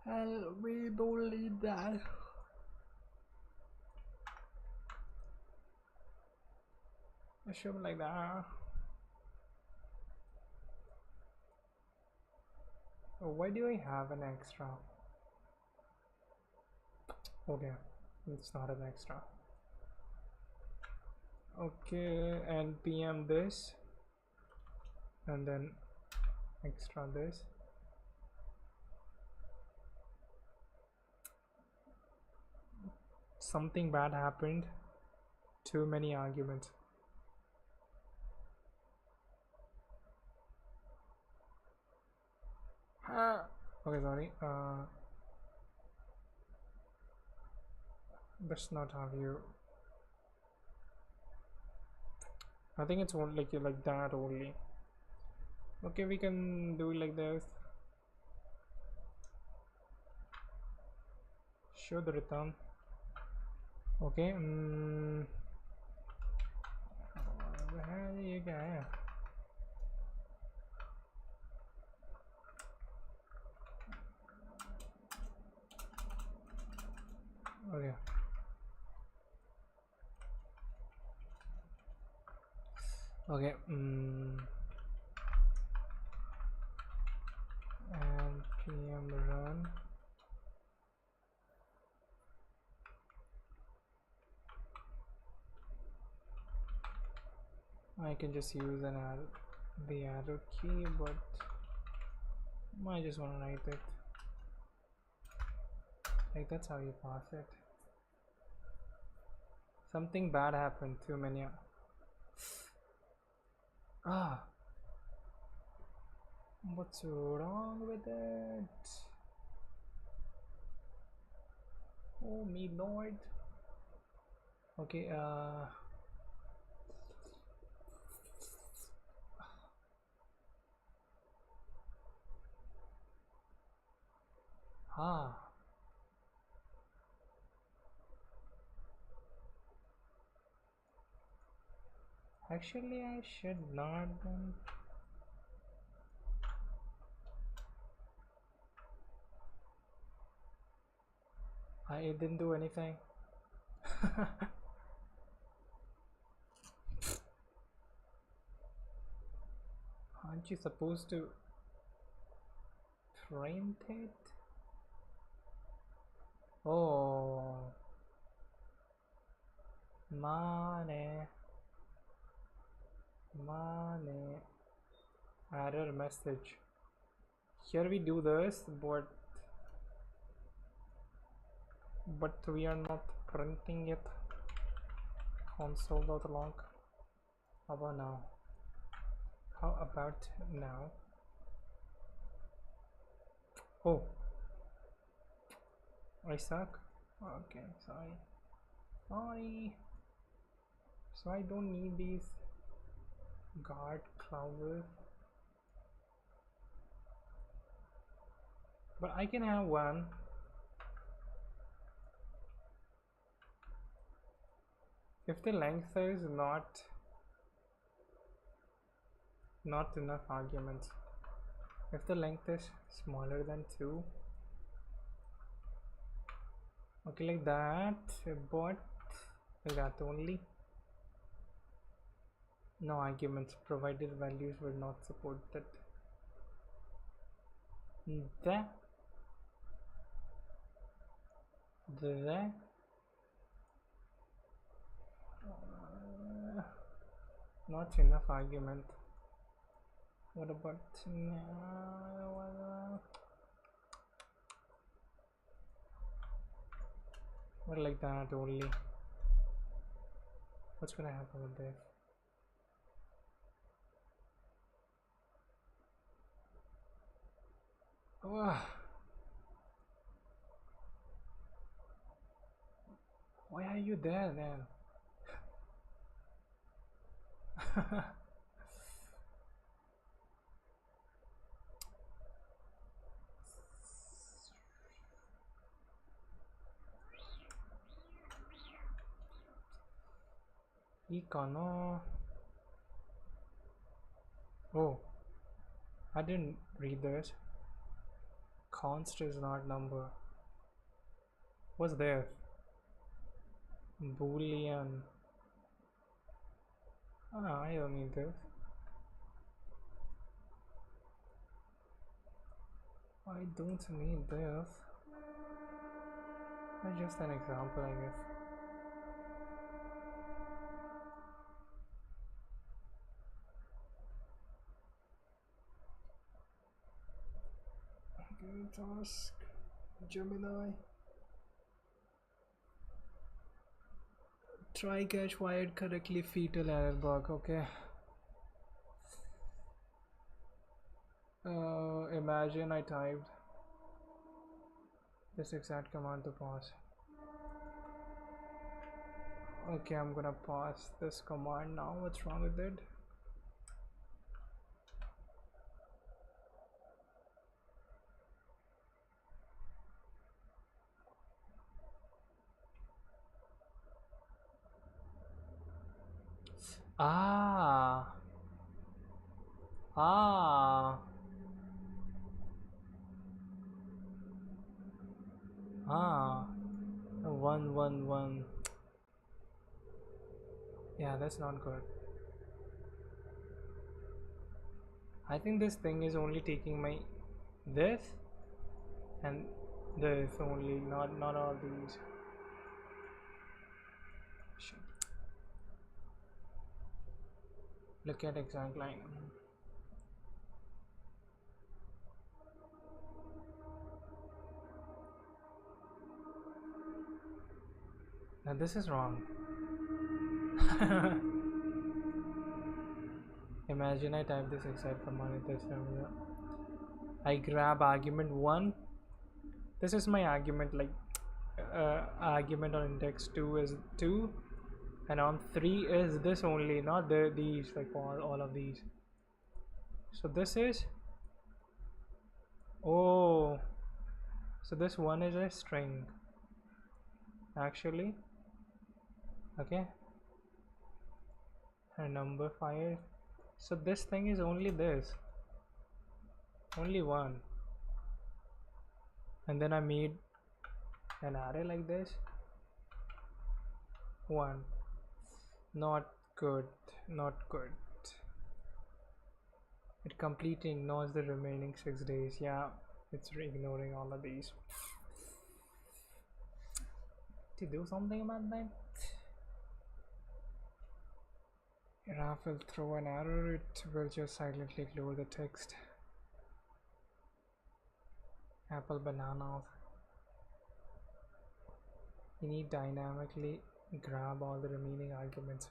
Hell, we don't need that. I should like that. Oh, why do I have an extra? Okay, it's not an extra. Okay, and PM this, and then extra this. Something bad happened. Too many arguments. Okay, sorry. That's not how you. I think it's only like that only. Okay, we can do it like this. Show the return. Okay. Where do you go? Okay. Okay. And PM run. I can just use the arrow key, but I just want to write it. Like that's how you pass it. Something bad happened. Too many. What's wrong with it? Oh me lord. Okay, actually I should not then. I didn't do anything. Aren't you supposed to print it? Oh, money. Error message. Here we do this, but we are not printing it. Console.log. How about now? How about now? Oh, I suck. Okay, sorry. So I don't need these guard clauses, but I can have one. If the length is not enough arguments, if the length is smaller than 2, okay, like that, but like that only. No arguments provided, values were not supported. Not enough argument. What about now? What like that only? What's gonna happen with this? Why are you there then? いいかな? Oh, I didn't read this. Const is not number. What's there? Boolean. I don't need this. I don't need this. That's just an example, I guess. Task Gemini. Try catch wired correctly fetal error bug. Okay. Imagine I typed this exact command to pause. Okay, I'm gonna pause this command now. What's wrong with it? Ah. 111. Yeah, that's not good. I think this thing is only taking my this and this only, not all these. Shit. Look at exact line. Now this is wrong. Imagine I type this exact command in this terminal. I grab argument 1. This is my argument, like argument on index 2 is 2, and on 3 is this only, not these, like all of these. So this is, oh, so this one is a string actually. Okay, and number 5. So this thing is only this, only one, and then I made an array like this. 1. Not good, not good. It completely ignores the remaining 6 days. Yeah, it's ignoring all of these. To do something about that, Raf will throw an error. It will just silently close the text. Apple bananas. You need dynamically grab all the remaining arguments,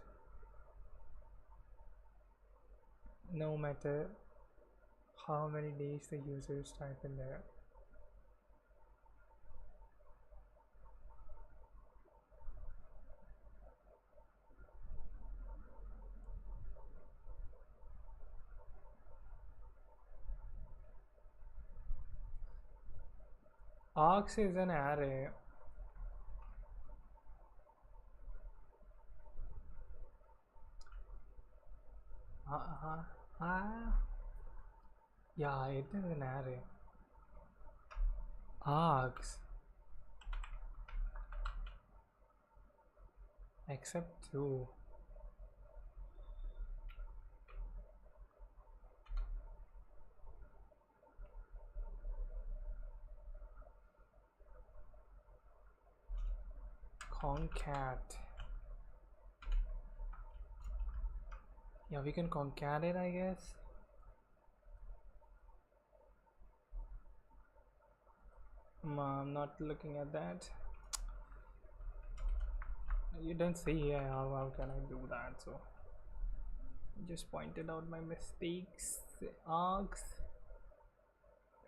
no matter how many days the users type in there. Args is an array. Yeah, it is an array. Args, except 2. Concat. Yeah, we can concat it, I guess. I'm not looking at that. You didn't see how can I do that, so just pointed out my mistakes. Args,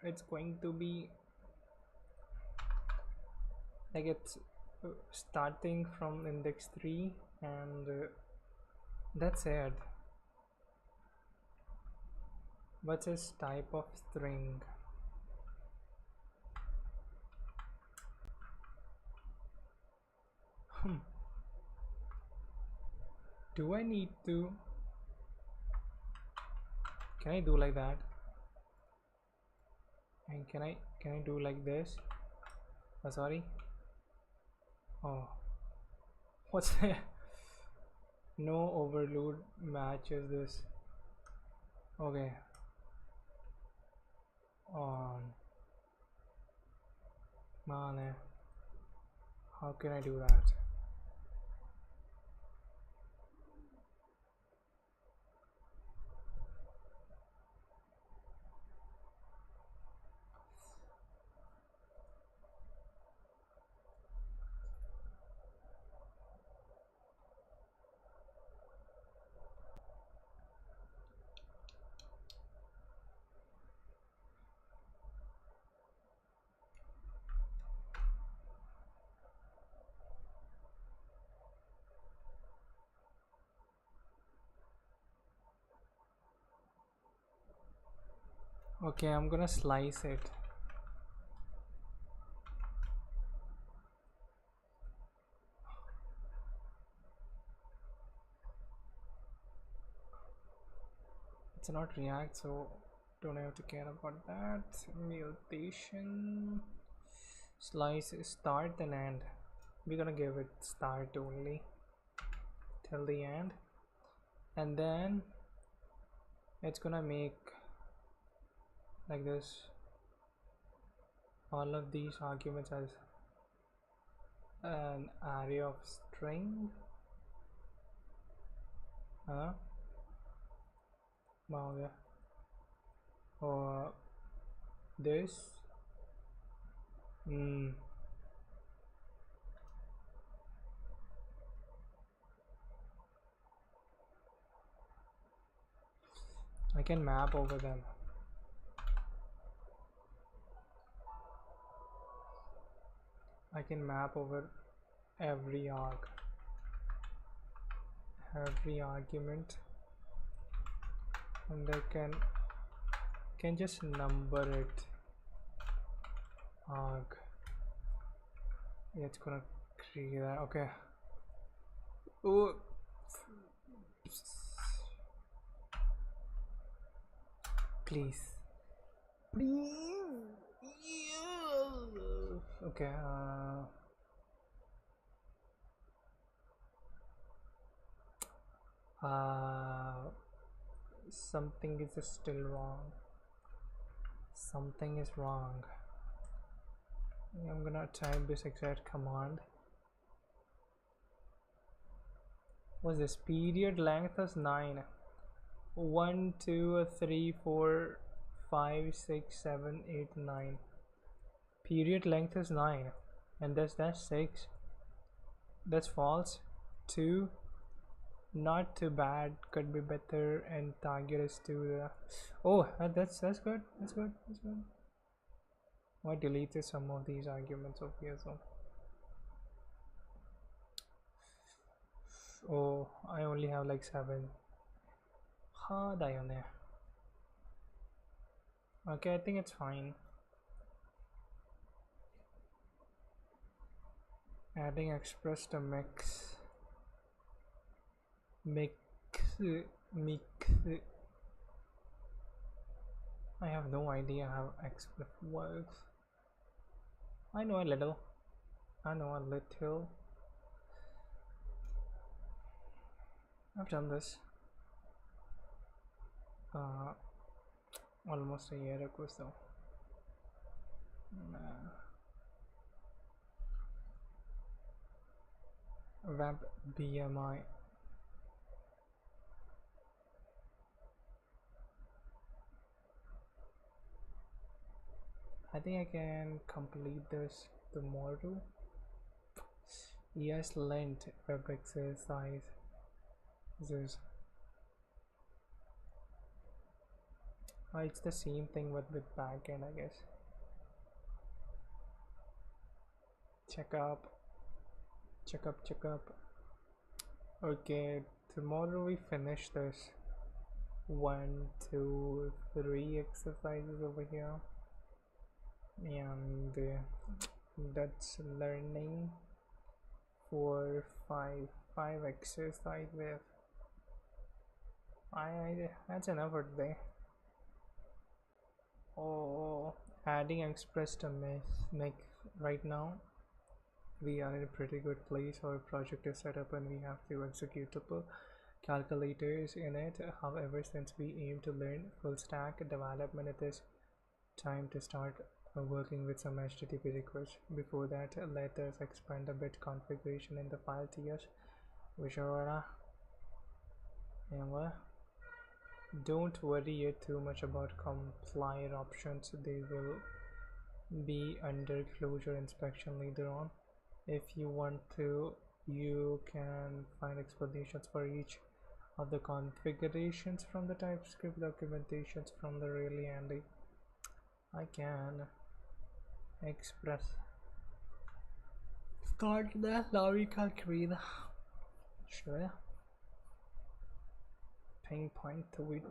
it's going to be like it's starting from index 3, and that's it. What's its type of string? do I need to, can I do like that? And can I do like this? Oh, sorry. Oh, what's that? No overload matches this. Okay. On. Man, how can I do that? Okay, I'm gonna slice it. It's not React, so don't have to care about that. Mutation. Slice start and end. We're gonna give it start only till the end, and then it's gonna make like this all of these arguments as an array of string. Wow, yeah. Or this. I can map over them. I can map over every arg, every argument, and I can just number it. Arg. Yeah, it's gonna create that. Okay. Oh. Please. Okay. Something is still wrong. Something is wrong. I'm gonna type this exact command. What's this? Period length is 9. 1 2 3 4 5 6 7 8 9. Period length is 9, and that's 6. That's false. 2, not too bad, could be better, and target is 2. Oh, that's good. That's good. I deleted some of these arguments over here, so oh, I only have like 7. Okay, I think it's fine. Adding express to mix. I have no idea how express works. I know a little. I've done this almost a year ago, so web BMI. I think I can complete this tomorrow. Yes, length web exercise. This it's the same thing with backend, I guess. Check up. Okay, tomorrow we finish this 1 2 3 exercises over here, and that's learning 4 5 exercise with That's enough for today. Oh, adding Express to make right now. We are in a pretty good place. Our project is set up and we have few executable calculators in it. However, since we aim to learn full stack development, it is time to start working with some HTTP requests. Before that, let us expand a bit configuration in the file tiers. Don't worry too much about compiler options. They will be under closure inspection later on. If you want to, you can find explanations for each of the configurations from the Typescript documentations from the really handy. I can express start the logical creed. Sure. Pinpoint with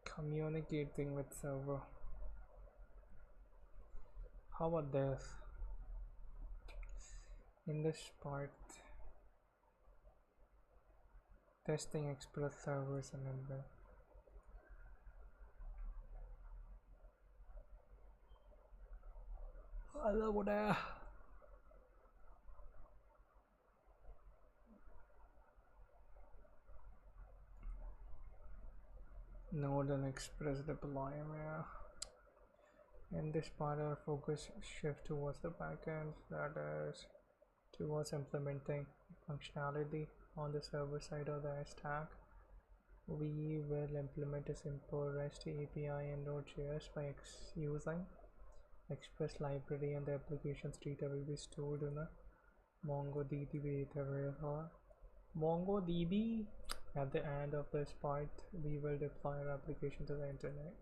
communicating with server. How about this? In this part, testing Express servers and then Node and Express deployment. In this part, our focus shift towards the backend, that is towards implementing functionality on the server side of the stack. We will implement a simple REST API in Node.js by using Express library, and the application's data will be stored in a MongoDB data. MongoDB. At the end of this part, we will deploy our application to the internet.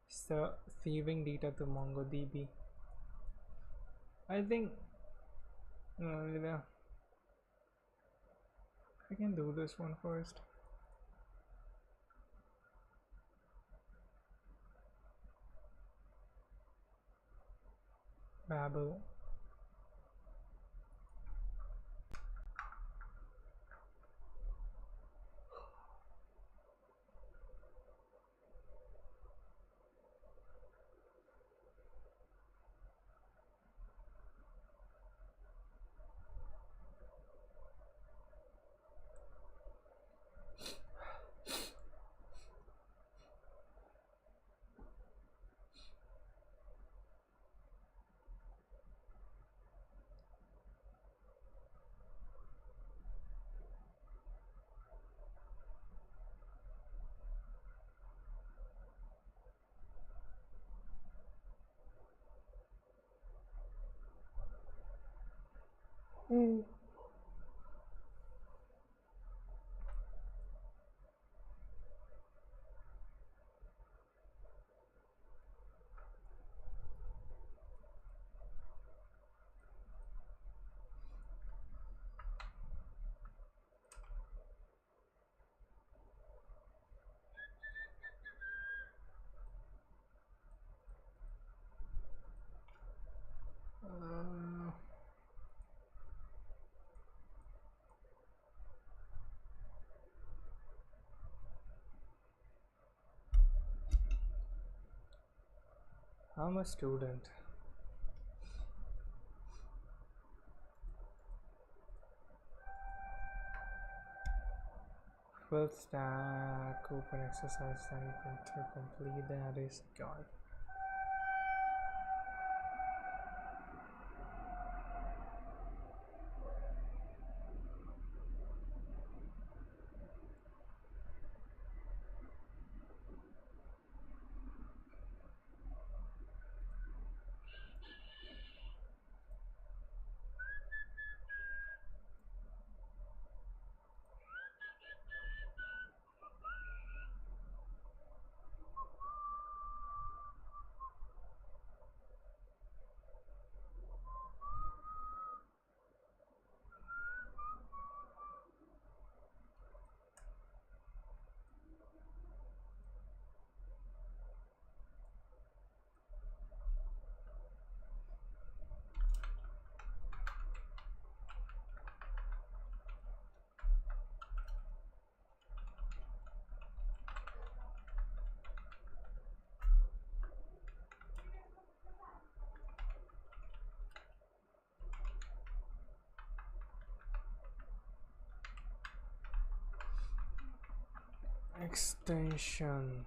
So saving data to MongoDB. I think I can do this one first. Babel. I'm a student. Full stack open exercise type to complete that is God. extension.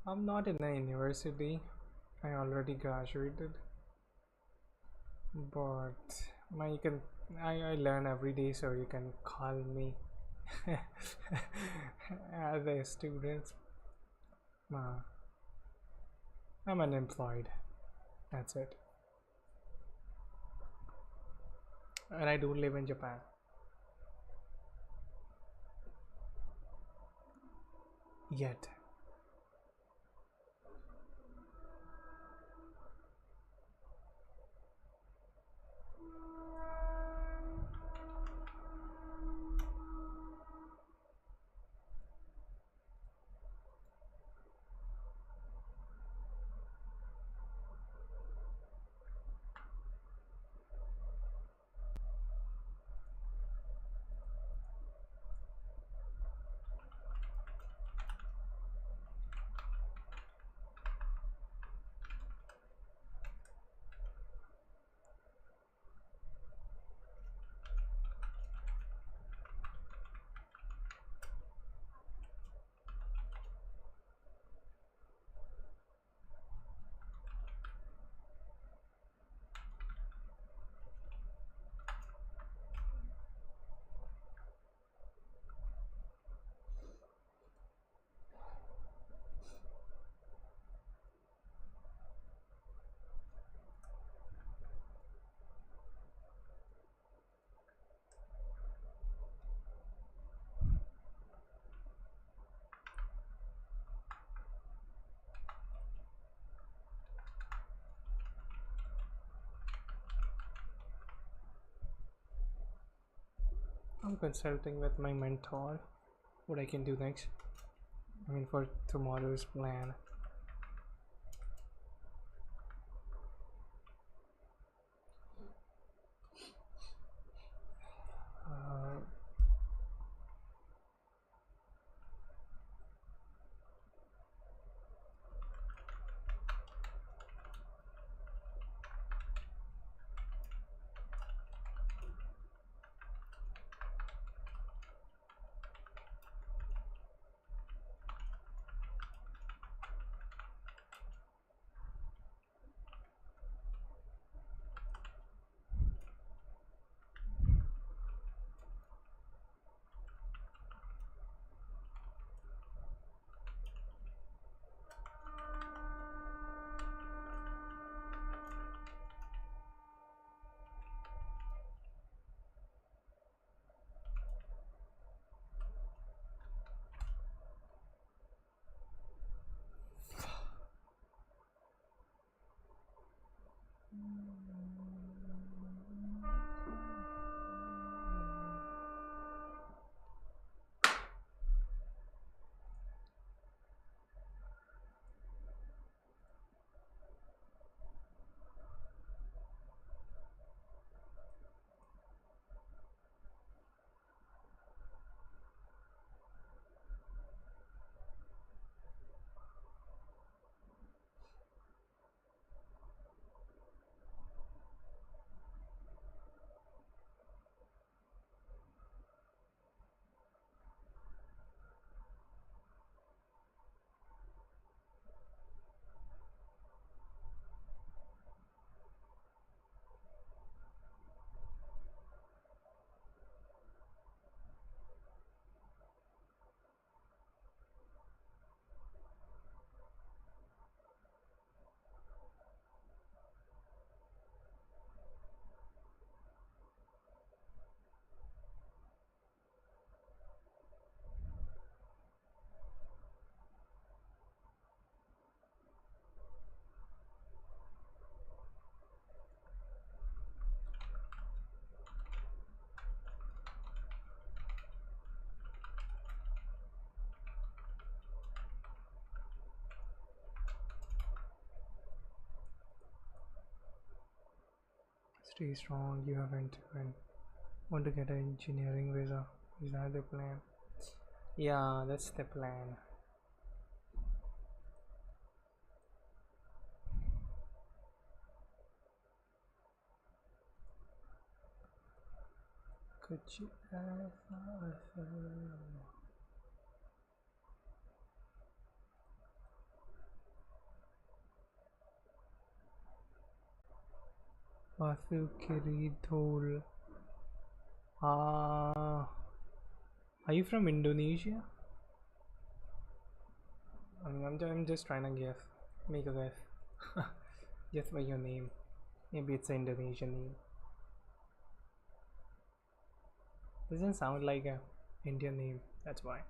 I'm not in a university. I already graduated, but I learn every day, so you can call me as a student. I'm unemployed. That's it. And I do live in Japan. Yet. I'm consulting with my mentor what I can do next. For tomorrow's plan. Stay strong. You haven't even want to get an engineering visa. Is that the plan? Yeah, that's the plan. Could you Vasu Kiridhol. Are you from Indonesia? I'm just trying to guess. Make a guess. Just by your name. Maybe it's an Indonesian name. Doesn't sound like a Indian name, that's why.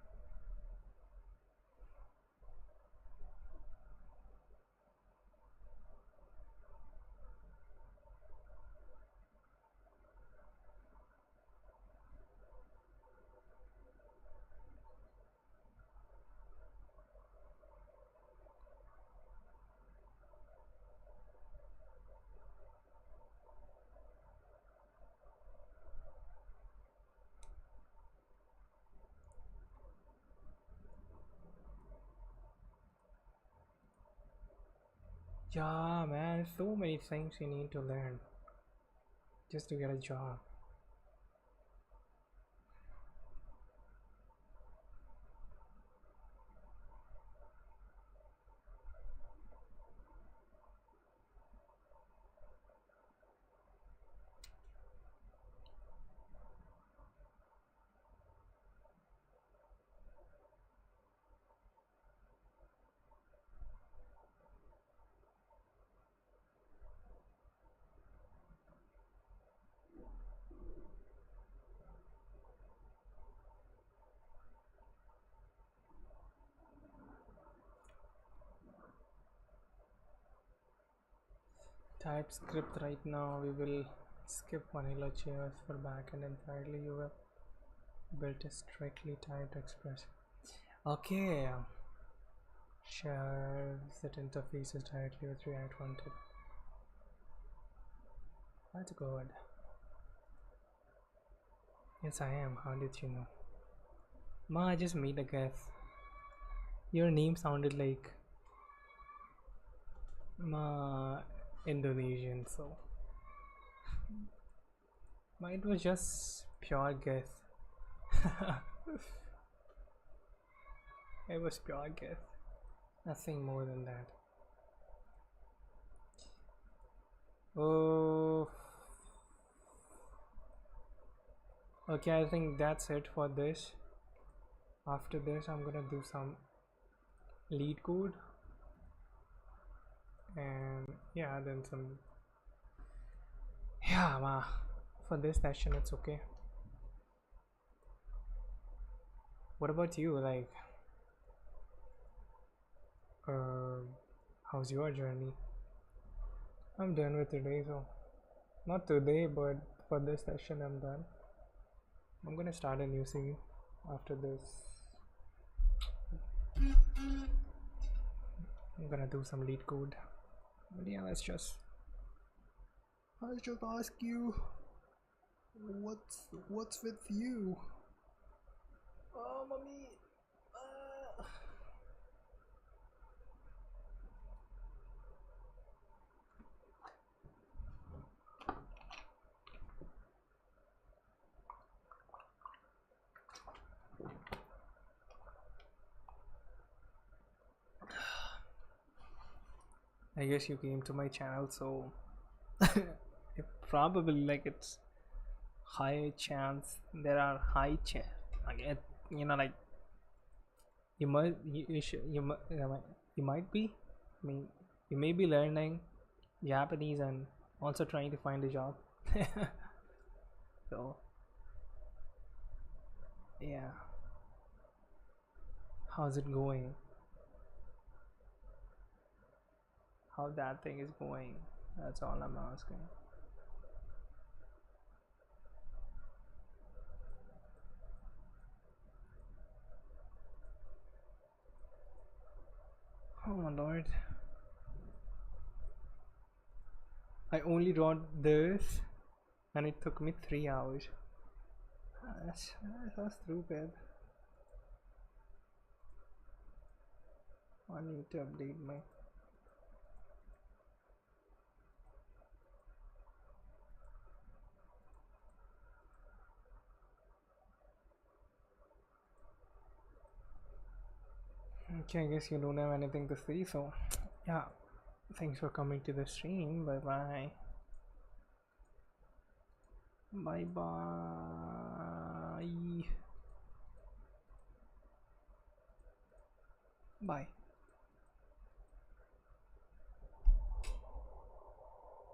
Yeah, man, so many things you need to learn just to get a job. Typescript right now. We will skip vanilla JS for backend entirely. You will build a strictly typed express. Okay. Share set interfaces directly with React wanted. That's good. Yes, I am. How did you know? Ma, I just made a guess. Your name sounded like Indonesian, so it was just pure guess. It was pure guess, nothing more than that. Oh, okay, I think that's it for this. After this, I'm gonna do some lead code, and yeah, then some. Yeah, ma, for this session it's okay. What about you? Like, how's your journey? I'm done with today, so not today, but for this session I'm done. I'm gonna start a new scene after this. I'm gonna do some lead code. But yeah, I'll just ask you, what's with you? Oh, mommy. I guess you came to my channel, so probably like it's high chance. There are high chance. Like you know, like you might be. I mean, you may be learning Japanese and also trying to find a job. So yeah, how's it going? How that thing is going? That's all I'm asking. Oh my lord. I only wrote this and it took me 3 hours. That's so stupid. I need to update my okay, I guess you don't have anything to say, so yeah, thanks for coming to the stream. Bye bye. Bye bye. Bye.